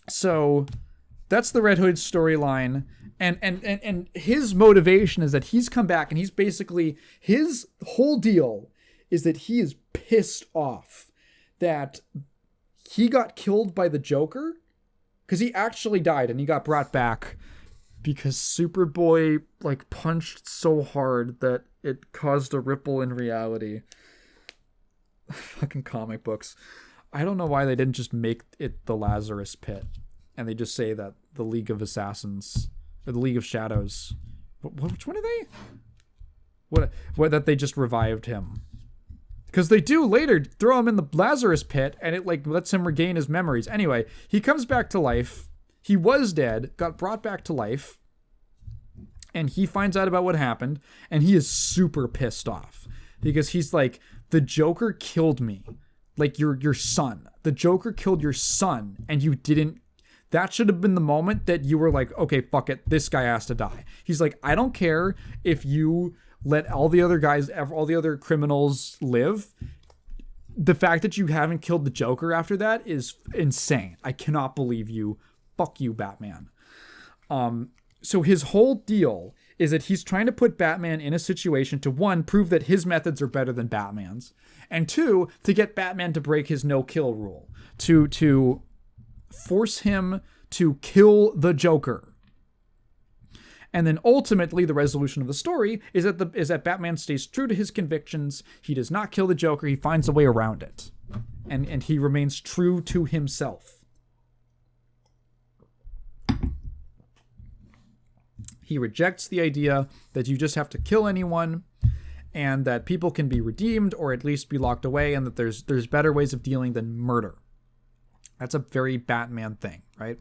So that's the Red Hood storyline, and his motivation is that he's come back and he's basically, his whole deal is that he is pissed off that he got killed by the Joker, because he actually died and he got brought back because Superboy like punched so hard that it caused a ripple in reality. Fucking comic books. I don't know why they didn't just make it the Lazarus Pit. And they just say that the League of Assassins, or the League of Shadows, which one are they? What that they just revived him. Because they do later throw him in the Lazarus Pit, and it like lets him regain his memories. Anyway, he comes back to life. He was dead, got brought back to life, and he finds out about what happened, and he is super pissed off. Because he's like, the Joker killed me. Like, your son. The Joker killed your son, and you didn't. That should have been the moment that you were like, okay, fuck it, this guy has to die. He's like, I don't care if you let all the other criminals live. The fact that you haven't killed the Joker after that is insane. I cannot believe you. Fuck you, Batman. So his whole deal is that he's trying to put Batman in a situation to, one, prove that his methods are better than Batman's, and two, to get Batman to break his no-kill rule, to force him to kill the Joker. And then ultimately the resolution of the story is that Batman stays true to his convictions. He does not kill the Joker. He finds a way around it. And he remains true to himself. He rejects the idea that you just have to kill anyone and that people can be redeemed or at least be locked away, and that there's better ways of dealing than murder. That's a very Batman thing, right?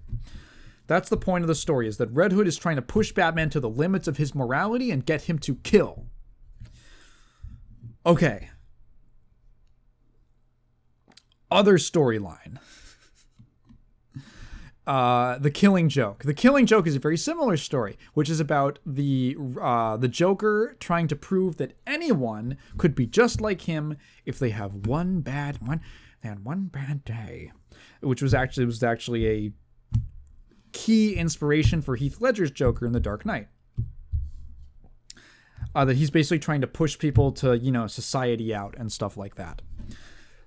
That's the point of the story, is that Red Hood is trying to push Batman to the limits of his morality and get him to kill. Okay. Other storyline. The Killing Joke. The Killing Joke is a very similar story, which is about the Joker trying to prove that anyone could be just like him if they have one bad day. Which was actually a key inspiration for Heath Ledger's Joker in The Dark Knight. that he's basically trying to push people to, society out and stuff like that.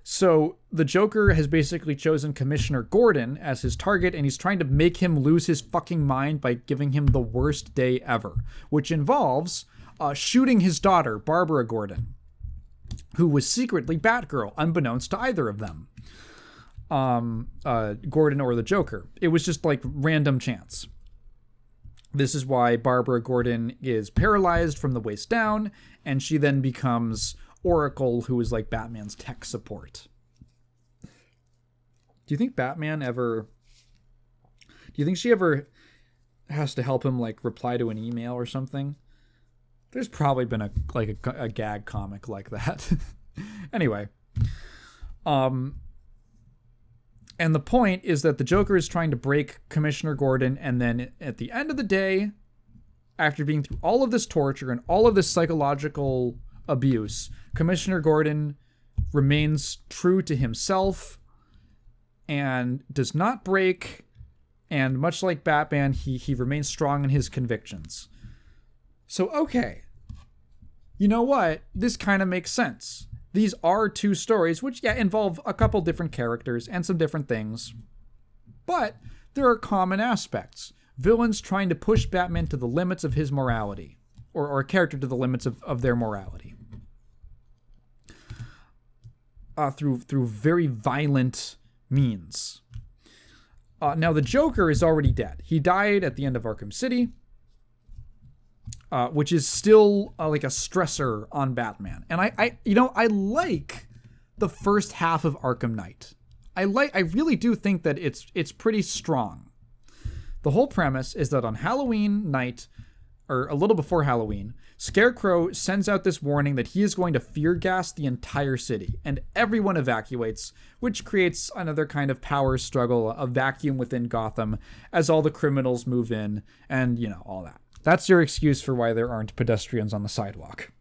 So the Joker has basically chosen Commissioner Gordon as his target, and he's trying to make him lose his fucking mind by giving him the worst day ever, which involves shooting his daughter, Barbara Gordon, who was secretly Batgirl, unbeknownst to either of them, Gordon or the Joker. It was just like random chance. This is why Barbara Gordon is paralyzed from the waist down, and she then becomes Oracle, who is like Batman's tech support. Do you think she ever has to help him like reply to an email or something? There's probably been a gag comic like that. Anyway, and the point is that the Joker is trying to break Commissioner Gordon, and then at the end of the day, after being through all of this torture and all of this psychological abuse, Commissioner Gordon remains true to himself and does not break, and much like Batman, he remains strong in his convictions. So, okay, you know what? This kind of makes sense. These are two stories, which, involve a couple different characters and some different things. But there are common aspects. Villains trying to push Batman to the limits of his morality. Or a character to the limits of their morality. Through very violent means. Now, the Joker is already dead. He died at the end of Arkham City. Which is still like a stressor on Batman. And I like the first half of Arkham Knight. I really do think that it's pretty strong. The whole premise is that on Halloween night, or a little before Halloween, Scarecrow sends out this warning that he is going to fear gas the entire city, and everyone evacuates, which creates another kind of power struggle, a vacuum within Gotham, as all the criminals move in, and, all that. That's your excuse for why there aren't pedestrians on the sidewalk.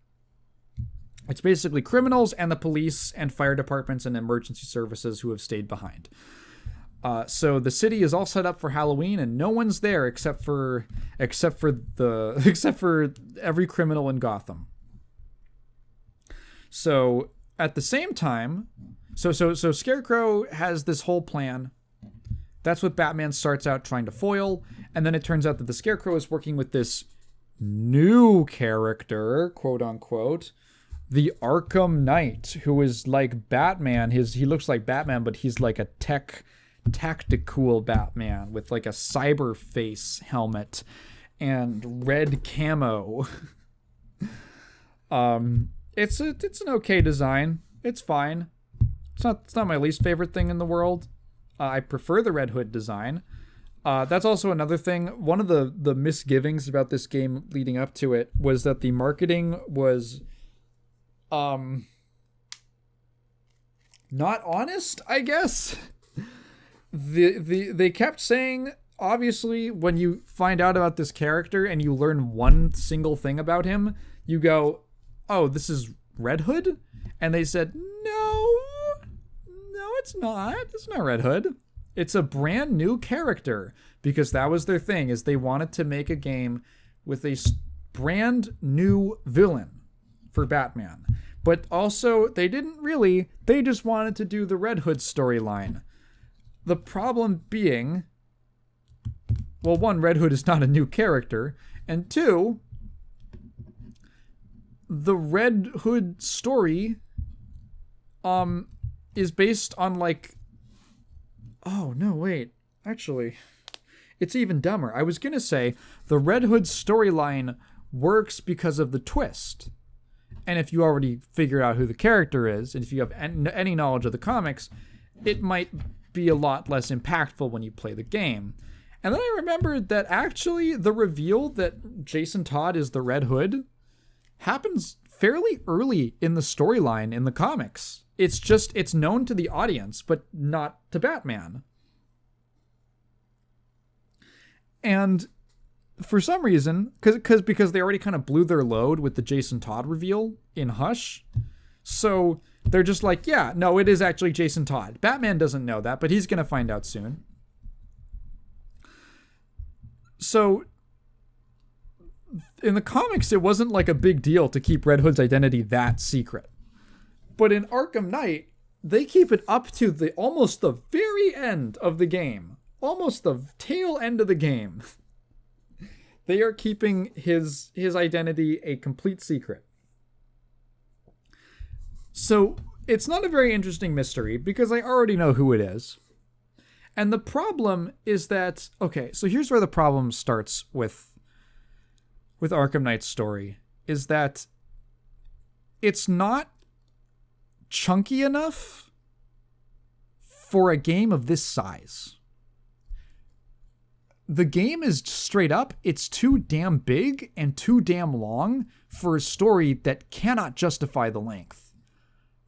It's basically criminals and the police and fire departments and emergency services who have stayed behind. So the city is all set up for Halloween, and no one's there except for every criminal in Gotham. So at the same time, so Scarecrow has this whole plan. That's what Batman starts out trying to foil, and then it turns out that the Scarecrow is working with this new character, quote unquote, the Arkham Knight, who is like Batman. He looks like Batman, but he's like a tactical Batman with like a cyber face helmet and red camo. It's an okay design. It's fine. It's not my least favorite thing in the world. I prefer the Red Hood design. That's also another thing. One of the misgivings about this game leading up to it was that the marketing was not honest, I guess. They kept saying, obviously, when you find out about this character and you learn one single thing about him, you go, oh, this is Red Hood? And they said, no, it's not. It's not Red Hood. It's a brand new character, because that was their thing, is they wanted to make a game with a brand new villain for Batman. But also, they just wanted to do the Red Hood storyline. The problem being, well, one, Red Hood is not a new character, and two, the Red Hood story is based on like, oh no, wait, actually, it's even dumber. I was gonna say the Red Hood storyline works because of the twist, and if you already figured out who the character is, and if you have any knowledge of the comics, it might be a lot less impactful when you play the game. And then I remembered that actually the reveal that Jason Todd is the Red Hood happens fairly early in the storyline in the comics. It's known to the audience, but not to Batman. And for some reason, because they already kind of blew their load with the Jason Todd reveal in Hush, so they're just like, yeah, no, it is actually Jason Todd. Batman doesn't know that, but he's going to find out soon. So in the comics, it wasn't like a big deal to keep Red Hood's identity that secret. But in Arkham Knight, they keep it up to almost the very end of the game. Almost the tail end of the game. They are keeping his identity a complete secret. So it's not a very interesting mystery because I already know who it is. And the problem is that, okay, so here's where the problem starts with Arkham Knight's story, is that it's not chunky enough for a game of this size. The game is straight up, it's too damn big and too damn long for a story that cannot justify the length.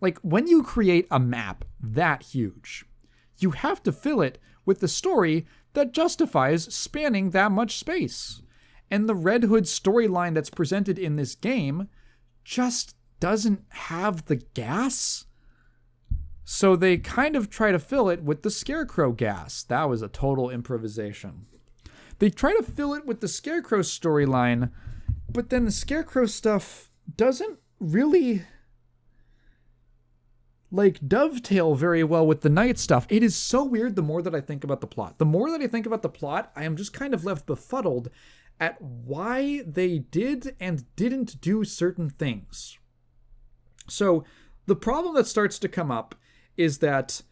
Like, when you create a map that huge, you have to fill it with the story that justifies spanning that much space. And the Red Hood storyline that's presented in this game just doesn't have the gas. So they kind of try to fill it with the Scarecrow gas. That was a total improvisation. They try to fill it with the Scarecrow storyline, but then the Scarecrow stuff doesn't really dovetail very well with the Knight stuff. It is so weird the more that I think about the plot. The more that I think about the plot, I am just kind of left befuddled at why they did and didn't do certain things. So the problem that starts to come up is that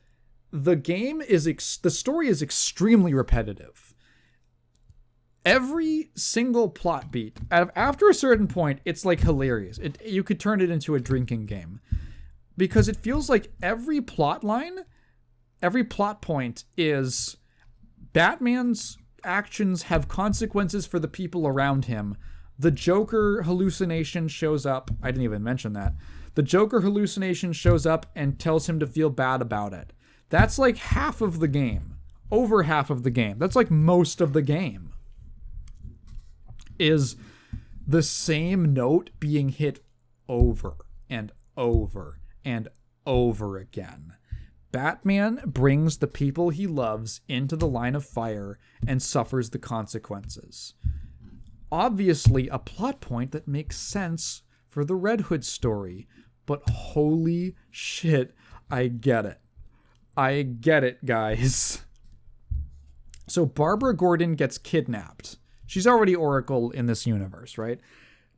the story is extremely repetitive. Every single plot beat, after a certain point, it's like hilarious. You could turn it into a drinking game. Because it feels like every plot line, every plot point is Batman's actions have consequences for the people around him. The Joker hallucination shows up. I didn't even mention that. The Joker hallucination shows up and tells him to feel bad about it. That's like half of the game. Over half of the game. That's like most of the game. Is the same note being hit over and over and over again. Batman brings the people he loves into the line of fire and suffers the consequences. Obviously, a plot point that makes sense for the Red Hood story, but holy shit, I get it. I get it, guys. So Barbara Gordon gets kidnapped. She's already Oracle in this universe, right?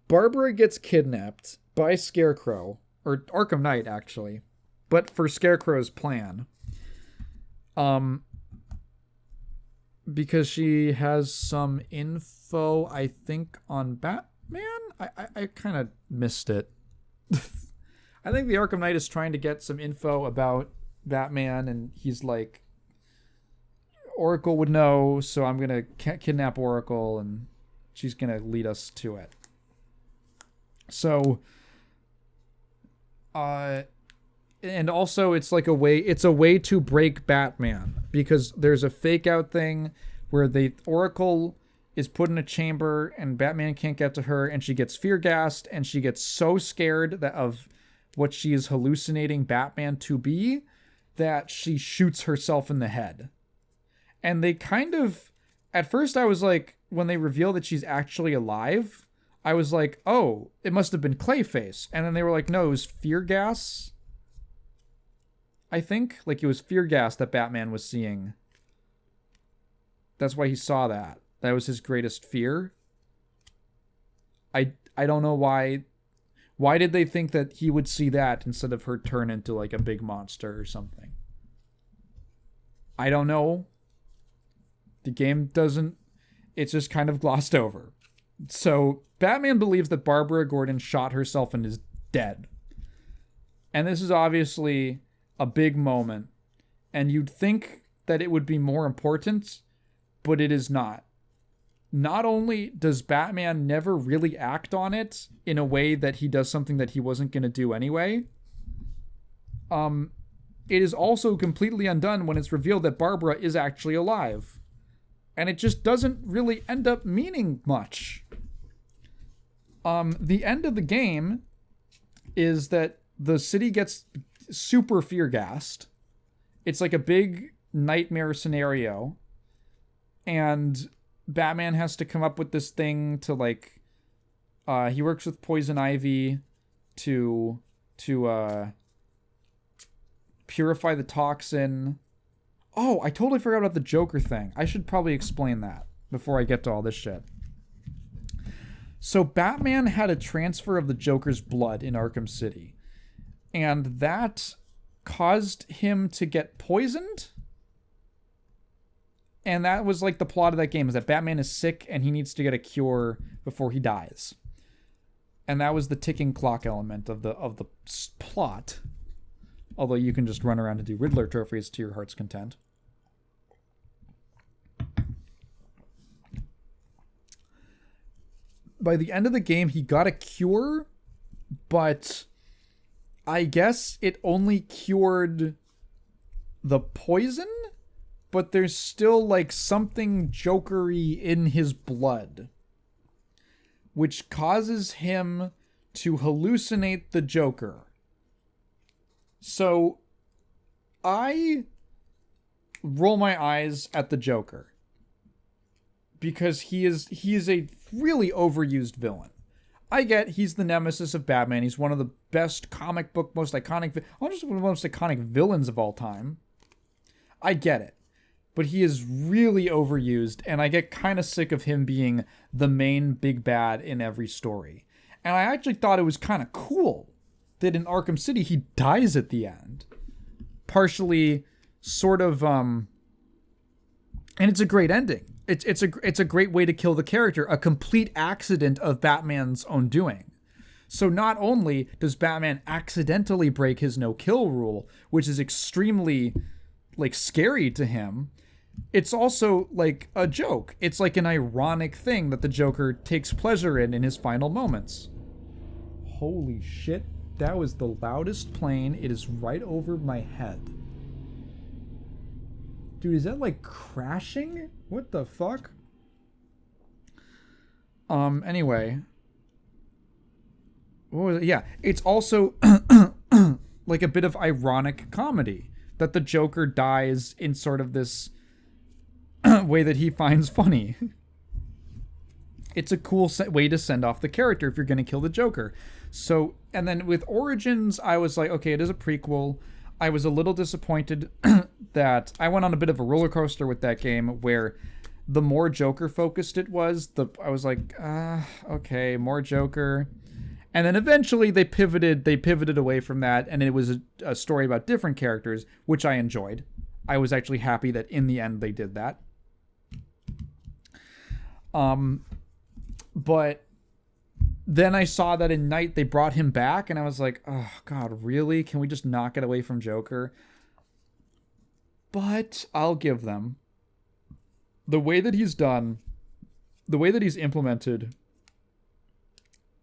Barbara gets kidnapped by Scarecrow, or Arkham Knight, actually, but for Scarecrow's plan. Because she has some info, I think, on Batman? I kind of missed it. I think the Arkham Knight is trying to get some info about Batman, and he's like, Oracle would know, so I'm going to kidnap Oracle, and she's going to lead us to it. So... and also it's a way to break Batman, because there's a fake out thing where the Oracle is put in a chamber and Batman can't get to her, and she gets fear gassed, and she gets so scared of what she is hallucinating Batman to be that she shoots herself in the head. And they kind of, at first I was like, when they reveal that she's actually alive, I was like, oh, it must have been Clayface. And then they were like, no, it was fear gas. I think. Like, it was fear gas that Batman was seeing. That's why he saw that. That was his greatest fear. I don't know why. Why did they think that he would see that instead of her turn into, like, a big monster or something? I don't know. The game doesn't... It's just kind of glossed over. So, Batman believes that Barbara Gordon shot herself and is dead. And this is obviously a big moment. And you'd think that it would be more important, but it is not. Not only does Batman never really act on it in a way that he does something that he wasn't going to do anyway, it is also completely undone when it's revealed that Barbara is actually alive. And it just doesn't really end up meaning much. The end of the game is that the city gets super fear gassed. It's like a big nightmare scenario. And Batman has to come up with this thing to, like, He works with Poison Ivy to purify the toxin. Oh, I totally forgot about the Joker thing. I should probably explain that before I get to all this shit. So Batman had a transfer of the Joker's blood in Arkham City, and that caused him to get poisoned. And that was like the plot of that game, is that Batman is sick and he needs to get a cure before he dies. And that was the ticking clock element of the plot. Although you can just run around and do Riddler trophies to your heart's content. By the end of the game, he got a cure, but I guess it only cured the poison, but there's still like something Joker-y in his blood, which causes him to hallucinate the Joker. So I roll my eyes at the Joker because he is a really overused villain. I get he's the nemesis of Batman. He's one of the best comic book, most iconic, just one of the most iconic villains of all time. I get it. But he is really overused, and I get kind of sick of him being the main big bad in every story. And I actually thought it was kind of cool that in Arkham City he dies at the end. Partially, sort of, and it's a great ending. It's a great way to kill the character, a complete accident of Batman's own doing. So not only does Batman accidentally break his no-kill rule, which is extremely, like, scary to him, it's also, like, a joke. It's like an ironic thing that the Joker takes pleasure in his final moments. Holy shit, that was the loudest plane. It is right over my head. Dude, is that, like, crashing? What the fuck? Anyway. What was it? Yeah, it's also like a bit of ironic comedy that the Joker dies in sort of this way that he finds funny. It's a cool way to send off the character if you're going to kill the Joker. So, and then with Origins, I was like, okay, it is a prequel. I was a little disappointed that I went on a bit of a roller coaster with that game where the more Joker focused it was, I was like, okay, more Joker. And then eventually they pivoted away from that, and it was a story about different characters, which I enjoyed. I was actually happy that in the end they did that. But then I saw that in Night they brought him back, and I was like, oh god, really? Can we just not get away from Joker? But I'll give them. The way that he's done, the way that he's implemented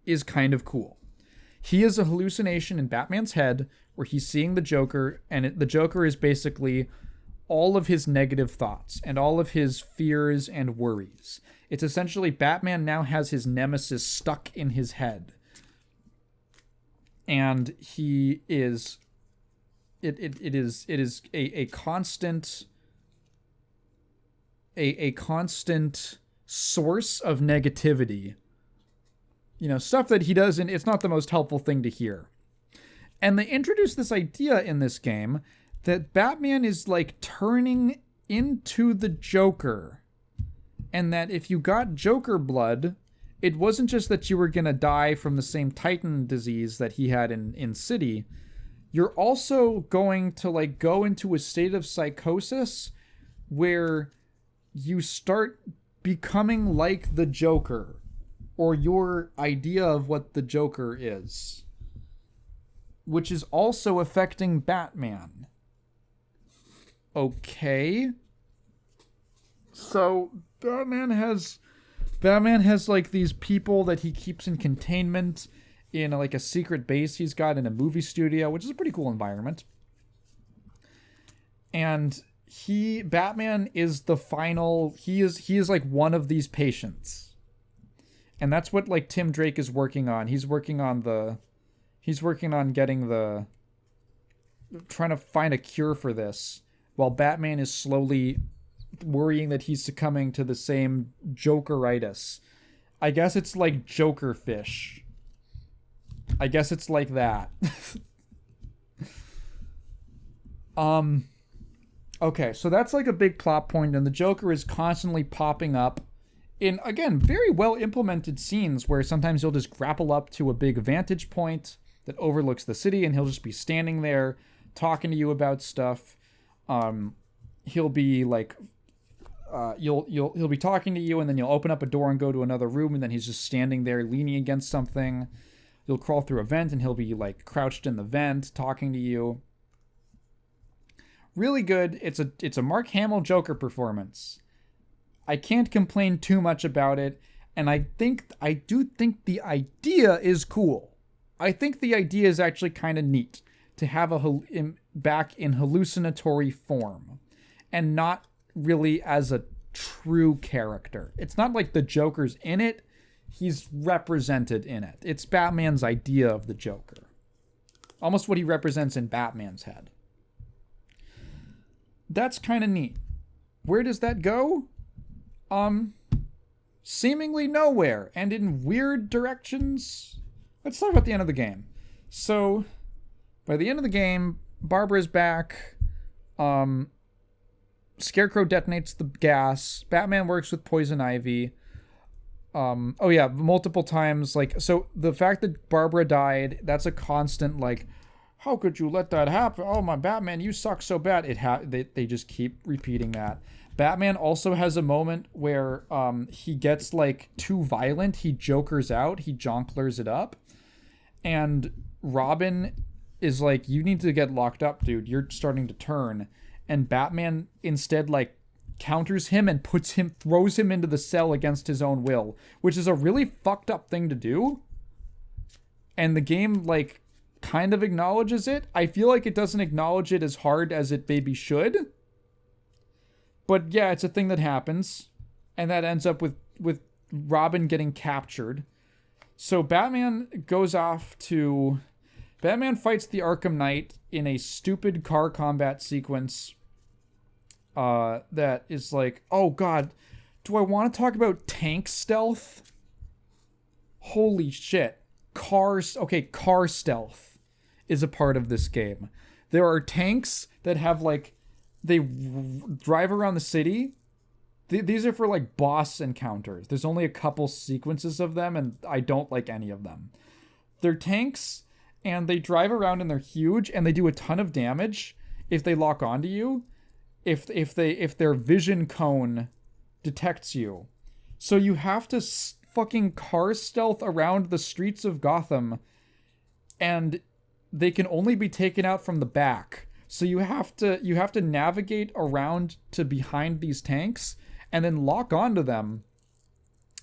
is kind of cool. He is a hallucination in Batman's head where he's seeing the Joker, and the Joker is basically all of his negative thoughts and all of his fears and worries. It's essentially Batman now has his nemesis stuck in his head. And he is it is a constant source of negativity. You know, stuff that he doesn't, it's not the most helpful thing to hear. And they introduced this idea in this game that Batman is like turning into the Joker. And that if you got Joker blood, it wasn't just that you were going to die from the same Titan disease that he had in City. You're also going to like go into a state of psychosis where you start becoming like the Joker. Or your idea of what the Joker is. Which is also affecting Batman. Okay. So Batman has like these people that he keeps in containment in like a secret base he's got in a movie studio, which is a pretty cool environment. And Batman is the final, he is like one of these patients. And that's what like Tim Drake is working on. He's working on trying to find a cure for this, while Batman is slowly worrying that he's succumbing to the same Jokeritis. I guess it's like Joker fish. I guess it's like that. Okay, so that's like a big plot point, and the Joker is constantly popping up in, again, very well implemented scenes where sometimes he'll just grapple up to a big vantage point that overlooks the city, and he'll just be standing there talking to you about stuff. He'll be like, he'll be talking to you, and then you'll open up a door and go to another room, and then he's just standing there leaning against something. You'll crawl through a vent, and he'll be like crouched in the vent talking to you. Really good. It's a Mark Hamill Joker performance. I can't complain too much about it, and I do think the idea is cool. I think the idea is actually kind of neat to have back in hallucinatory form, and not really as a true character. It's not like the Joker's in it; he's represented in it. It's Batman's idea of the Joker, almost what he represents in Batman's head. That's kind of neat. Where does that go? Seemingly nowhere, and in weird directions. Let's talk about the end of the game. So, by the end of the game, Barbara's back. Scarecrow detonates the gas. Batman works with Poison Ivy. Multiple times. Like, so the fact that Barbara died, that's a constant, like, how could you let that happen? Oh, my Batman, you suck so bad. They just keep repeating that. Batman also has a moment where he gets like too violent. He jokers out. He jonklers it up. And Robin is like, you need to get locked up, dude. You're starting to turn. And Batman instead like counters him and throws him into the cell against his own will, which is a really fucked up thing to do. And the game like kind of acknowledges it. I feel like it doesn't acknowledge it as hard as it maybe should. But yeah, it's a thing that happens. And that ends up with Robin getting captured. So Batman fights the Arkham Knight in a stupid car combat sequence. That is like, oh god, do I want to talk about tank stealth? Holy shit. Car stealth is a part of this game. There are tanks that have like, they drive around the city. These are for like boss encounters. There's only a couple sequences of them, and I don't like any of them. They're tanks, and they drive around, and they're huge, and they do a ton of damage if they lock onto you. If their vision cone detects you, so you have to fucking car stealth around the streets of Gotham, and they can only be taken out from the back. So you have to navigate around to behind these tanks and then lock onto them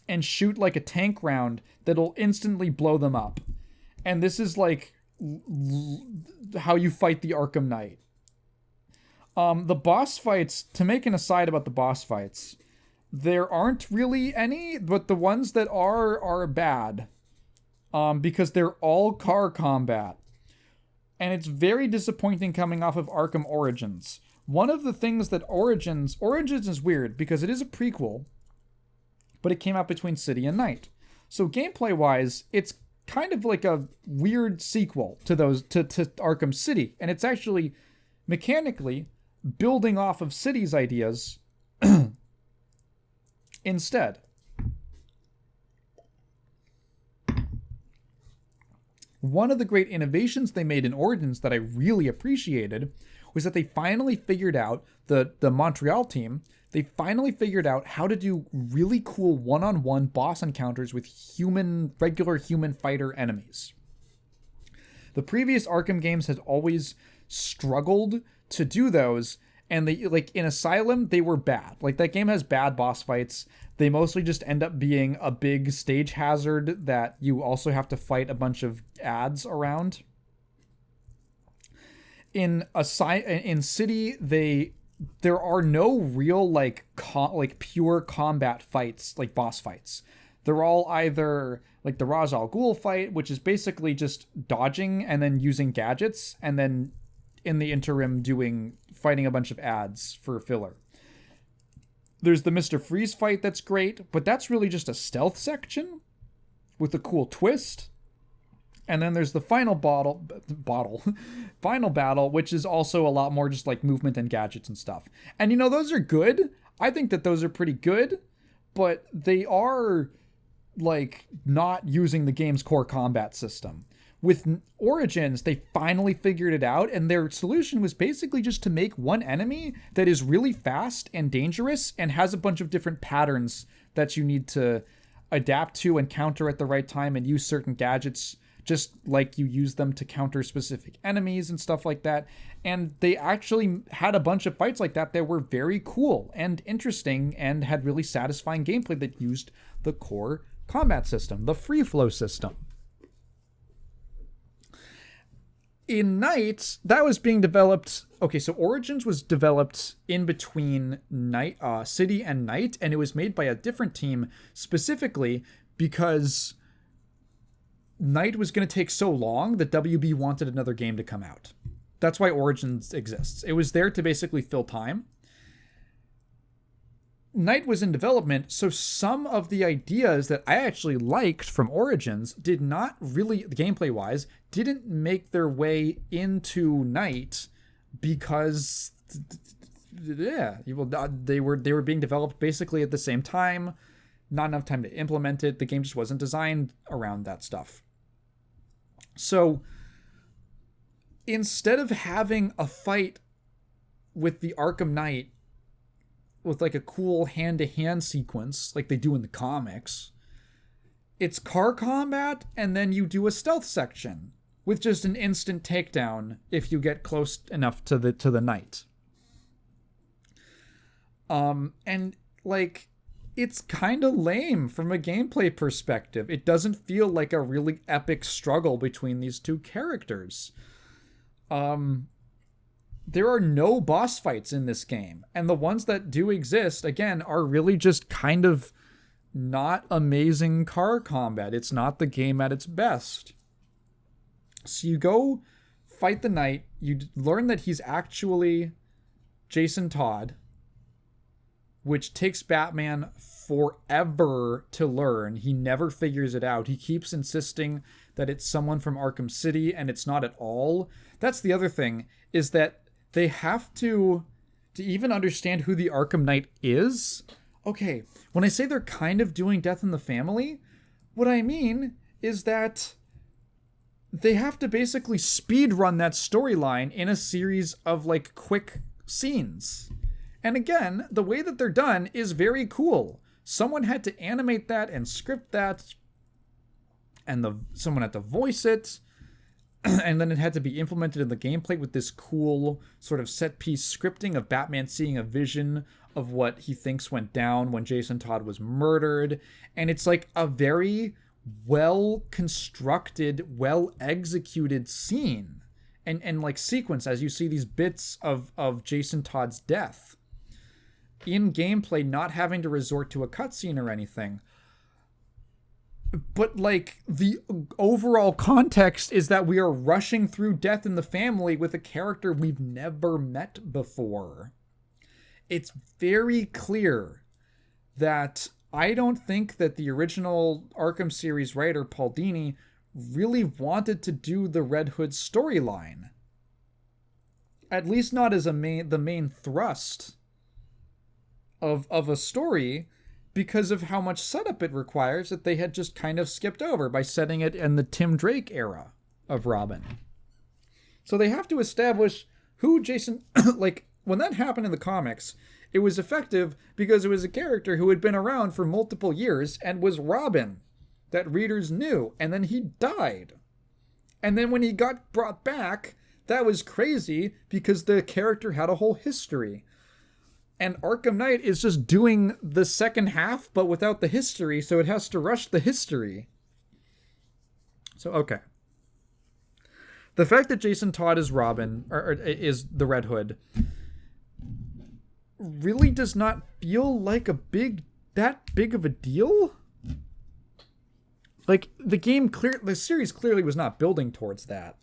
and shoot like a tank round that'll instantly blow them up. And this is like how you fight the Arkham Knight. The boss fights, to make an aside about the boss fights, there aren't really any, but the ones that are bad. Because they're all car combat. And it's very disappointing coming off of Arkham Origins. One of the things that Origins is weird because it is a prequel, but it came out between City and Night. So gameplay-wise, it's kind of like a weird sequel to Arkham City. And it's actually mechanically building off of City's ideas instead. One of the great innovations they made in Origins that I really appreciated was that they finally figured out, the Montreal team, they finally figured out how to do really cool one-on-one boss encounters with regular human fighter enemies. The previous Arkham games had always struggled to do those, and they, like, in Asylum, they were bad. Like, that game has bad boss fights. They mostly just end up being a big stage hazard that you also have to fight a bunch of ads around. In City, there are no real like pure combat fights, like boss fights. They're all either like the Ra's al Ghul fight, which is basically just dodging and then using gadgets, and then in the interim fighting a bunch of ads for filler. There's the Mr. Freeze fight that's great, but that's really just a stealth section with a cool twist. And then there's the final final battle, which is also a lot more just like movement and gadgets and stuff. And those are good. I think that those are pretty good, but they are like not using the game's core combat system. With Origins, they finally figured it out, and their solution was basically just to make one enemy that is really fast and dangerous and has a bunch of different patterns that you need to adapt to and counter at the right time and use certain gadgets just like you use them to counter specific enemies and stuff like that. And they actually had a bunch of fights like that were very cool and interesting and had really satisfying gameplay that used the core combat system, the free flow system. In Knight, that was being developed. Okay, so Origins was developed in between City and Knight, and it was made by a different team specifically because Knight was going to take so long that WB wanted another game to come out. That's why Origins exists. It was there to basically fill time. Knight was in development, so some of the ideas that I actually liked from Origins did not really, gameplay-wise, didn't make their way into Knight because, they were being developed basically at the same time. Not enough time to implement it. The game just wasn't designed around that stuff. So instead of having a fight with the Arkham Knight with like a cool hand-to-hand sequence like they do in the comics, it's car combat and then you do a stealth section with just an instant takedown if you get close enough to the Knight. And like, it's kind of lame from a gameplay perspective. It doesn't feel like a really epic struggle between these two characters. There are no boss fights in this game, and the ones that do exist, again, are really just kind of not amazing car combat. It's not the game at its best. So you go fight the Knight, you learn that he's actually Jason Todd, which takes Batman forever to learn. He never figures it out. He keeps insisting that it's someone from Arkham City, and it's not at all. That's the other thing, is that they have to even understand who the Arkham Knight is. Okay, when I say they're kind of doing Death in the Family, what I mean is that they have to basically speed run that storyline in a series of like quick scenes. And again, the way that they're done is very cool. Someone had to animate that and script that, and someone had to voice it, and then it had to be implemented in the gameplay with this cool sort of set-piece scripting of Batman seeing a vision of what he thinks went down when Jason Todd was murdered. And it's like a very well-constructed, well-executed scene and like sequence as you see these bits of Jason Todd's death in gameplay, not having to resort to a cutscene or anything. But like the overall context is that we are rushing through Death in the Family with a character we've never met before. It's very clear that I don't think that the original Arkham series writer Paul Dini really wanted to do the Red Hood storyline. At least not as the main thrust of a story, because of how much setup it requires that they had just kind of skipped over by setting it in the Tim Drake era of Robin. So they have to establish who Jason... like, when that happened in the comics, it was effective because it was a character who had been around for multiple years and was Robin that readers knew, and then he died. And then when he got brought back, that was crazy because the character had a whole history. And Arkham Knight is just doing the second half, but without the history, so it has to rush the history. So, okay. The fact that Jason Todd is Robin, or is the Red Hood, really does not feel like that big of a deal. Like, the series clearly was not building towards that.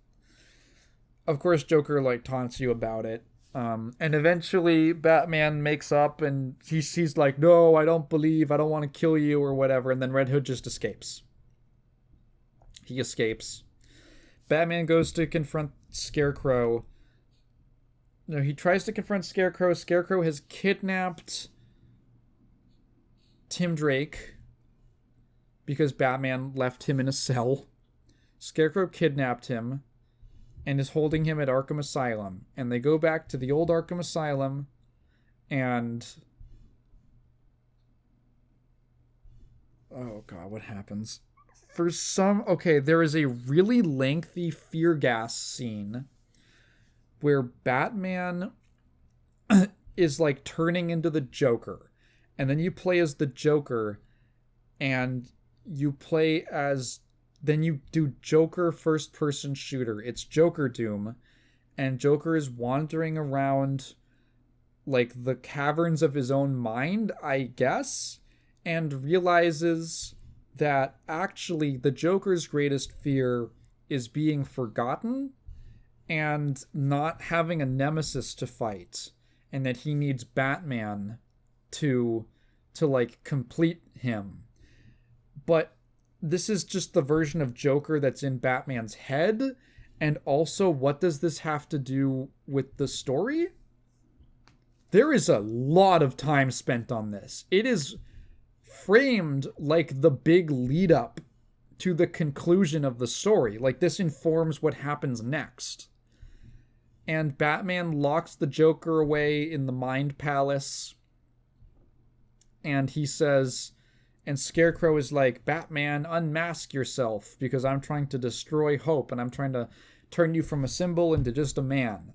Of course, Joker, like, taunts you about it. And eventually Batman makes up and he's like, no, I don't want to kill you or whatever. And then Red Hood just escapes. He escapes. Batman goes to confront Scarecrow. No, he tries to confront Scarecrow. Scarecrow has kidnapped Tim Drake because Batman left him in a cell. Scarecrow kidnapped him and is holding him at Arkham Asylum. And they go back to the old Arkham Asylum and... oh god, what happens? Okay, there is a really lengthy fear gas scene where Batman is like turning into the Joker. And then you play as the Joker and you play as... then you do Joker first person shooter. It's Joker Doom. And Joker is wandering around like the caverns of his own mind, I guess, and realizes that actually the Joker's greatest fear is being forgotten and not having a nemesis to fight, and that he needs Batman to like complete him. But this is just the version of Joker that's in Batman's head. And also, what does this have to do with the story? There is a lot of time spent on this. It is framed like the big lead up to the conclusion of the story. Like, this informs what happens next. And Batman locks the Joker away in the Mind Palace. And he says... and Scarecrow is like, Batman, unmask yourself, because I'm trying to destroy hope, and I'm trying to turn you from a symbol into just a man.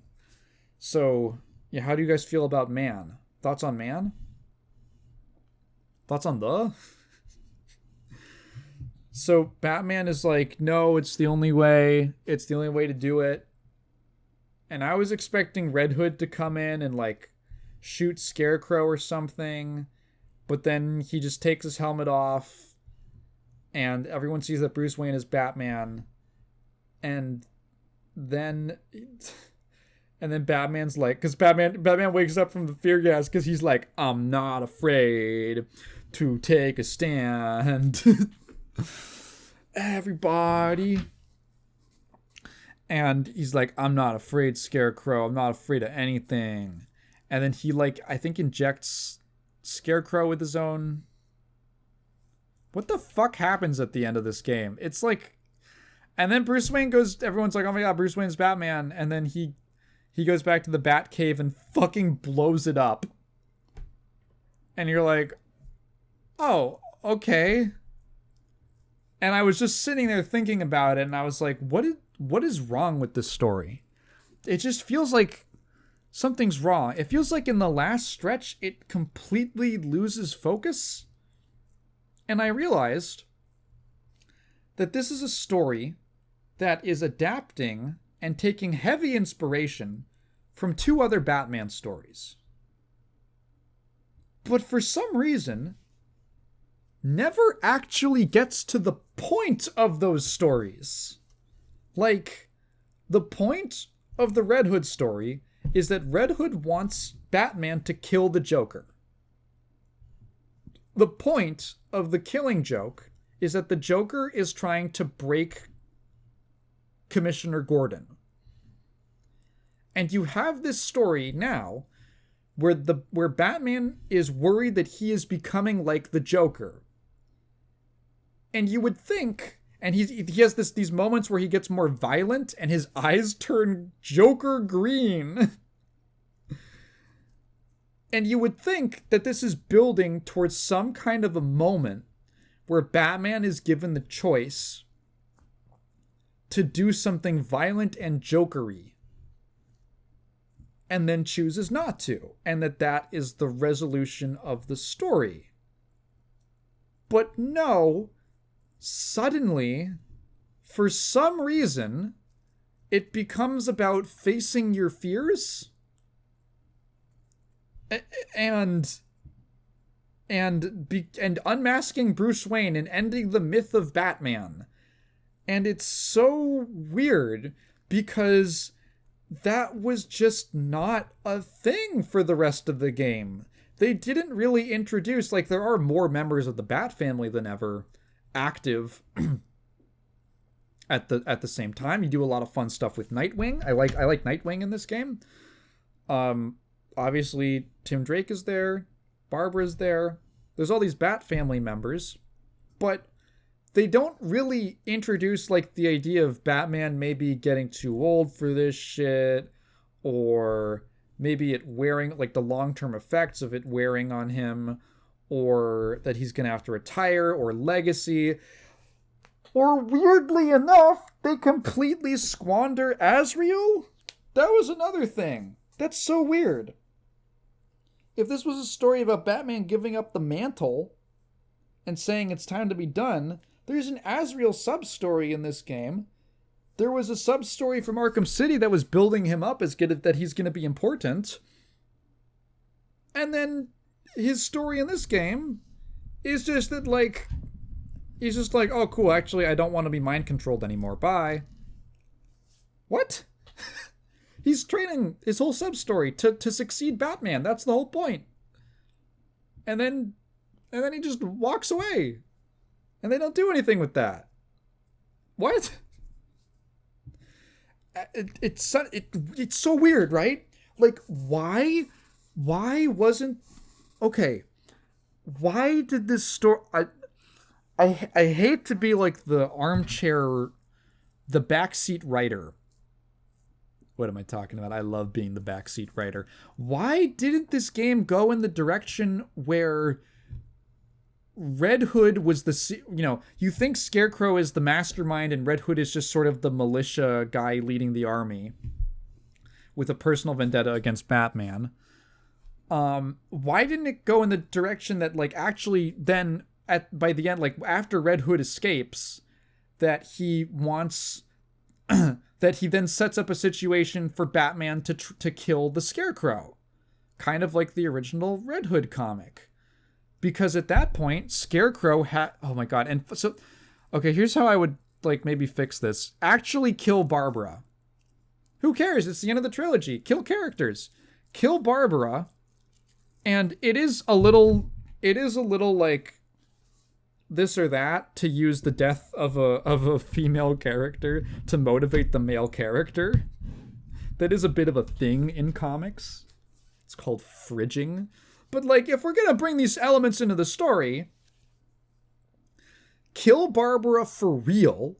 So, yeah, how do you guys feel about Man? Thoughts on Man? Thoughts on the? So, Batman is like, no, it's the only way. It's the only way to do it. And I was expecting Red Hood to come in and, like, shoot Scarecrow or something. But then he just takes his helmet off, and everyone sees that Bruce Wayne is Batman. And then Batman's like, because Batman wakes up from the fear gas because he's like, I'm not afraid to take a stand. Everybody. And he's like, I'm not afraid, Scarecrow. I'm not afraid of anything. And then he, like, I think injects Scarecrow with his own... what the fuck happens at the end of this game? It's like... and then Bruce Wayne goes... everyone's like, oh my god, Bruce Wayne's Batman. And then he goes back to the Batcave and fucking blows it up. And you're like, oh, okay. And I was just sitting there thinking about it, and I was like, what is wrong with this story? It just feels like something's wrong. It feels like in the last stretch, it completely loses focus. And I realized that this is a story that is adapting and taking heavy inspiration from two other Batman stories. But for some reason, never actually gets to the point of those stories. Like, the point of the Red Hood story is that Red Hood wants Batman to kill the Joker. The point of the Killing Joke is that the Joker is trying to break Commissioner Gordon. And you have this story now where Batman is worried that he is becoming like the Joker. And you would think, and he has these moments where he gets more violent and his eyes turn Joker green. And you would think that this is building towards some kind of a moment where Batman is given the choice to do something violent and jokery, and then chooses not to, and that is the resolution of the story. But no, suddenly, for some reason, it becomes about facing your fears and unmasking Bruce Wayne and ending the myth of Batman. And it's so weird because that was just not a thing for the rest of the game. They didn't really introduce, like, there are more members of the Bat family than ever active at the same time. You do a lot of fun stuff with Nightwing. I like Nightwing in this game. Obviously Tim Drake is there, Barbara's there. There's all these Bat family members, but they don't really introduce, like, the idea of Batman maybe getting too old for this shit, or maybe it wearing, like, the long-term effects of it wearing on him, or that he's gonna have to retire, or legacy. Or, weirdly enough, they completely squander Azrael? That was another thing. That's so weird. If this was a story about Batman giving up the mantle and saying it's time to be done, there's an Azrael sub-story in this game. There was a sub-story from Arkham City that was building him up as good that he's going to be important. And then his story in this game is just that, like, he's just like, oh, cool, actually, I don't want to be mind-controlled anymore. Bye. What? He's training his whole sub-story to succeed Batman. That's the whole point. And then he just walks away. And they don't do anything with that. What? It's so weird, right? Like, why wasn't... Okay. Why did this story... I hate to be like the backseat writer. What am I talking about? I love being the backseat writer. Why didn't this game go in the direction where Red Hood was you think Scarecrow is the mastermind and Red Hood is just sort of the militia guy leading the army with a personal vendetta against Batman. Why didn't it go in the direction that, like, actually then by the end, like, after Red Hood escapes, that he wants that he then sets up a situation for Batman to kill the Scarecrow, kind of like the original Red Hood comic, because at that point Scarecrow had, oh my god, and so, okay, here's how I would, like, maybe fix this. Actually kill Barbara. Who cares? It's the end of the trilogy. Kill characters. Kill Barbara, and it is a little like this or that to use the death of a female character to motivate the male character. That is a bit of a thing in comics. It's called fridging. But, like, if we're gonna bring these elements into the story, kill Barbara for real,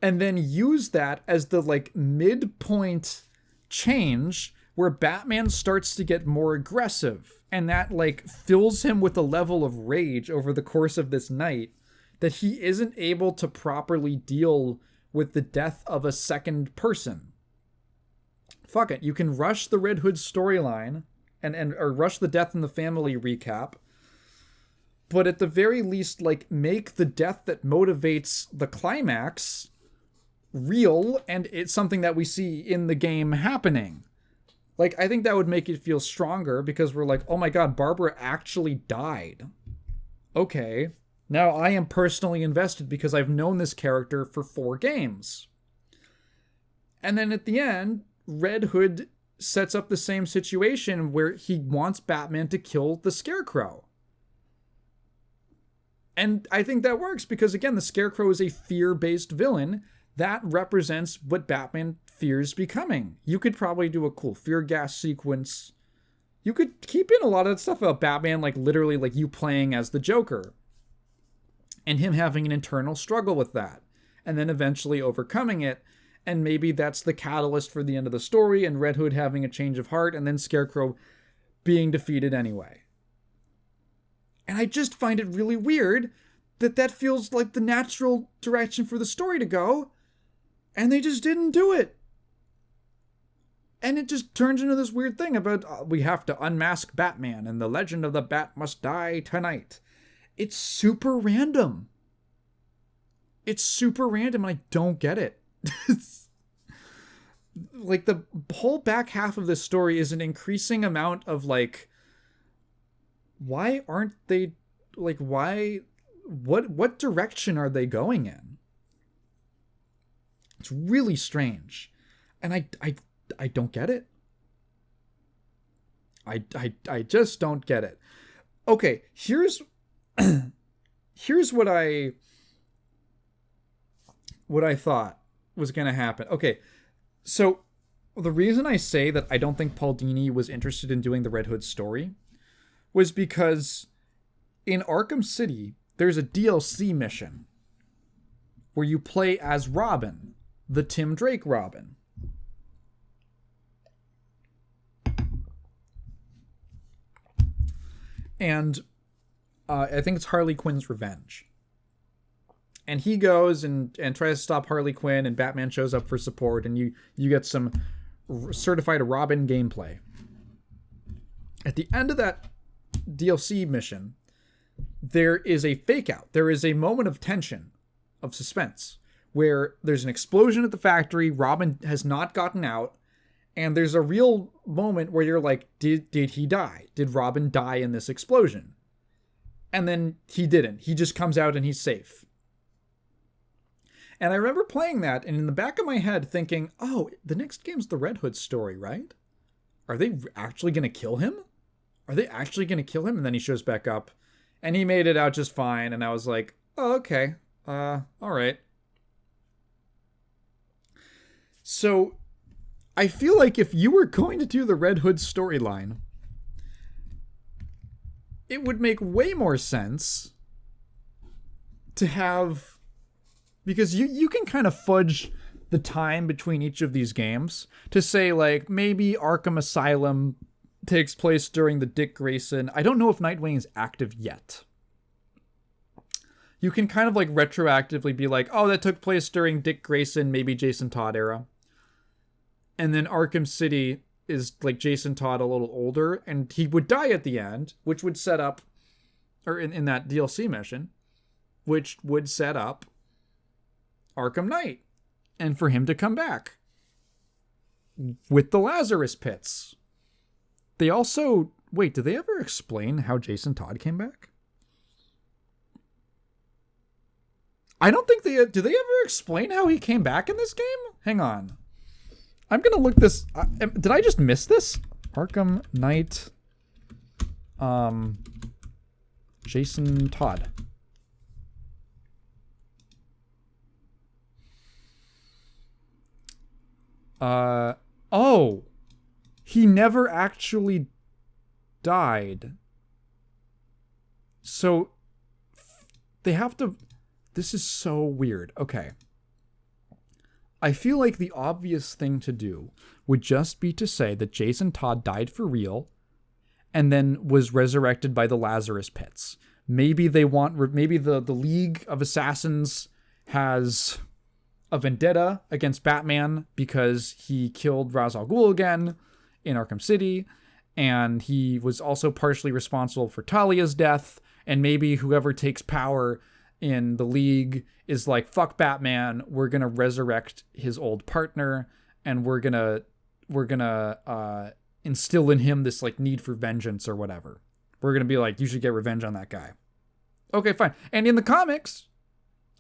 and then use that as the, like, midpoint change where Batman starts to get more aggressive, and that, like, fills him with a level of rage over the course of this night that he isn't able to properly deal with the death of a second person. Fuck it, you can rush the Red Hood storyline or rush the Death in the Family recap, but at the very least, like, make the death that motivates the climax real, and it's something that we see in the game happening. Like, I think that would make it feel stronger, because we're like, oh my god, Barbara actually died. Okay, now I am personally invested because I've known this character for 4 games. And then at the end, Red Hood sets up the same situation where he wants Batman to kill the Scarecrow. And I think that works because, again, the Scarecrow is a fear-based villain that represents what Batman fears becoming. You could probably do a cool fear gas sequence. You could keep in a lot of stuff about Batman, like, literally, like, you playing as the Joker and him having an internal struggle with that and then eventually overcoming it. And maybe that's the catalyst for the end of the story, and Red Hood having a change of heart, and then Scarecrow being defeated anyway. And I just find it really weird that feels like the natural direction for the story to go, and they just didn't do it. And it just turns into this weird thing about, we have to unmask Batman, and the legend of the Bat must die tonight. It's super random. It's super random, and I don't get it. Like, the whole back half of this story is an increasing amount of, like, why aren't they, like, what direction are they going in? It's really strange. And I don't get it. I just don't get it. Okay, here's what I thought was going to happen. Okay, so the reason I say that I don't think Paul Dini was interested in doing the Red Hood story was because in Arkham City, there's a DLC mission where you play as Robin, the Tim Drake Robin. And I think it's Harley Quinn's revenge. And he goes and tries to stop Harley Quinn, and Batman shows up for support, and you get some certified Robin gameplay. At the end of that DLC mission, there is a fake out. There is a moment of tension, of suspense, where there's an explosion at the factory, Robin has not gotten out, and there's a real moment where you're like, did he die? Did Robin die in this explosion? And then he didn't. He just comes out and he's safe. And I remember playing that, and in the back of my head thinking, oh, the next game's the Red Hood story, right? Are they actually going to kill him? Are they actually going to kill him? And then he shows back up, and he made it out just fine, and I was like, oh, okay. All right. So I feel like if you were going to do the Red Hood storyline, it would make way more sense to have, because you can kind of fudge the time between each of these games to say, like, maybe Arkham Asylum takes place during the Dick Grayson. I don't know if Nightwing is active yet. You can kind of like retroactively be like, oh, that took place during Dick Grayson, maybe Jason Todd era. And then Arkham City is like Jason Todd a little older, and he would die at the end, which would set up, or in that DLC mission, which would set up Arkham Knight, and for him to come back with the Lazarus Pits. They also, wait, did they ever explain how Jason Todd came back? I don't think did they ever explain how he came back in this game? Hang on. I'm going to look this. Did I just miss this? Arkham Knight. Jason Todd. Oh. He never actually died. So they have to. This is so weird. Okay. I feel like the obvious thing to do would just be to say that Jason Todd died for real and then was resurrected by the Lazarus Pits. Maybe maybe the League of Assassins has a vendetta against Batman because he killed Ra's al Ghul again in Arkham City, and he was also partially responsible for Talia's death, and maybe whoever takes power in the League is like, fuck Batman, we're gonna resurrect his old partner, and we're gonna instill in him this like need for vengeance or whatever. We're gonna be like, you should get revenge on that guy. Okay, fine. And in the comics,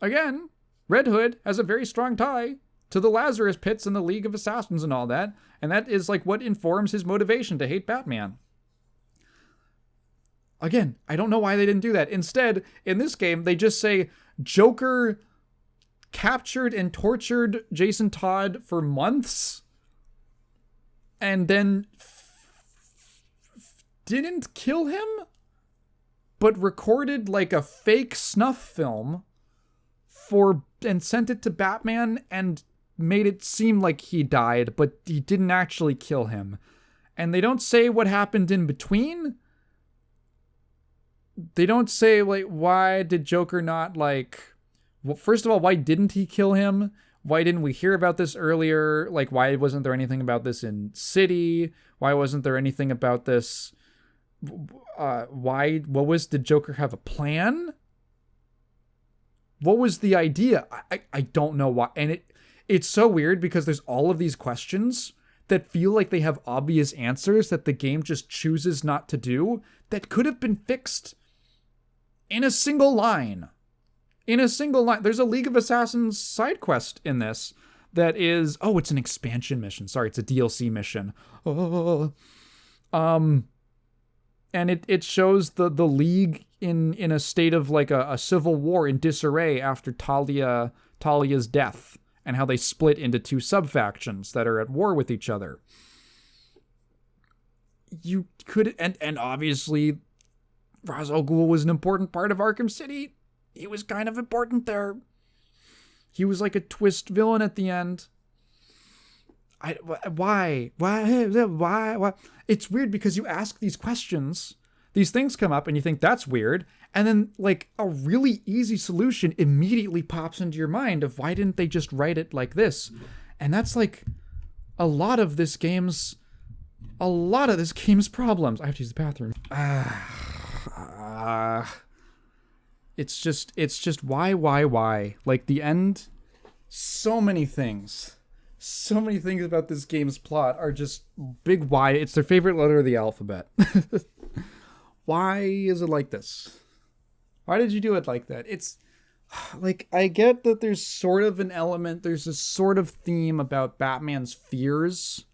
again, Red Hood has a very strong tie to the Lazarus Pits and the League of Assassins and all that, and that is like what informs his motivation to hate Batman. Again, I don't know why they didn't do that. Instead, in this game, they just say Joker captured and tortured Jason Todd for months and then didn't kill him, but recorded like a fake snuff film and sent it to Batman and made it seem like he died, but he didn't actually kill him. And they don't say what happened in between. They don't say, like, why did Joker not, like... Well, first of all, why didn't he kill him? Why didn't we hear about this earlier? Like, why wasn't there anything about this in City? Why wasn't there anything about this? Did Joker have a plan? What was the idea? I don't know why. And it's so weird because there's all of these questions that feel like they have obvious answers that the game just chooses not to do that could have been fixed in a single line. There's a League of Assassins side quest in this that is, oh, it's an expansion mission. Sorry, it's a DLC mission. Oh. And it shows the League in a state of like a civil war in disarray after Talia's death, and how they split into two sub-factions that are at war with each other. You could, and obviously Ra's al Ghul was an important part of Arkham City. He was kind of important there. He was like a twist villain at the end. Why? It's weird because you ask these questions, these things come up, and you think that's weird, and then like a really easy solution immediately pops into your mind of why didn't they just write it like this? And that's like a lot of this game's problems. I have to use the bathroom. It's just why? Like the end, so many things about this game's plot are just big why. It's their favorite letter of the alphabet. Why is it like this? Why did you do it like that? It's like, I get that there's sort of an element, there's a sort of theme about Batman's fears,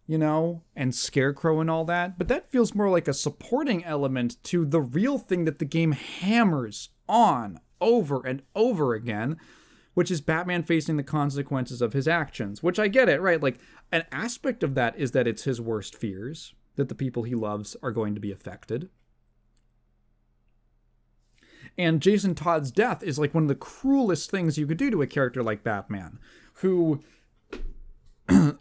you know, and Scarecrow and all that, but that feels more like a supporting element to the real thing that the game hammers on over and over again, which is Batman facing the consequences of his actions, which I get it, right? Like, an aspect of that is that it's his worst fears, that the people he loves are going to be affected. And Jason Todd's death is like one of the cruelest things you could do to a character like Batman, who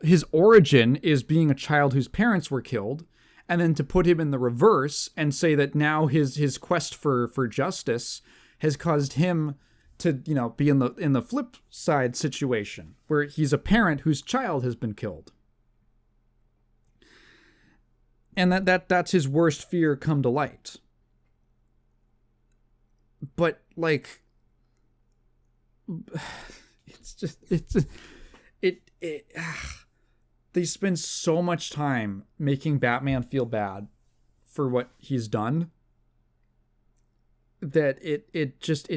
his origin is being a child whose parents were killed, and then to put him in the reverse and say that now his quest for justice has caused him to, you know, be in the flip side situation where he's a parent whose child has been killed. And that's his worst fear come to light. But like, they spend so much time making Batman feel bad for what he's done that it just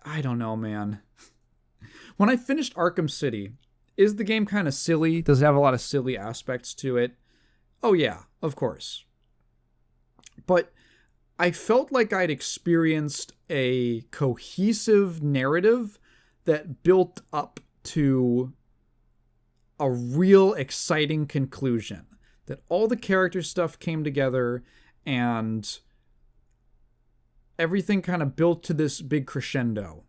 I don't know, man. When I finished Arkham City, is the game kind of silly? Does it have a lot of silly aspects to it? Oh yeah, of course. But I felt like I'd experienced a cohesive narrative that built up to a real exciting conclusion. That all the character stuff came together and everything kind of built to this big crescendo.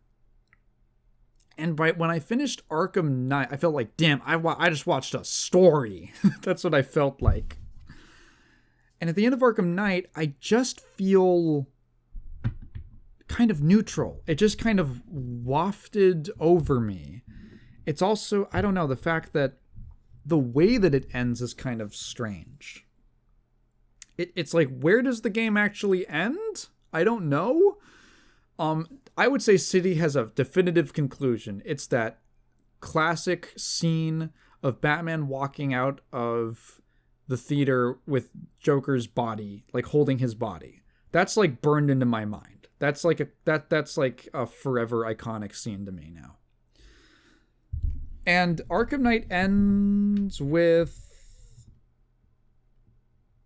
And when I finished Arkham Knight, I felt like, damn, I just watched a story. That's what I felt like. And at the end of Arkham Knight, I just feel kind of neutral. It just kind of wafted over me. It's also, I don't know, the fact that the way that it ends is kind of strange. It's like, where does the game actually end? I don't know. I would say City has a definitive conclusion. It's that classic scene of Batman walking out of the theater with Joker's body, like holding his body. That's like burned into my mind. That's like a forever iconic scene to me now. And Arkham Knight ends with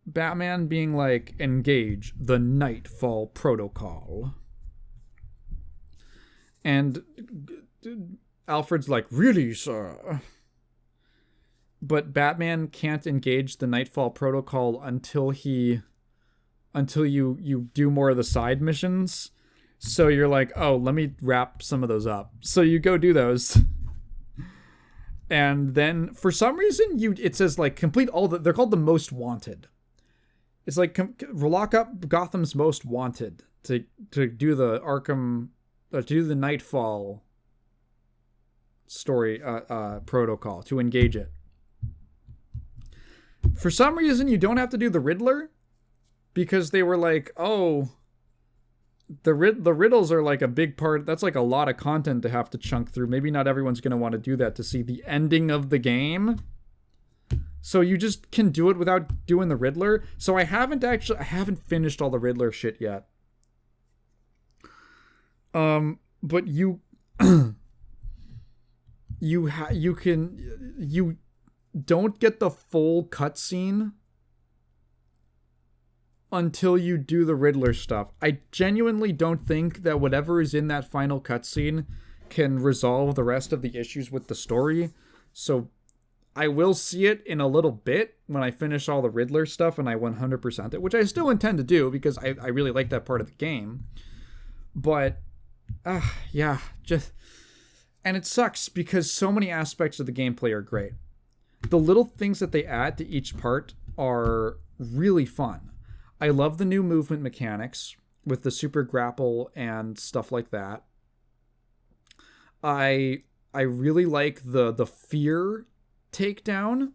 Batman being like, engage the Nightfall Protocol. And Alfred's like, really, sir? But Batman can't engage the Nightfall Protocol until you do more of the side missions. So you're like, oh, let me wrap some of those up. So you go do those. And then for some reason it says like complete all they're called the Most Wanted. It's like lock up Gotham's Most Wanted to do the Arkham to do the Nightfall story protocol, to engage it. For some reason you don't have to do the Riddler, because they were like, oh, the riddles are like a big part. That's like a lot of content to have to chunk through. Maybe not everyone's going to want to do that to see the ending of the game. So you just can do it without doing the Riddler. So I haven't finished all the Riddler shit yet. But you you don't get the full cutscene until you do the Riddler stuff. I genuinely don't think that whatever is in that final cutscene can resolve the rest of the issues with the story. So I will see it in a little bit when I finish all the Riddler stuff and I 100% it, which I still intend to do because I really like that part of the game. But, yeah, just... And it sucks because so many aspects of the gameplay are great. The little things that they add to each part are really fun. I love the new movement mechanics with the super grapple and stuff like that. I really like the fear takedown.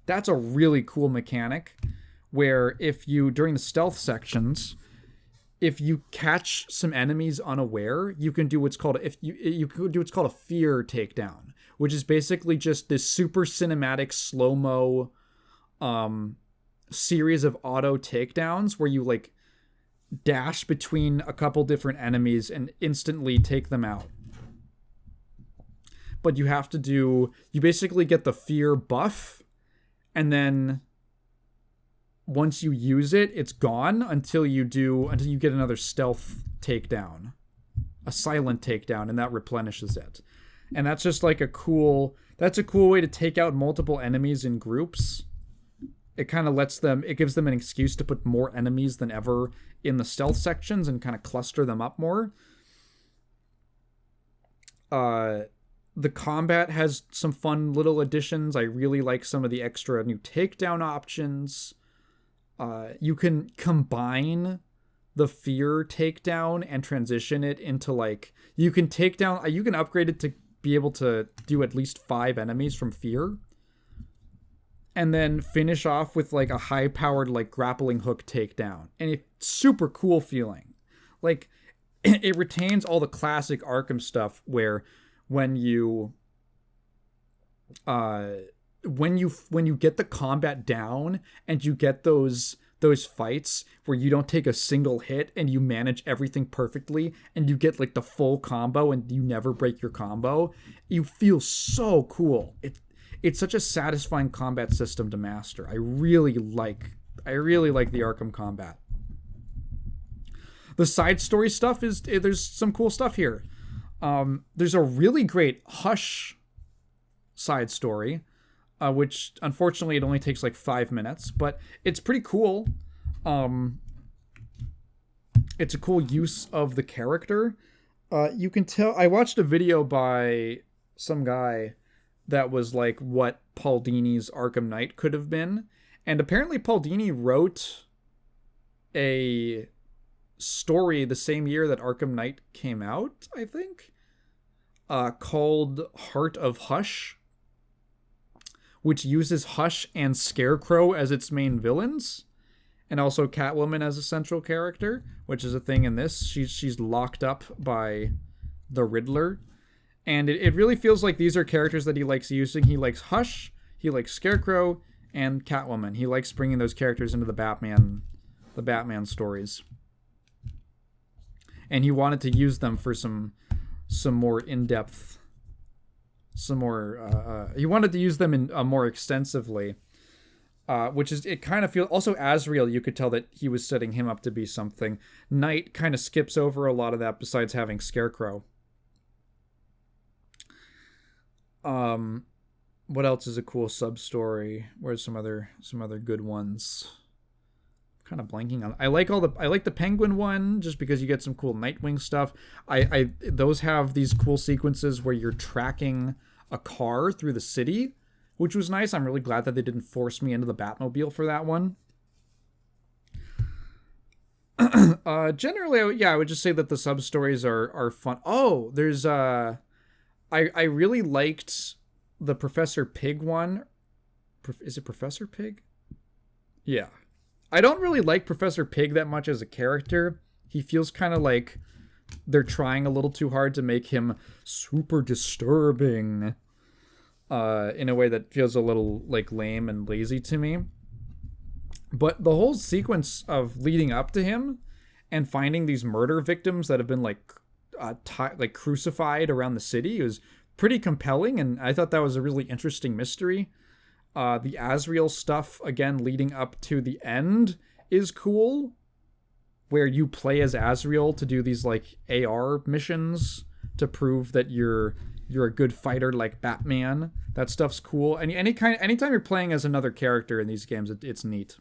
That's a really cool mechanic where if you, during the stealth sections, if you catch some enemies unaware, you can do what's called you could do what's called a fear takedown, which is basically just this super cinematic slow-mo series of auto takedowns where you like dash between a couple different enemies and instantly take them out. But you basically get the fear buff, and then once you use it, it's gone until you get another stealth takedown, a silent takedown, and that replenishes it. And that's just like a cool way to take out multiple enemies in groups. It kind of it gives them an excuse to put more enemies than ever in the stealth sections and kind of cluster them up more. The combat has some fun little additions. I really like some of the extra new takedown options. You can combine the fear takedown and transition it into like, you can upgrade it to be able to do at least 5 enemies from fear. And then finish off with like a high powered like grappling hook takedown. And it's super cool feeling. Like it retains all the classic Arkham stuff where when you get the combat down and you get those fights where you don't take a single hit and you manage everything perfectly and you get like the full combo and you never break your combo, you feel so cool. It's such a satisfying combat system to master. I really like the Arkham combat. The side story stuff there's some cool stuff here. There's a really great Hush side story, which unfortunately it only takes like 5 minutes, but it's pretty cool. It's a cool use of the character. You can tell, I watched a video by some guy that was like what Paul Dini's Arkham Knight could have been, and apparently Paul Dini wrote a story the same year that Arkham Knight came out, I think, called Heart of Hush, which uses Hush and Scarecrow as its main villains, and also Catwoman as a central character, which is a thing in this. She's locked up by the Riddler, and it really feels like these are characters that he likes using. He likes Hush, he likes Scarecrow, and Catwoman. He likes bringing those characters into the Batman stories. And he wanted to use them for some more in-depth, he wanted to use them in more extensively, which is, it kind of feels, also Azrael, you could tell that he was setting him up to be something. Knight kind of skips over a lot of that besides having Scarecrow. What else is a cool sub-story? Where's some other good ones? Kind of blanking on. I like the Penguin one just because you get some cool Nightwing stuff. Those have these cool sequences where you're tracking a car through the city, which was nice. I'm really glad that they didn't force me into the Batmobile for that one. Generally, I would just say that the sub stories are fun. Oh, there's I really liked the Professor Pig one. Is it Professor Pig? Yeah. I don't really like Professor Pig that much as a character. He feels kind of like they're trying a little too hard to make him super disturbing in a way that feels a little like lame and lazy to me. But the whole sequence of leading up to him and finding these murder victims that have been like crucified around the city is pretty compelling, and I thought that was a really interesting mystery. The Azrael stuff, again, leading up to the end is cool, where you play as Azrael to do these like AR missions to prove that you're a good fighter like Batman. That stuff's cool. Anytime you're playing as another character in these games, it's neat.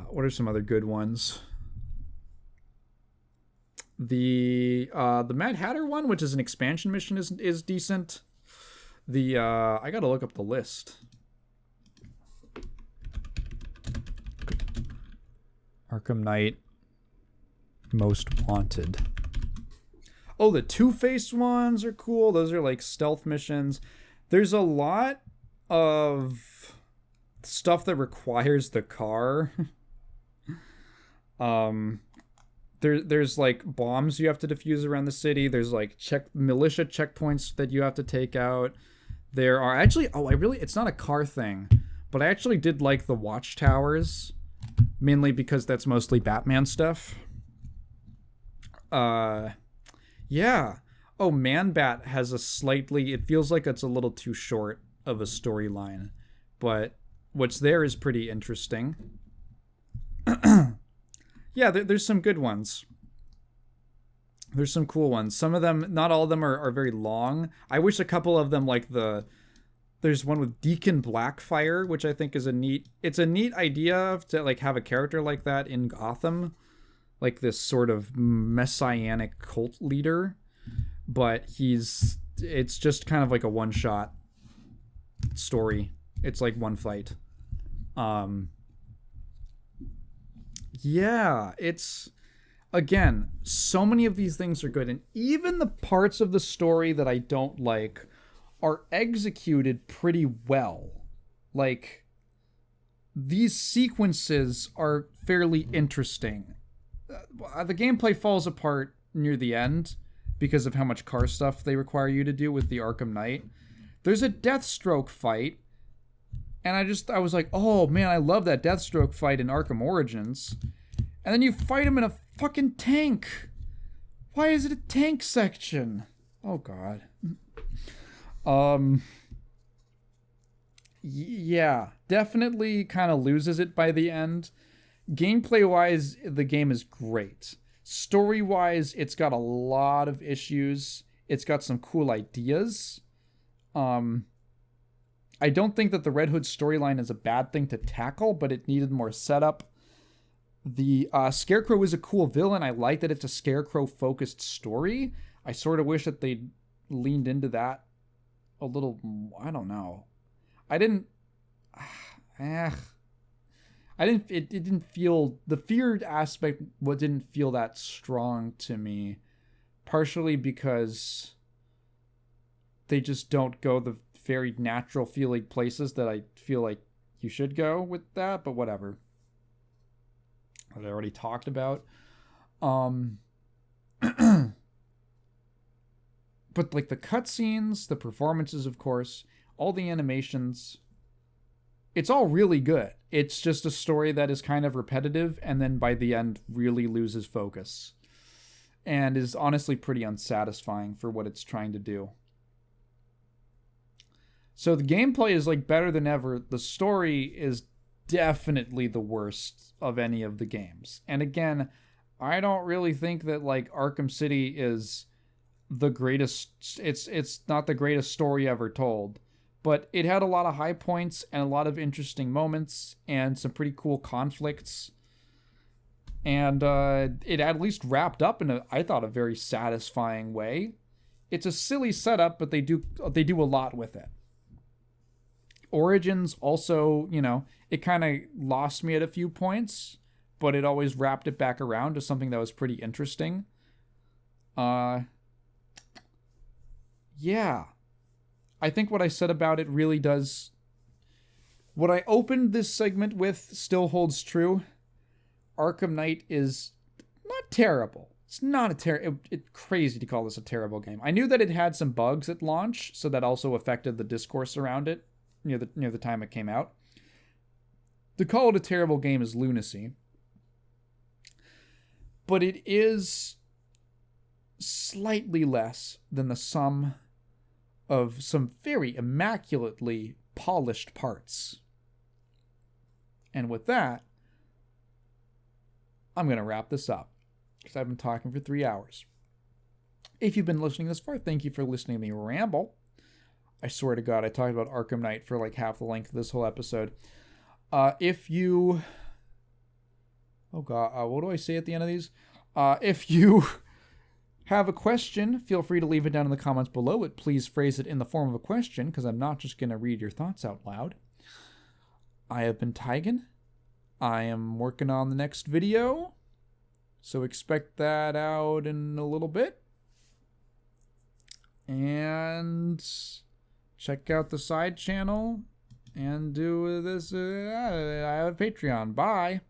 What are some other good ones? The Mad Hatter one, which is an expansion mission, is decent. I gotta look up the list. Arkham Knight Most Wanted. Oh, the Two-Face ones are cool. Those are like stealth missions. There's a lot of stuff that requires the car. There's like bombs you have to defuse around the city. There's like militia checkpoints that you have to take out. There are actually it's not a car thing, but I actually did like the watchtowers, mainly because that's mostly Batman stuff. Yeah. Oh, Man-Bat has it feels like it's a little too short of a storyline, but what's there is pretty interesting. Yeah, there's some good ones. There's some cool ones. Some of them, not all of them are very long. I wish a couple of them, like there's one with Deacon Blackfire, which I think is a neat idea to like have a character like that in Gotham, like this sort of messianic cult leader, but it's just kind of like a one-shot story. It's like one fight. Yeah, it's, again, so many of these things are good, and even the parts of the story that I don't like are executed pretty well. Like, these sequences are fairly interesting. The gameplay falls apart near the end because of how much car stuff they require you to do with the Arkham Knight. There's a Deathstroke fight, and I was like, oh man, I love that Deathstroke fight in Arkham Origins. And then you fight him in a fucking tank. Why is it a tank section? Oh god. Yeah, definitely kind of loses it by the end. Gameplay-wise, the game is great. Story-wise, it's got a lot of issues. It's got some cool ideas. I don't think that the Red Hood storyline is a bad thing to tackle, but it needed more setup. The Scarecrow is a cool villain. I like that it's a Scarecrow-focused story. I sort of wish that they leaned into that a little. I don't know. It didn't feel, the feared aspect didn't feel that strong to me, partially because they just don't go the very natural feeling places that I feel like you should go with that, but whatever. That I already talked about. But like the cutscenes, the performances, of course, all the animations, it's all really good. It's just a story that is kind of repetitive and then by the end really loses focus and is honestly pretty unsatisfying for what it's trying to do. So the gameplay is like better than ever. The story is definitely the worst of any of the games. And again, I don't really think that like Arkham City is the greatest. It's not the greatest story ever told, but it had a lot of high points and a lot of interesting moments and some pretty cool conflicts. And it at least wrapped up in I thought, a very satisfying way. It's a silly setup, but they do a lot with it. Origins also, it kind of lost me at a few points, but it always wrapped it back around to something that was pretty interesting. Yeah. I think what I said about it really does. What I opened this segment with still holds true. Arkham Knight is not terrible. It's not it's crazy to call this a terrible game. I knew that it had some bugs at launch, so that also affected the discourse around it near the time it came out. To call it a terrible game is lunacy. But it is slightly less than the sum of some very immaculately polished parts. And with that, I'm going to wrap this up because I've been talking for 3 hours. If you've been listening this far, thank you for listening to me ramble. I swear to God, I talked about Arkham Knight for like half the length of this whole episode. If you... Oh God, what do I say at the end of these? If you have a question, feel free to leave it down in the comments below. But please phrase it in the form of a question, because I'm not just going to read your thoughts out loud. I have been Tygan. I am working on the next video, so expect that out in a little bit. And check out the side channel and do this. I have a Patreon. Bye.